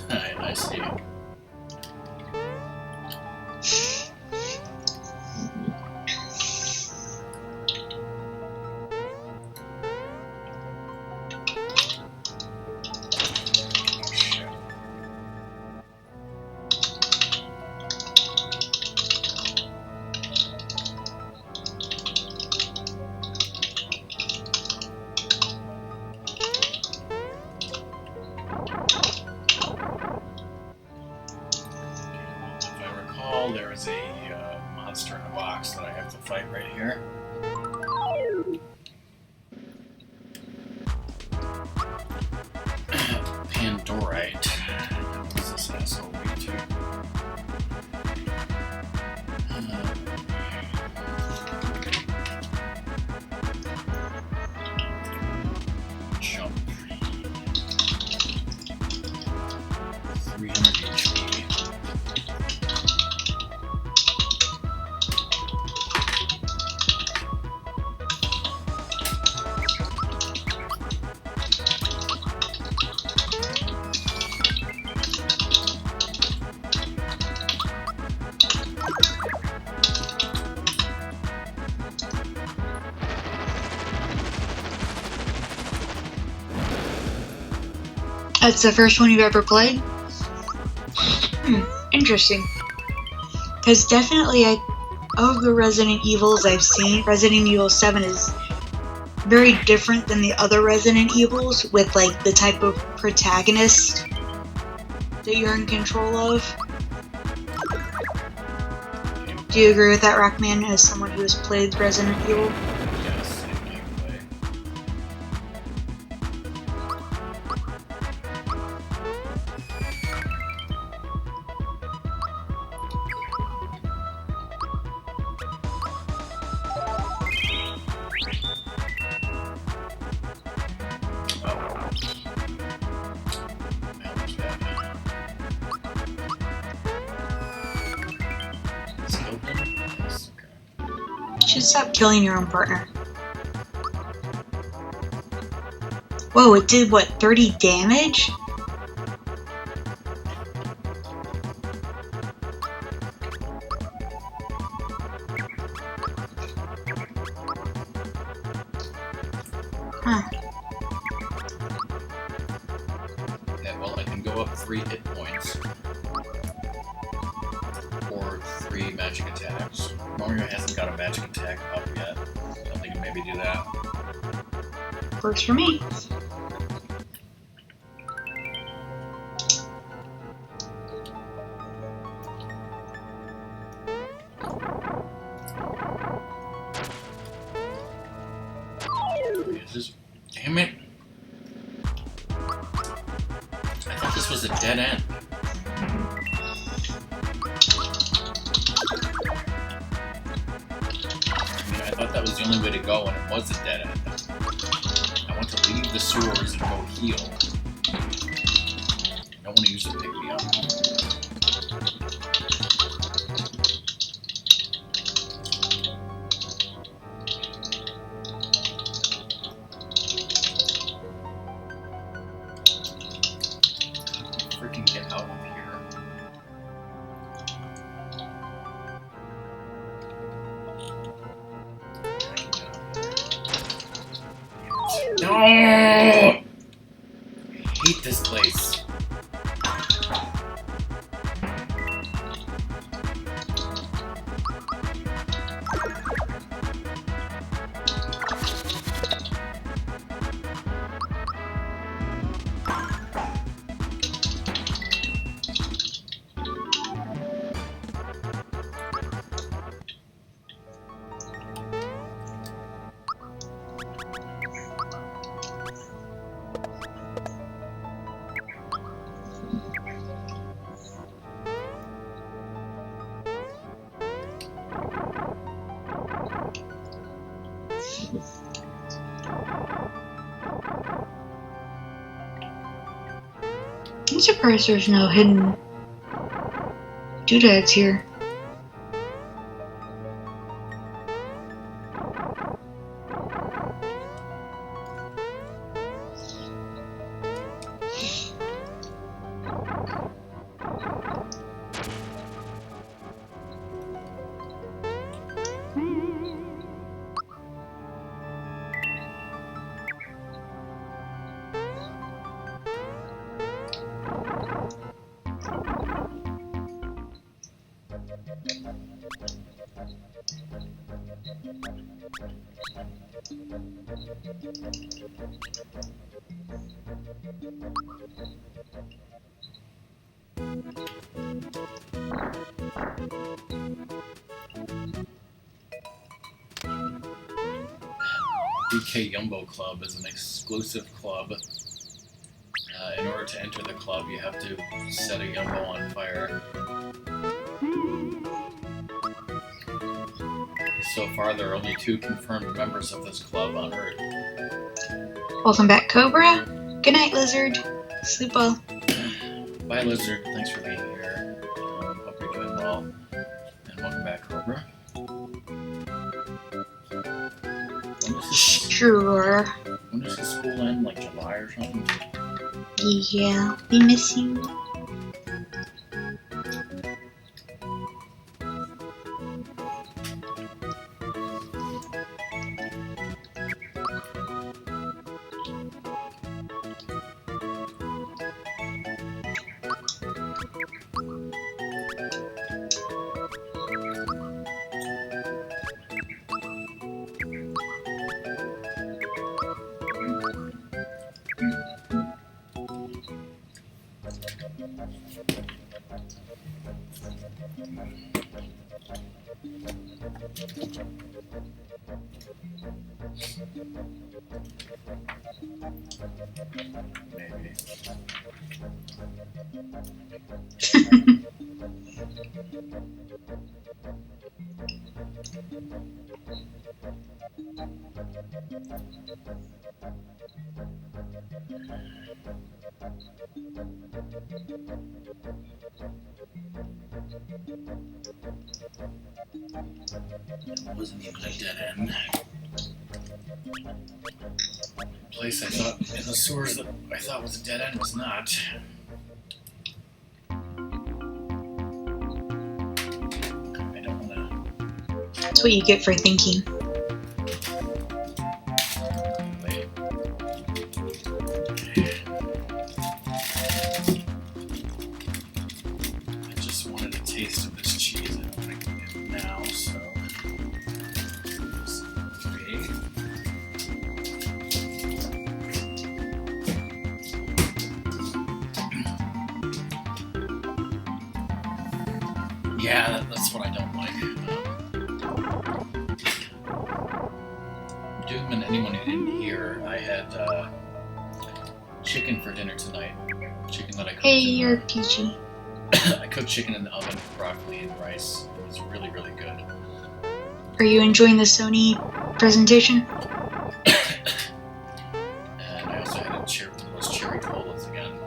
[SPEAKER 1] I see. right here. Pandorite. What does this asshole lead to? Jump. 300 HP.
[SPEAKER 2] That's the first one you've ever played? Interesting. Because definitely, of the Resident Evils I've seen, Resident Evil 7 is very different than the other Resident Evils with, like, the type of protagonist that you're in control of. Do you agree with that, Rockman, as someone who has played Resident Evil?
[SPEAKER 1] Yes, same gameplay.
[SPEAKER 2] You should stop killing your own partner. Whoa, it did what, 30 damage? Huh.
[SPEAKER 1] Yeah, well, I can go up 3 hit points. Or 3 magic attacks. Mario hasn't got a magic attack up yet. I think I maybe do that.
[SPEAKER 2] Works for me.
[SPEAKER 1] Is this... Damn it! I thought this was a dead end. I thought that was the only way to go, and it was a dead end. I want to leave the sewers and go heal. I don't want to use a pick me up. Freaking get out of here. No! I hate this place.
[SPEAKER 2] I'm surprised there's no hidden doodads here.
[SPEAKER 1] UK Yumbo Club is an exclusive club. In order to enter the club, you have to set a Yumbo on fire. So far, there are only 2 confirmed members of this club on Earth.
[SPEAKER 2] Welcome back, Cobra. Good night, Lizard. Sleep well.
[SPEAKER 1] Bye, Lizard. Thanks for being here. Hope you're doing well. And welcome back, Cobra.
[SPEAKER 2] Sure.
[SPEAKER 1] When does the school end? Like July or something?
[SPEAKER 2] Yeah, we miss you.
[SPEAKER 1] Maybe. It wasn't even a dead end. The place I thought in the sewers that I thought was a dead end was not. I don't wanna.
[SPEAKER 2] That's what you get for thinking.
[SPEAKER 1] Wait. I just wanted a taste of this cheese. I don't want to get it now, so. Wait. Yeah, that's what I don't like. Doom and anyone who didn't hear, I had chicken for dinner tonight. Chicken that I cooked.
[SPEAKER 2] Hey,
[SPEAKER 1] in
[SPEAKER 2] you're peachy.
[SPEAKER 1] I cooked chicken in the oven with broccoli and rice. It was really, really good.
[SPEAKER 2] Are you enjoying the Sony presentation?
[SPEAKER 1] And I also had one of those cherry colas again.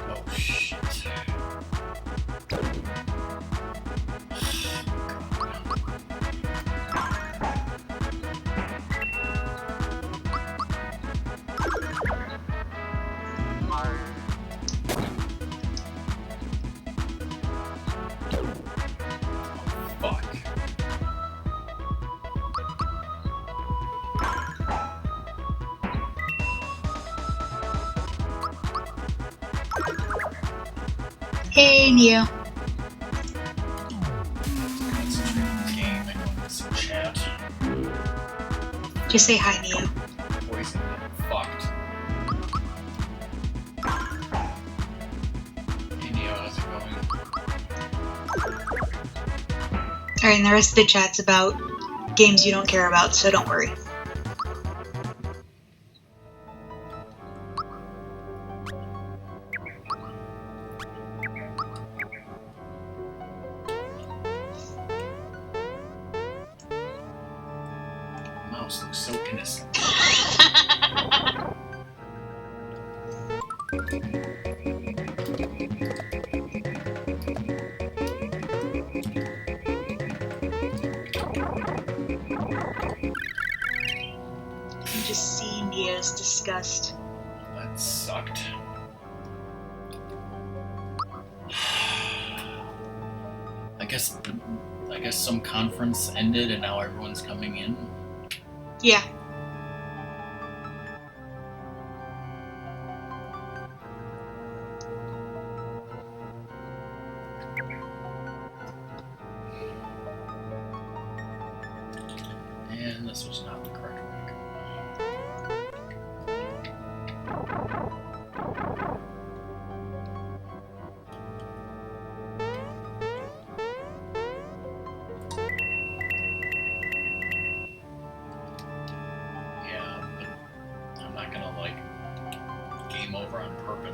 [SPEAKER 1] Oh shit. Fuck.
[SPEAKER 2] Hey, Neo.
[SPEAKER 1] Concentrate on the game. I don't want some chat.
[SPEAKER 2] Just say hi, Neo.
[SPEAKER 1] Poison and fucked. Hey Neo, how's it going?
[SPEAKER 2] Alright, and the rest of the chat's about games you don't care about, so don't worry.
[SPEAKER 1] Mouse looks so innocent.
[SPEAKER 2] You just see Neo's disgust.
[SPEAKER 1] That sucked. I guess some conference ended and now everyone's coming in.
[SPEAKER 2] Yeah.
[SPEAKER 1] And this was not the correct way to go.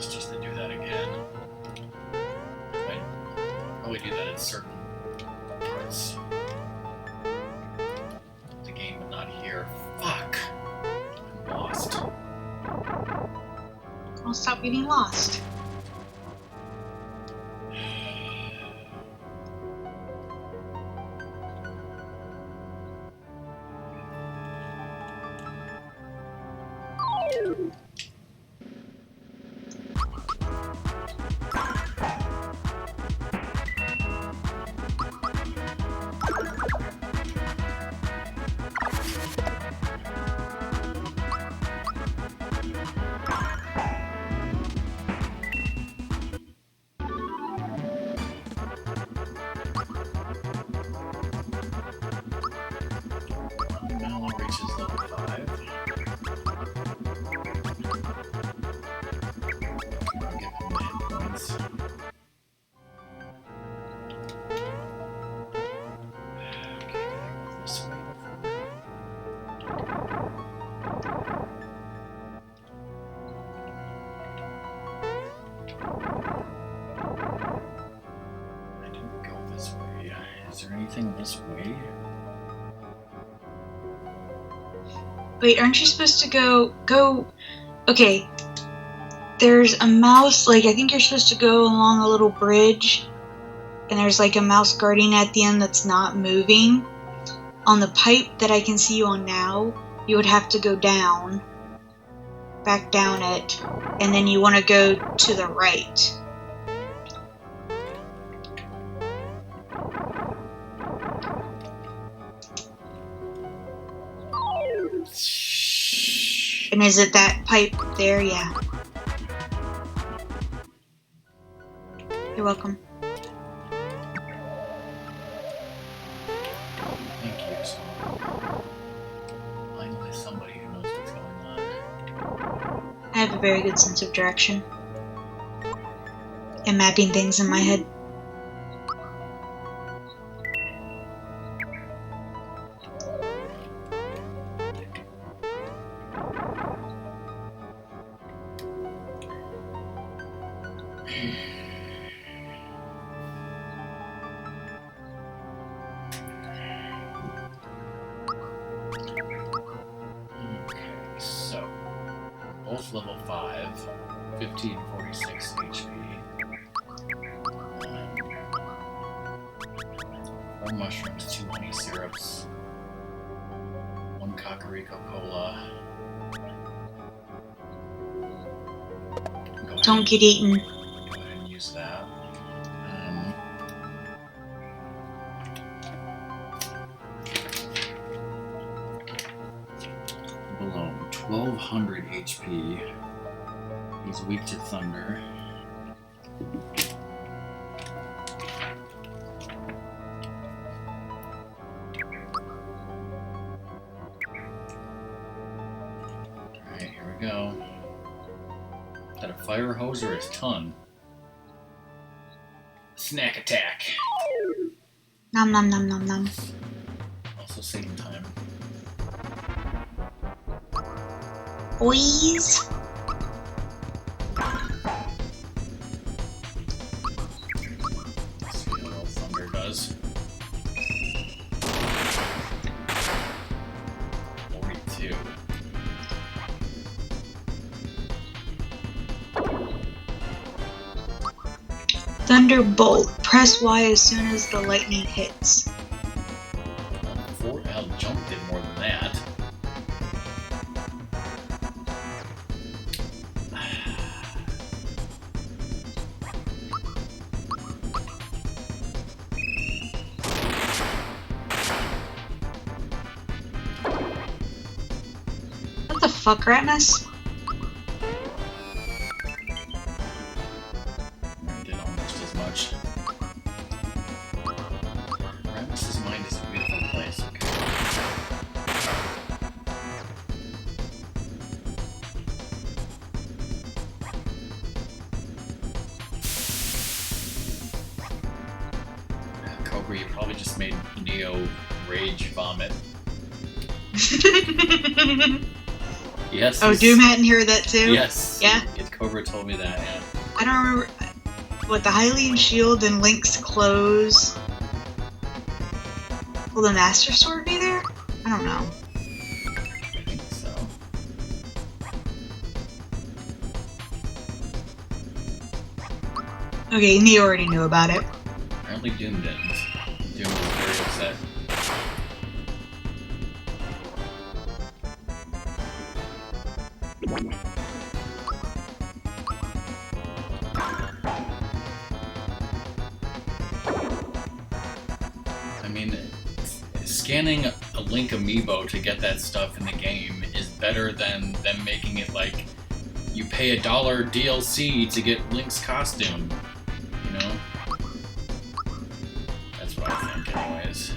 [SPEAKER 1] was just to do that again. I'd probably do that in certain parts of the game, but not here. Fuck! I'm lost.
[SPEAKER 2] I'll stop getting lost.
[SPEAKER 1] Now it reaches level 5. I'll give him the hit points. Okay, this way I didn't go this way. Is there anything this way?
[SPEAKER 2] Wait, aren't you supposed to go... Okay. There's a mouse, like, I think you're supposed to go along a little bridge, and there's, like, a mouse guardian at the end that's not moving. On the pipe that I can see you on now, you would have to go down. Back down it. And then you want to go to the right. And is it that pipe there? Yeah. You're welcome.
[SPEAKER 1] Thank you. So, finally, somebody who knows what's going on.
[SPEAKER 2] I have a very good sense of direction. And mapping things in my head.
[SPEAKER 1] Okay, so both level 5, 1546 HP. 4 mushrooms, 2 honey syrups, 1 Kakariko Cola.
[SPEAKER 2] Don't get eaten.
[SPEAKER 1] Go ahead and use that. Below 1200 HP. He's weak to thunder. Alright, here we go. Is that a fire hose or his tongue? Snack attack.
[SPEAKER 2] Nom nom nom nom nom.
[SPEAKER 1] Also saving time.
[SPEAKER 2] Boys.
[SPEAKER 1] Let's see how well thunder does. 42.
[SPEAKER 2] Thunderbolt. Press Y as soon as the lightning hits.
[SPEAKER 1] Jump did more than that.
[SPEAKER 2] What the fuck, Ratmus?
[SPEAKER 1] I did almost as much. Ratmus's mind is a beautiful place, okay? Cobra, you probably just made Neo rage vomit. Yes.
[SPEAKER 2] Oh, Doom hadn't heard that too?
[SPEAKER 1] Yes.
[SPEAKER 2] Yeah?
[SPEAKER 1] It Cobra told me that, yeah.
[SPEAKER 2] I don't remember what the Hylian Shield and Link's clothes. Will the Master Sword be there? I don't know.
[SPEAKER 1] I think so.
[SPEAKER 2] Okay, Neo already knew about it.
[SPEAKER 1] Apparently Doom didn't. Doom was very upset. I mean, scanning a Link amiibo to get that stuff in the game is better than them making it like you pay $1 DLC to get Link's costume. You know? That's what I think, anyways.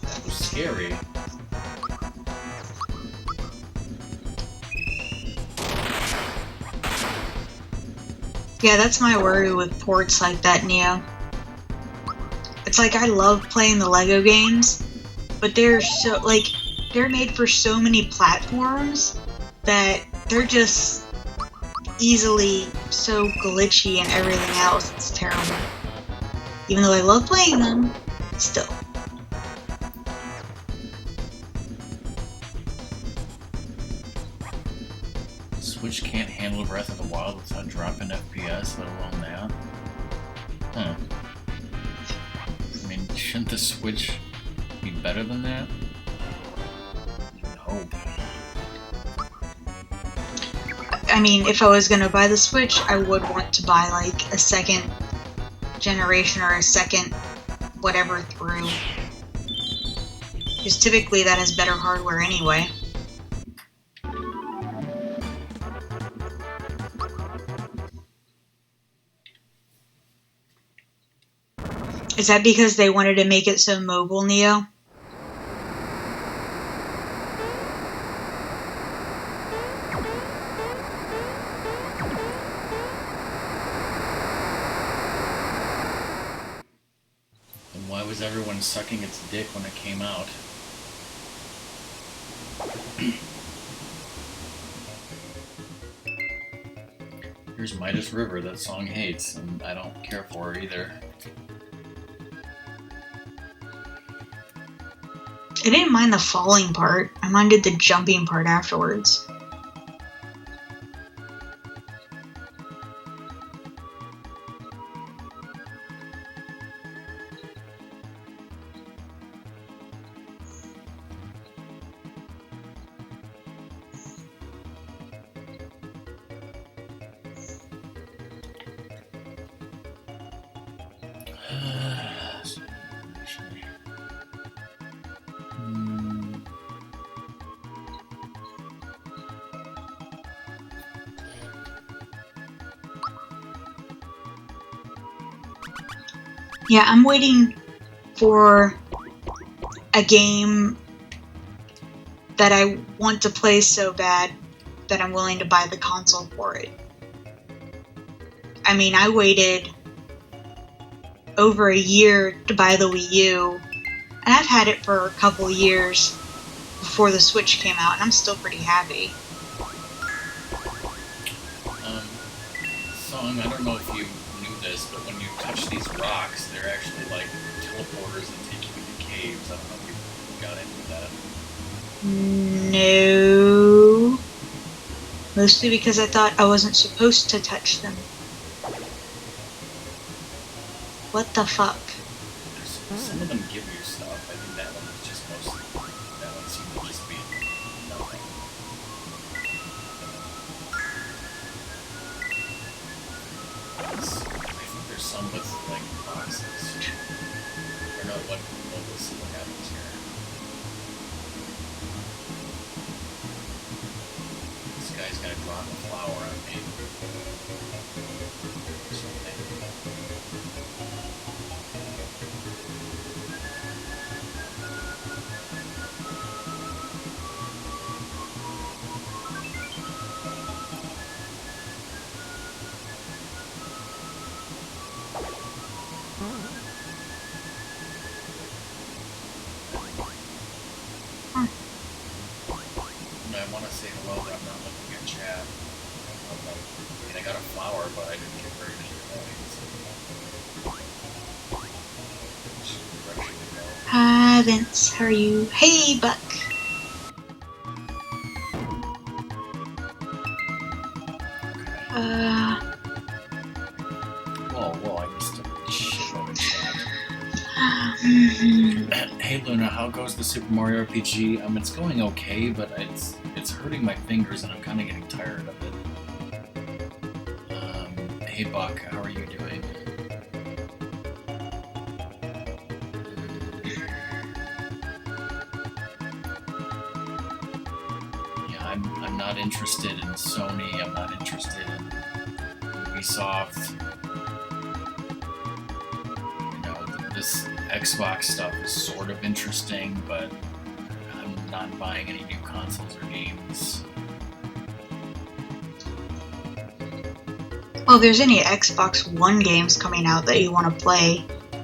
[SPEAKER 1] That was scary.
[SPEAKER 2] Yeah, that's my worry with ports like that, Neo. It's like I love playing the Lego games, but they're so they're made for so many platforms that they're just easily so glitchy and everything else. It's terrible. Even though I love playing them, still.
[SPEAKER 1] Switch can't handle Breath of the Wild without dropping FPS, let alone that. Huh. I mean, shouldn't the Switch be better than that? I hope.
[SPEAKER 2] I mean, if I was gonna buy the Switch, I would want to buy like a second generation or a second whatever through. Because typically that has better hardware anyway. Is that because they wanted to make it so mobile, Neo?
[SPEAKER 1] And why was everyone sucking its dick when it came out? Here's Midas River, that song hates, and I don't care for her either.
[SPEAKER 2] I didn't mind the falling part. I minded the jumping part afterwards. Yeah, I'm waiting for a game that I want to play so bad that I'm willing to buy the console for it. I mean, I waited over a year to buy the Wii U, and I've had it for a couple years before the Switch came out, and I'm still pretty happy.
[SPEAKER 1] Song, I don't know if you knew this, but when you touch these rocks, they're actually like teleporters that take you into caves. I don't know if you got into that.
[SPEAKER 2] No. Mostly because I thought I wasn't supposed to touch them. What the fuck?
[SPEAKER 1] Some of them give you stuff. I think that one was just mostly. That one seemed to just be nothing. I think there's some with like boxes. Or no, we'll see what happens here. This guy's gonna drop a flower on me. Or something. want to say hello, but I'm not looking at chat. I mean, I got a flower, but I didn't get very many coins.
[SPEAKER 2] Hi, Vince. How are you? Hey, Buck.
[SPEAKER 1] Whoa, I missed a shitload of chat. Hey Luna, how goes the Super Mario RPG? It's going okay, but it's hurting my fingers and I'm kind of getting tired of it. Hey Buck, how are you doing? Yeah, I'm not interested in Sony. I'm not interested in Ubisoft. This Xbox stuff is sort of interesting, but I'm not buying any new consoles or games.
[SPEAKER 2] Well, if there's any Xbox One games coming out that you want to play,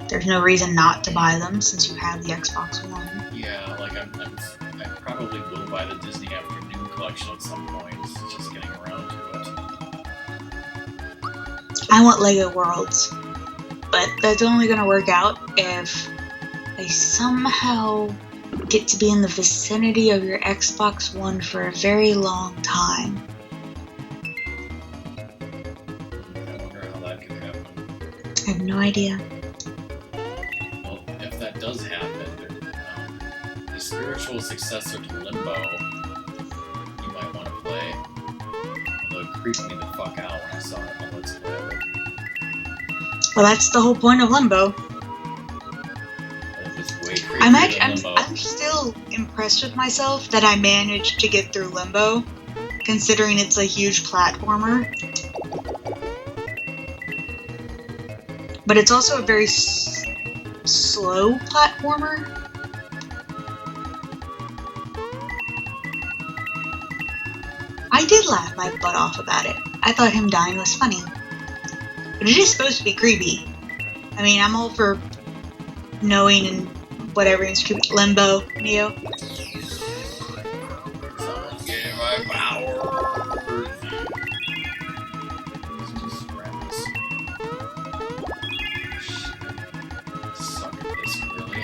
[SPEAKER 2] there's no reason not to buy them since you have the Xbox One.
[SPEAKER 1] Yeah, like I probably will buy the Disney Afternoon collection at some point. Just getting around to it.
[SPEAKER 2] I want Lego Worlds, but that's only going to work out if I somehow get to be in the vicinity of your Xbox One for a very long time.
[SPEAKER 1] I wonder how that could happen.
[SPEAKER 2] I have no idea.
[SPEAKER 1] Well, if that does happen, the spiritual successor to Limbo, you might want to play. Although it creeped me the fuck out when I saw it on Let's Play of it.
[SPEAKER 2] Well, that's the whole point of Limbo.
[SPEAKER 1] It was way creepier than Limbo.
[SPEAKER 2] I'm still impressed with myself that I managed to get through Limbo, considering it's a huge platformer. But it's also a very slow platformer. I did laugh my butt off about it. I thought him dying was funny. But it is supposed to be creepy. I mean, I'm all for knowing and whatever is creepy. Limbo, Neo.
[SPEAKER 1] Get my power. Just grab this. Suck at this, really.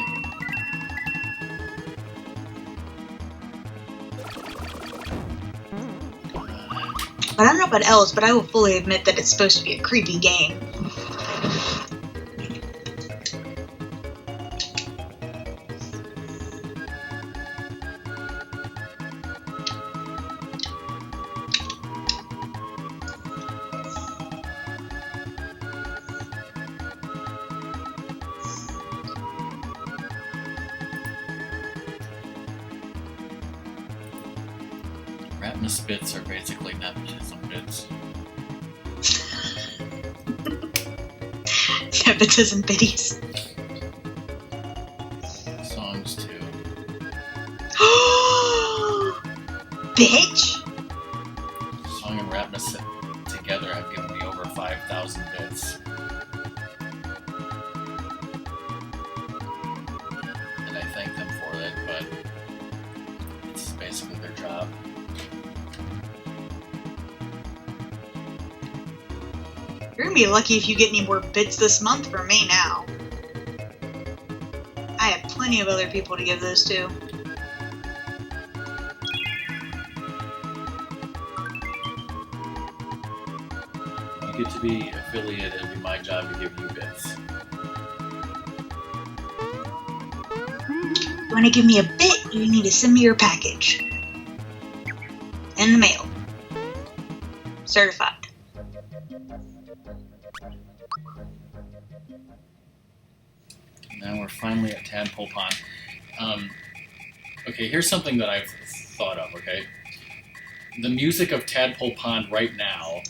[SPEAKER 2] But I don't know about else, but I will fully admit that it's supposed to be a creepy game.
[SPEAKER 1] Ratmus bits are basically nepotism bits.
[SPEAKER 2] Nepotism biddies.
[SPEAKER 1] Songs too.
[SPEAKER 2] Bitch!
[SPEAKER 1] Song and Ratmus together have given me over 5,000 bits. And I thank them for it, but it's basically their job.
[SPEAKER 2] You're gonna be lucky if you get any more bits this month from me now. I have plenty of other people to give those to.
[SPEAKER 1] You get to be affiliated, it'd be my job to give you bits.
[SPEAKER 2] You wanna give me a bit, you need to send me your package. In the mail. Certified.
[SPEAKER 1] Now we're finally at Tadpole Pond. Okay, here's something that I've thought of, okay? The music of Tadpole Pond right now,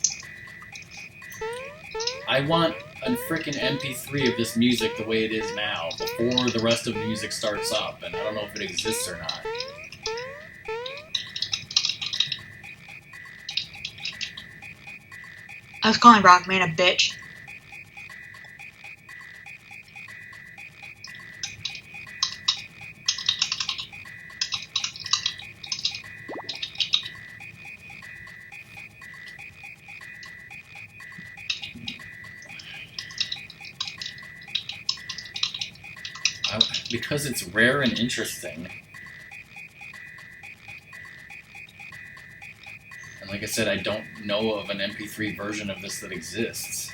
[SPEAKER 1] I want a frickin' MP3 of this music the way it is now, before the rest of the music starts up, and I don't know if it exists or not.
[SPEAKER 2] I was calling Rockman a bitch.
[SPEAKER 1] because it's rare and interesting. And like I said, I don't know of an MP3 version of this that exists.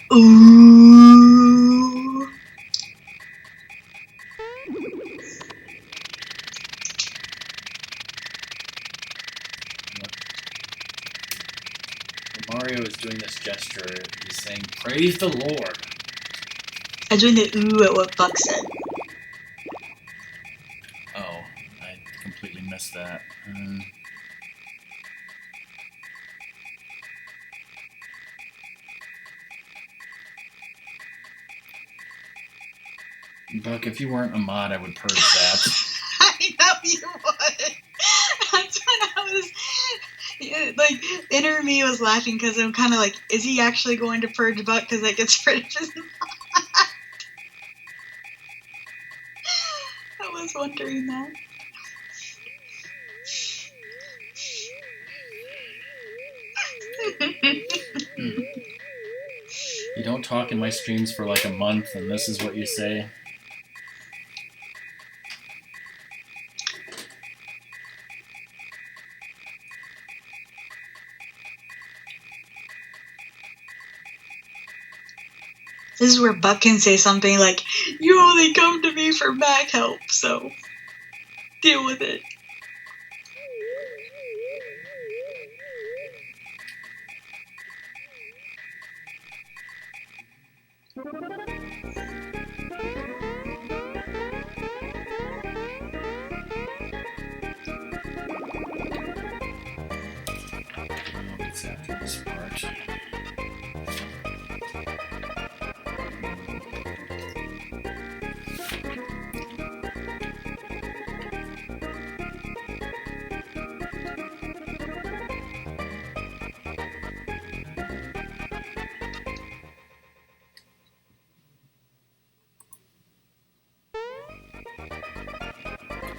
[SPEAKER 2] Ooh.
[SPEAKER 1] When Mario is doing this gesture, he's saying, "Praise the Lord."
[SPEAKER 2] I was doing the ooh at what Buck said.
[SPEAKER 1] Oh, I completely missed that. Buck, if you weren't a mod, I would purge that.
[SPEAKER 2] I know you would. That's when I was, yeah, like, inner me was laughing because I'm kind of like, is he actually going to purge Buck because that gets rid of his mod? I was wondering that.
[SPEAKER 1] You don't talk in my streams for like a month, and this is what you say?
[SPEAKER 2] This is where Buck can say something like, you only come to me for back help, so deal with it.
[SPEAKER 1] It's after this part.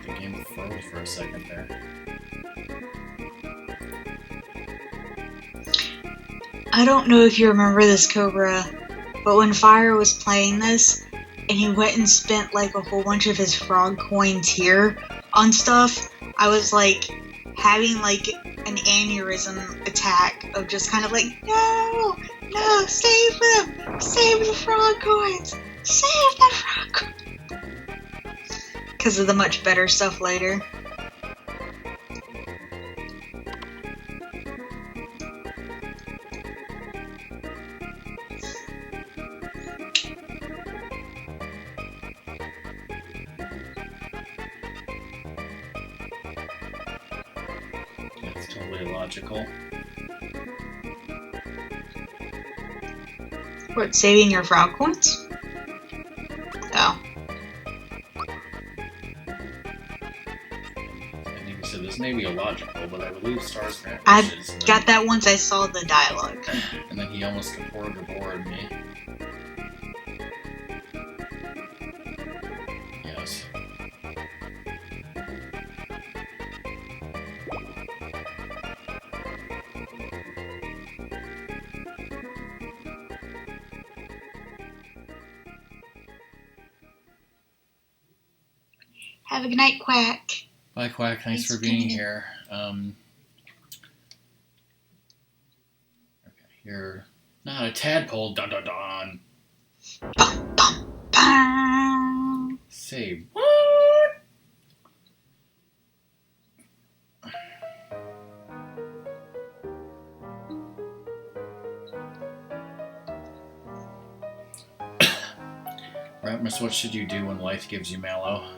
[SPEAKER 1] The game froze for a second there.
[SPEAKER 2] I don't know if you remember this, Cobra, but when Fire was playing this, and he went and spent like a whole bunch of his frog coins here on stuff, I was like having like an aneurysm attack of just kind of like, no, save them, save the frog coins, save the frog coins, because of the much better stuff later.
[SPEAKER 1] It's totally illogical.
[SPEAKER 2] What, saving your frog coins? Oh.
[SPEAKER 1] I think you said this may be illogical, but I would leave stars grant
[SPEAKER 2] I
[SPEAKER 1] wishes. And
[SPEAKER 2] got that once I saw the dialogue.
[SPEAKER 1] And then he almost Gabor me. Yes.
[SPEAKER 2] Have a good night, Quack.
[SPEAKER 1] Bye, Quack. Thanks for being here. Okay, you're not a tadpole. Dun dun dun.
[SPEAKER 2] Bum, bum, bum.
[SPEAKER 1] Say what? Rapmus, what should you do when life gives you mallow?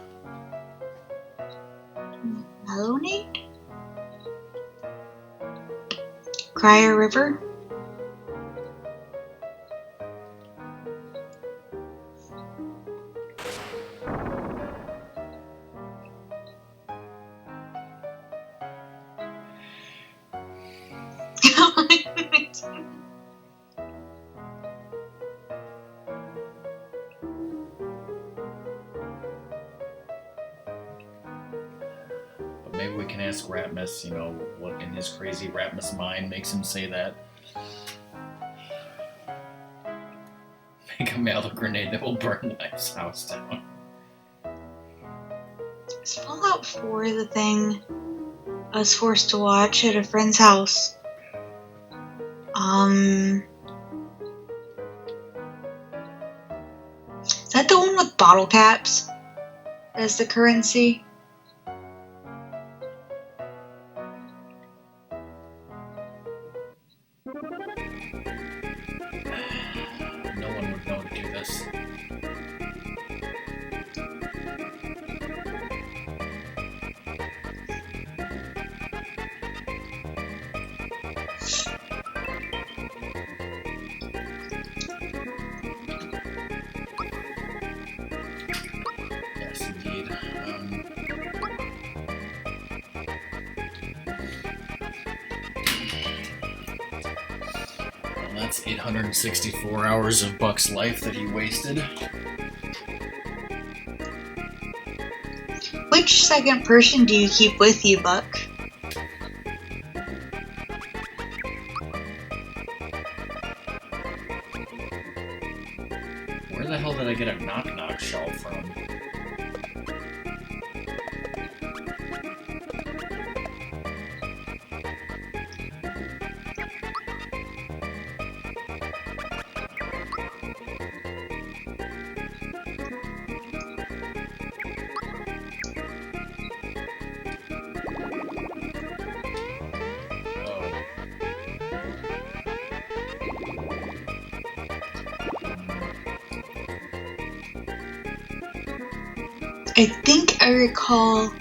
[SPEAKER 2] Mellownight? Cry a river?
[SPEAKER 1] But maybe we can ask Ratmus, what in his crazy Ratmus mind makes him say that. Make a mallow grenade that will burn Life's house down.
[SPEAKER 2] Is Fallout 4 the thing I was forced to watch at a friend's house? Is that the one with bottle caps as the currency?
[SPEAKER 1] No one would know to do this. Yes, indeed. Well, that's 864 hours of Buck's life that he wasted.
[SPEAKER 2] Which second person do you keep with you, Buck?
[SPEAKER 1] Where the hell did I get a knock-knock shell from?
[SPEAKER 2] I think I recall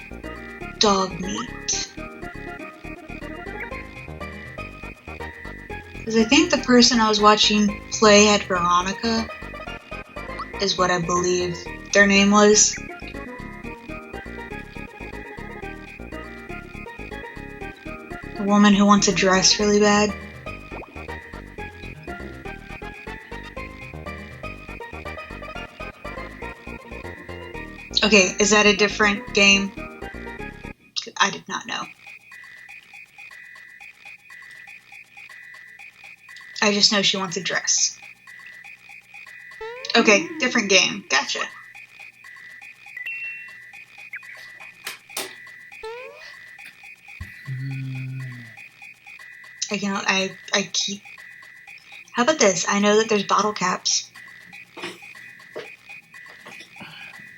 [SPEAKER 2] dog meat. Because I think the person I was watching play had Veronica, is what I believe their name was. A woman who wants a dress really bad. Okay, is that a different game? I did not know. I just know she wants a dress. Okay, different game. Gotcha. I keep... How about this? I know that there's bottle caps.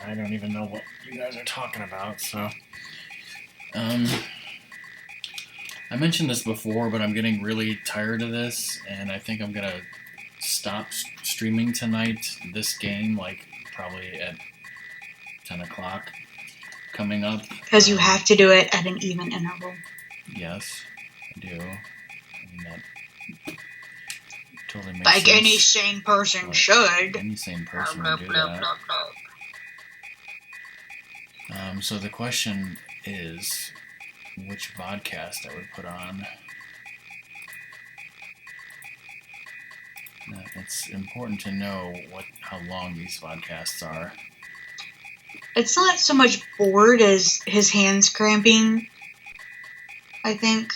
[SPEAKER 1] I don't even know what you guys are talking about, so... I mentioned this before, but I'm getting really tired of this, and I think I'm gonna stop streaming tonight, this game, like, probably at 10 o'clock coming up.
[SPEAKER 2] Because you have to do it at an even interval.
[SPEAKER 1] Yes, I do. I mean, that totally makes
[SPEAKER 2] like
[SPEAKER 1] sense.
[SPEAKER 2] any sane person
[SPEAKER 1] But
[SPEAKER 2] should.
[SPEAKER 1] Any sane person would do that. So the question is, which vodcast I would put on. It's important to know how long these vodcasts are.
[SPEAKER 2] It's not so much bored as his hands cramping, I think.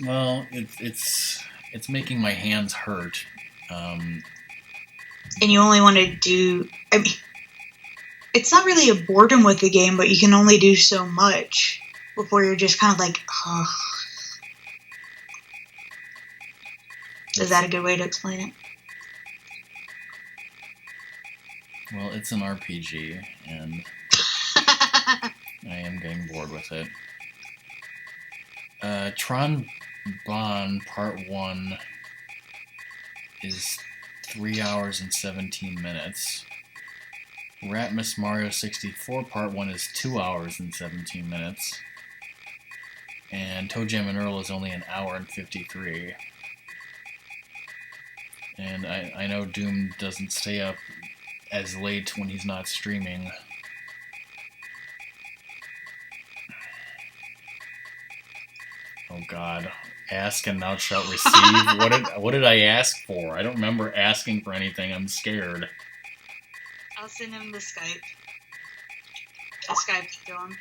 [SPEAKER 1] Well, it's making my hands hurt.
[SPEAKER 2] And you only want to do... I mean, it's not really a boredom with the game, but you can only do so much before you're just kind of like, ugh. Is that a good way to explain it?
[SPEAKER 1] Well, it's an RPG, and I am getting bored with it. Tron Bonne Part 1 is 3 hours and 17 minutes. Ratmus Mario 64 Part 1 is 2 hours and 17 minutes. And ToeJam and Earl is only 1 hour and 53. And I know Doom doesn't stay up as late when he's not streaming. Oh God. Ask and thou shalt receive. What did I ask for? I don't remember asking for anything. I'm scared.
[SPEAKER 2] I'll send him the Skype. The Skype to him.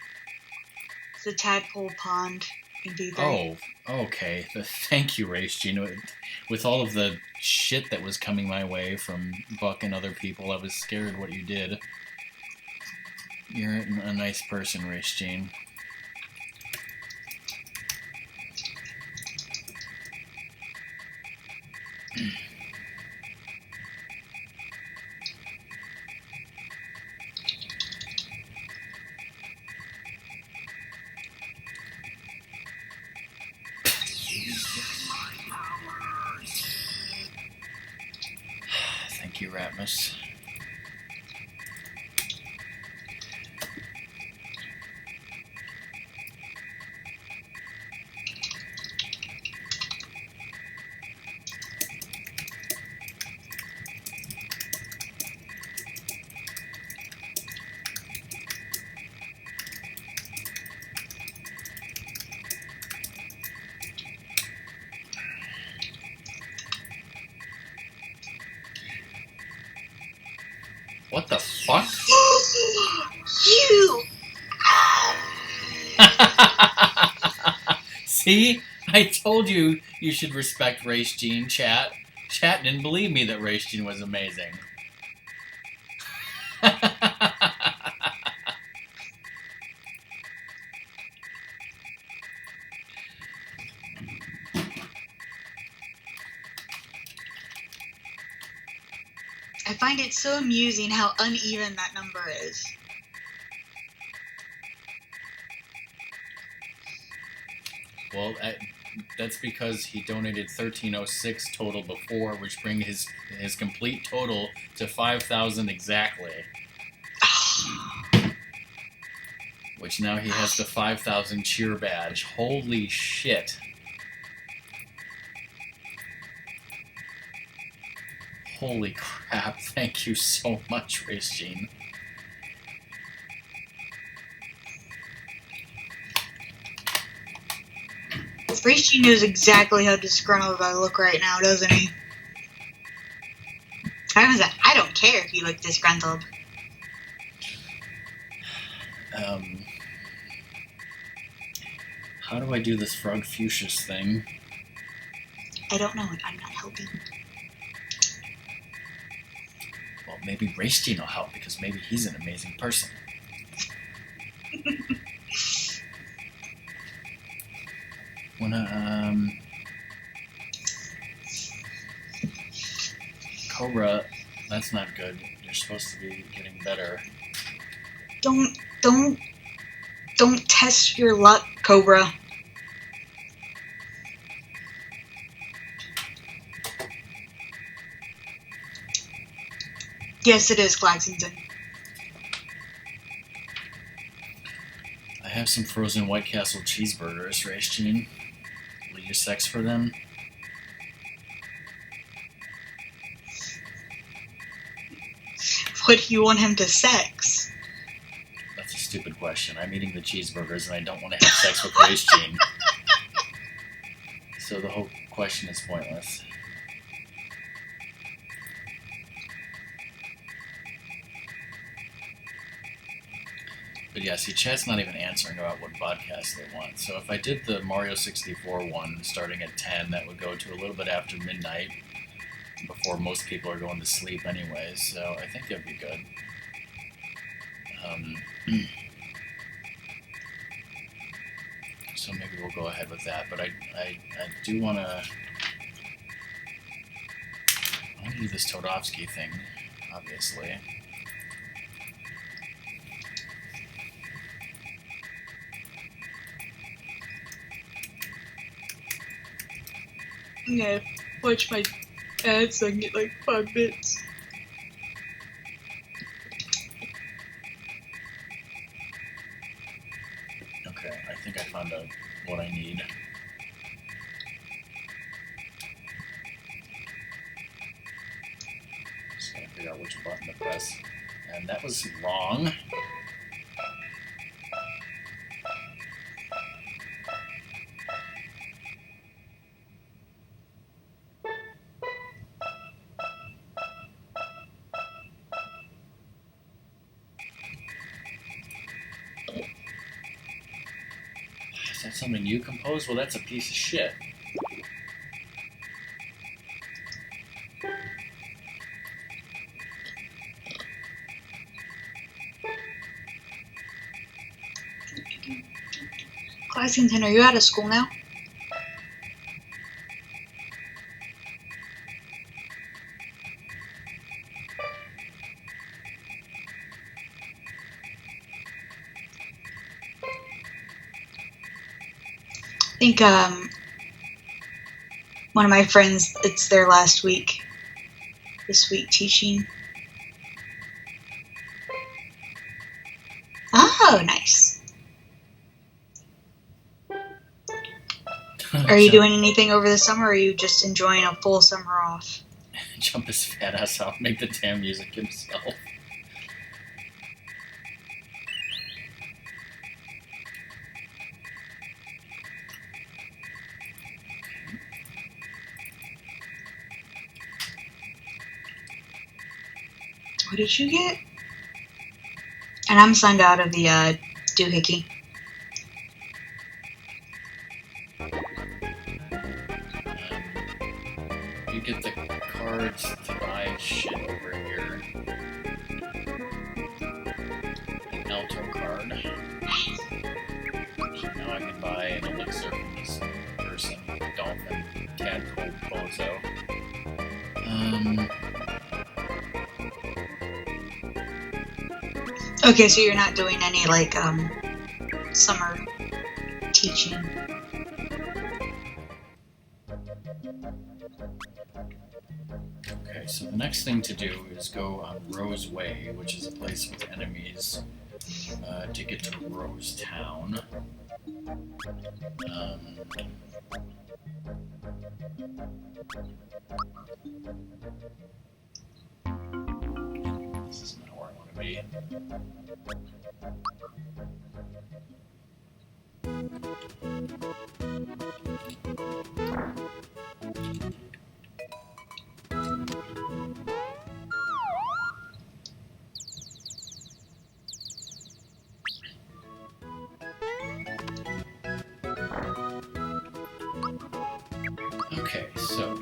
[SPEAKER 2] It's a tadpole pond in B3.
[SPEAKER 1] Oh, okay. Thank you, Race Gene. With all of the shit that was coming my way from Buck and other people, I was scared what you did. You're a nice person, Race Gene. Thank you, Ratmus. What the fuck?
[SPEAKER 2] You!
[SPEAKER 1] See? I told you you should respect Race Gene, chat. Chat didn't believe me that Race Gene was amazing.
[SPEAKER 2] I find it so amusing how uneven that number is.
[SPEAKER 1] Well, that's because he donated 1306 total before, which brings his complete total to 5,000 exactly. Which now he has the 5,000 cheer badge. Holy shit. Holy crap, thank you so much, Race Gene.
[SPEAKER 2] Race knows exactly how disgruntled I look right now, doesn't he? I don't care if you look disgruntled.
[SPEAKER 1] How do I do this Frog Fuchsius thing?
[SPEAKER 2] I don't know, and I'm not helping.
[SPEAKER 1] Well, maybe Race Gene will help, because maybe he's an amazing person. Cobra, that's not good. You're supposed to be getting better.
[SPEAKER 2] Don't test your luck, Cobra. Yes, it is Claxington.
[SPEAKER 1] I have some frozen White Castle cheeseburgers, Race Gene. Will you sex for them?
[SPEAKER 2] What do you want him to sex?
[SPEAKER 1] That's a stupid question. I'm eating the cheeseburgers and I don't want to have sex with Race Gene. So the whole question is pointless. But yeah, see, chat's not even answering about what podcast they want. So if I did the Mario 64 one starting at 10, that would go to a little bit after midnight, before most people are going to sleep anyways, so I think it'd be good. So maybe we'll go ahead with that, but I do want to do this Todovsky thing, obviously.
[SPEAKER 2] Yeah, watch my ads so I can get like 5 bits.
[SPEAKER 1] Okay, I think I found out what I need. Just gotta figure out which button to press. And that was wrong. that something you composed? Well, that's a piece of shit.
[SPEAKER 2] Classington, are you out of school now? I think one of my friends, it's their last week this week teaching. Oh, nice. Are you doing anything over the summer, or are you just enjoying a full summer off?
[SPEAKER 1] Jump his fat ass out, make the damn music himself.
[SPEAKER 2] What did you get? And I'm signed out of the doohickey.
[SPEAKER 1] You get the cards to buy shit over here. An Alto card. Now I can buy an elixir from this person, Dolphin, Tadpole, Bozo.
[SPEAKER 2] Okay, so you're not doing any, like, summer teaching.
[SPEAKER 1] Okay, so the next thing to do is go on Rose Way, which is a place with enemies, to get to Rose Town. This is not where I want to be. Okay, so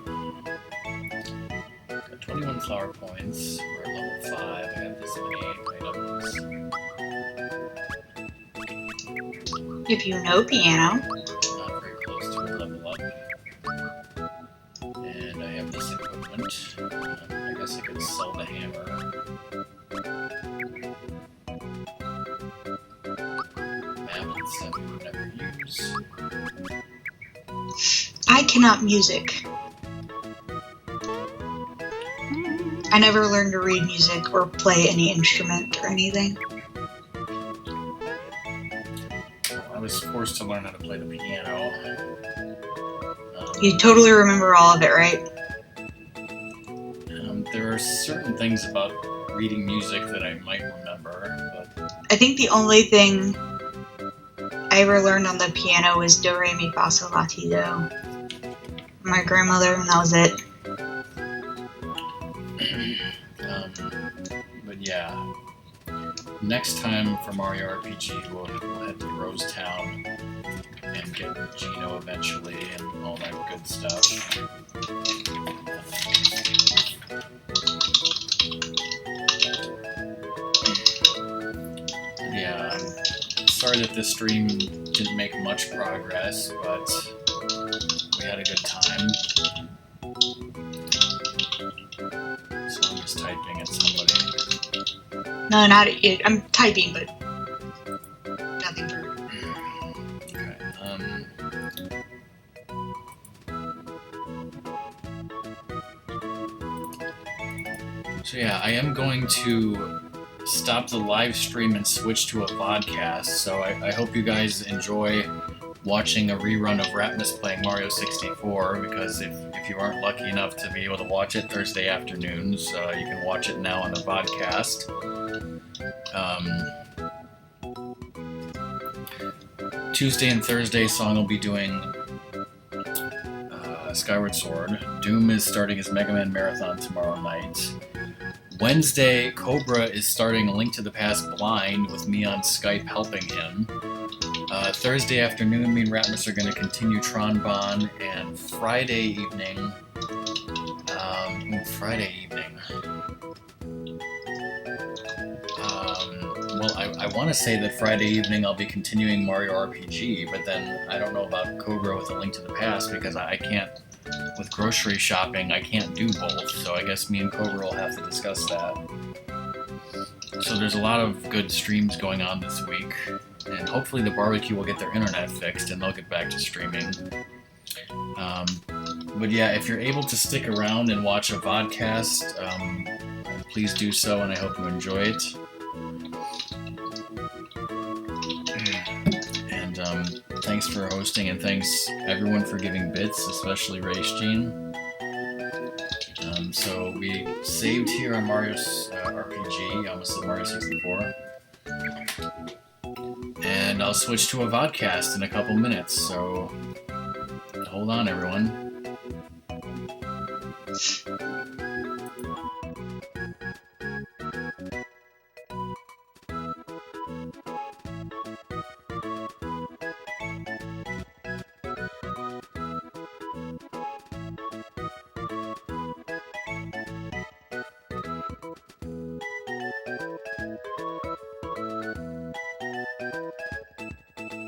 [SPEAKER 1] got 21 flower points. We're at level 5. I have this many items.
[SPEAKER 2] If you know piano.
[SPEAKER 1] Not very close to a level up. And I have this equipment. I guess I could sell the hammer. Map and stuff we would never use.
[SPEAKER 2] I cannot music. I never learned to read music or play any instrument or anything.
[SPEAKER 1] I was forced to learn how to play the piano.
[SPEAKER 2] You totally remember all of it, right?
[SPEAKER 1] There are certain things about reading music that I might remember, but
[SPEAKER 2] I think the only thing I ever learned on the piano was do, re, mi, fa, sol, la, ti, do. My grandmother, and that was it.
[SPEAKER 1] But yeah, next time for Mario RPG, we'll head to Rose Town and get Geno eventually and all that good stuff. Yeah, I'm sorry that this stream didn't make much progress, but we had a good time. So I'm just typing at somebody.
[SPEAKER 2] No, not it. I'm typing, but nothing for.
[SPEAKER 1] Okay. So yeah, I am going to stop the live stream and switch to a podcast. So I hope you guys enjoy watching a rerun of Ratmus playing Mario 64, because if you aren't lucky enough to be able to watch it Thursday afternoons, you can watch it now on the podcast. Tuesday and Thursday, Song will be doing Skyward Sword. Doom is starting his Mega Man Marathon tomorrow night. Wednesday, Cobra is starting A Link to the Past blind with me on Skype helping him. Thursday afternoon, me and Ratmus are going to continue Tron Bonne, and Friday evening. I want to say that Friday evening I'll be continuing Mario RPG, but then I don't know about Cobra with A Link to the Past because I can't, with grocery shopping, I can't do both. So I guess me and Cobra will have to discuss that. So there's a lot of good streams going on this week, and hopefully the barbecue will get their internet fixed and they'll get back to streaming. But yeah, if you're able to stick around and watch a vodcast, please do so, and I hope you enjoy it. And thanks for hosting, and thanks everyone for giving bits, especially Raishgene. So we saved here on Mario's RPG, almost said Mario 64. And I'll switch to a vodcast in a couple minutes, so hold on everyone.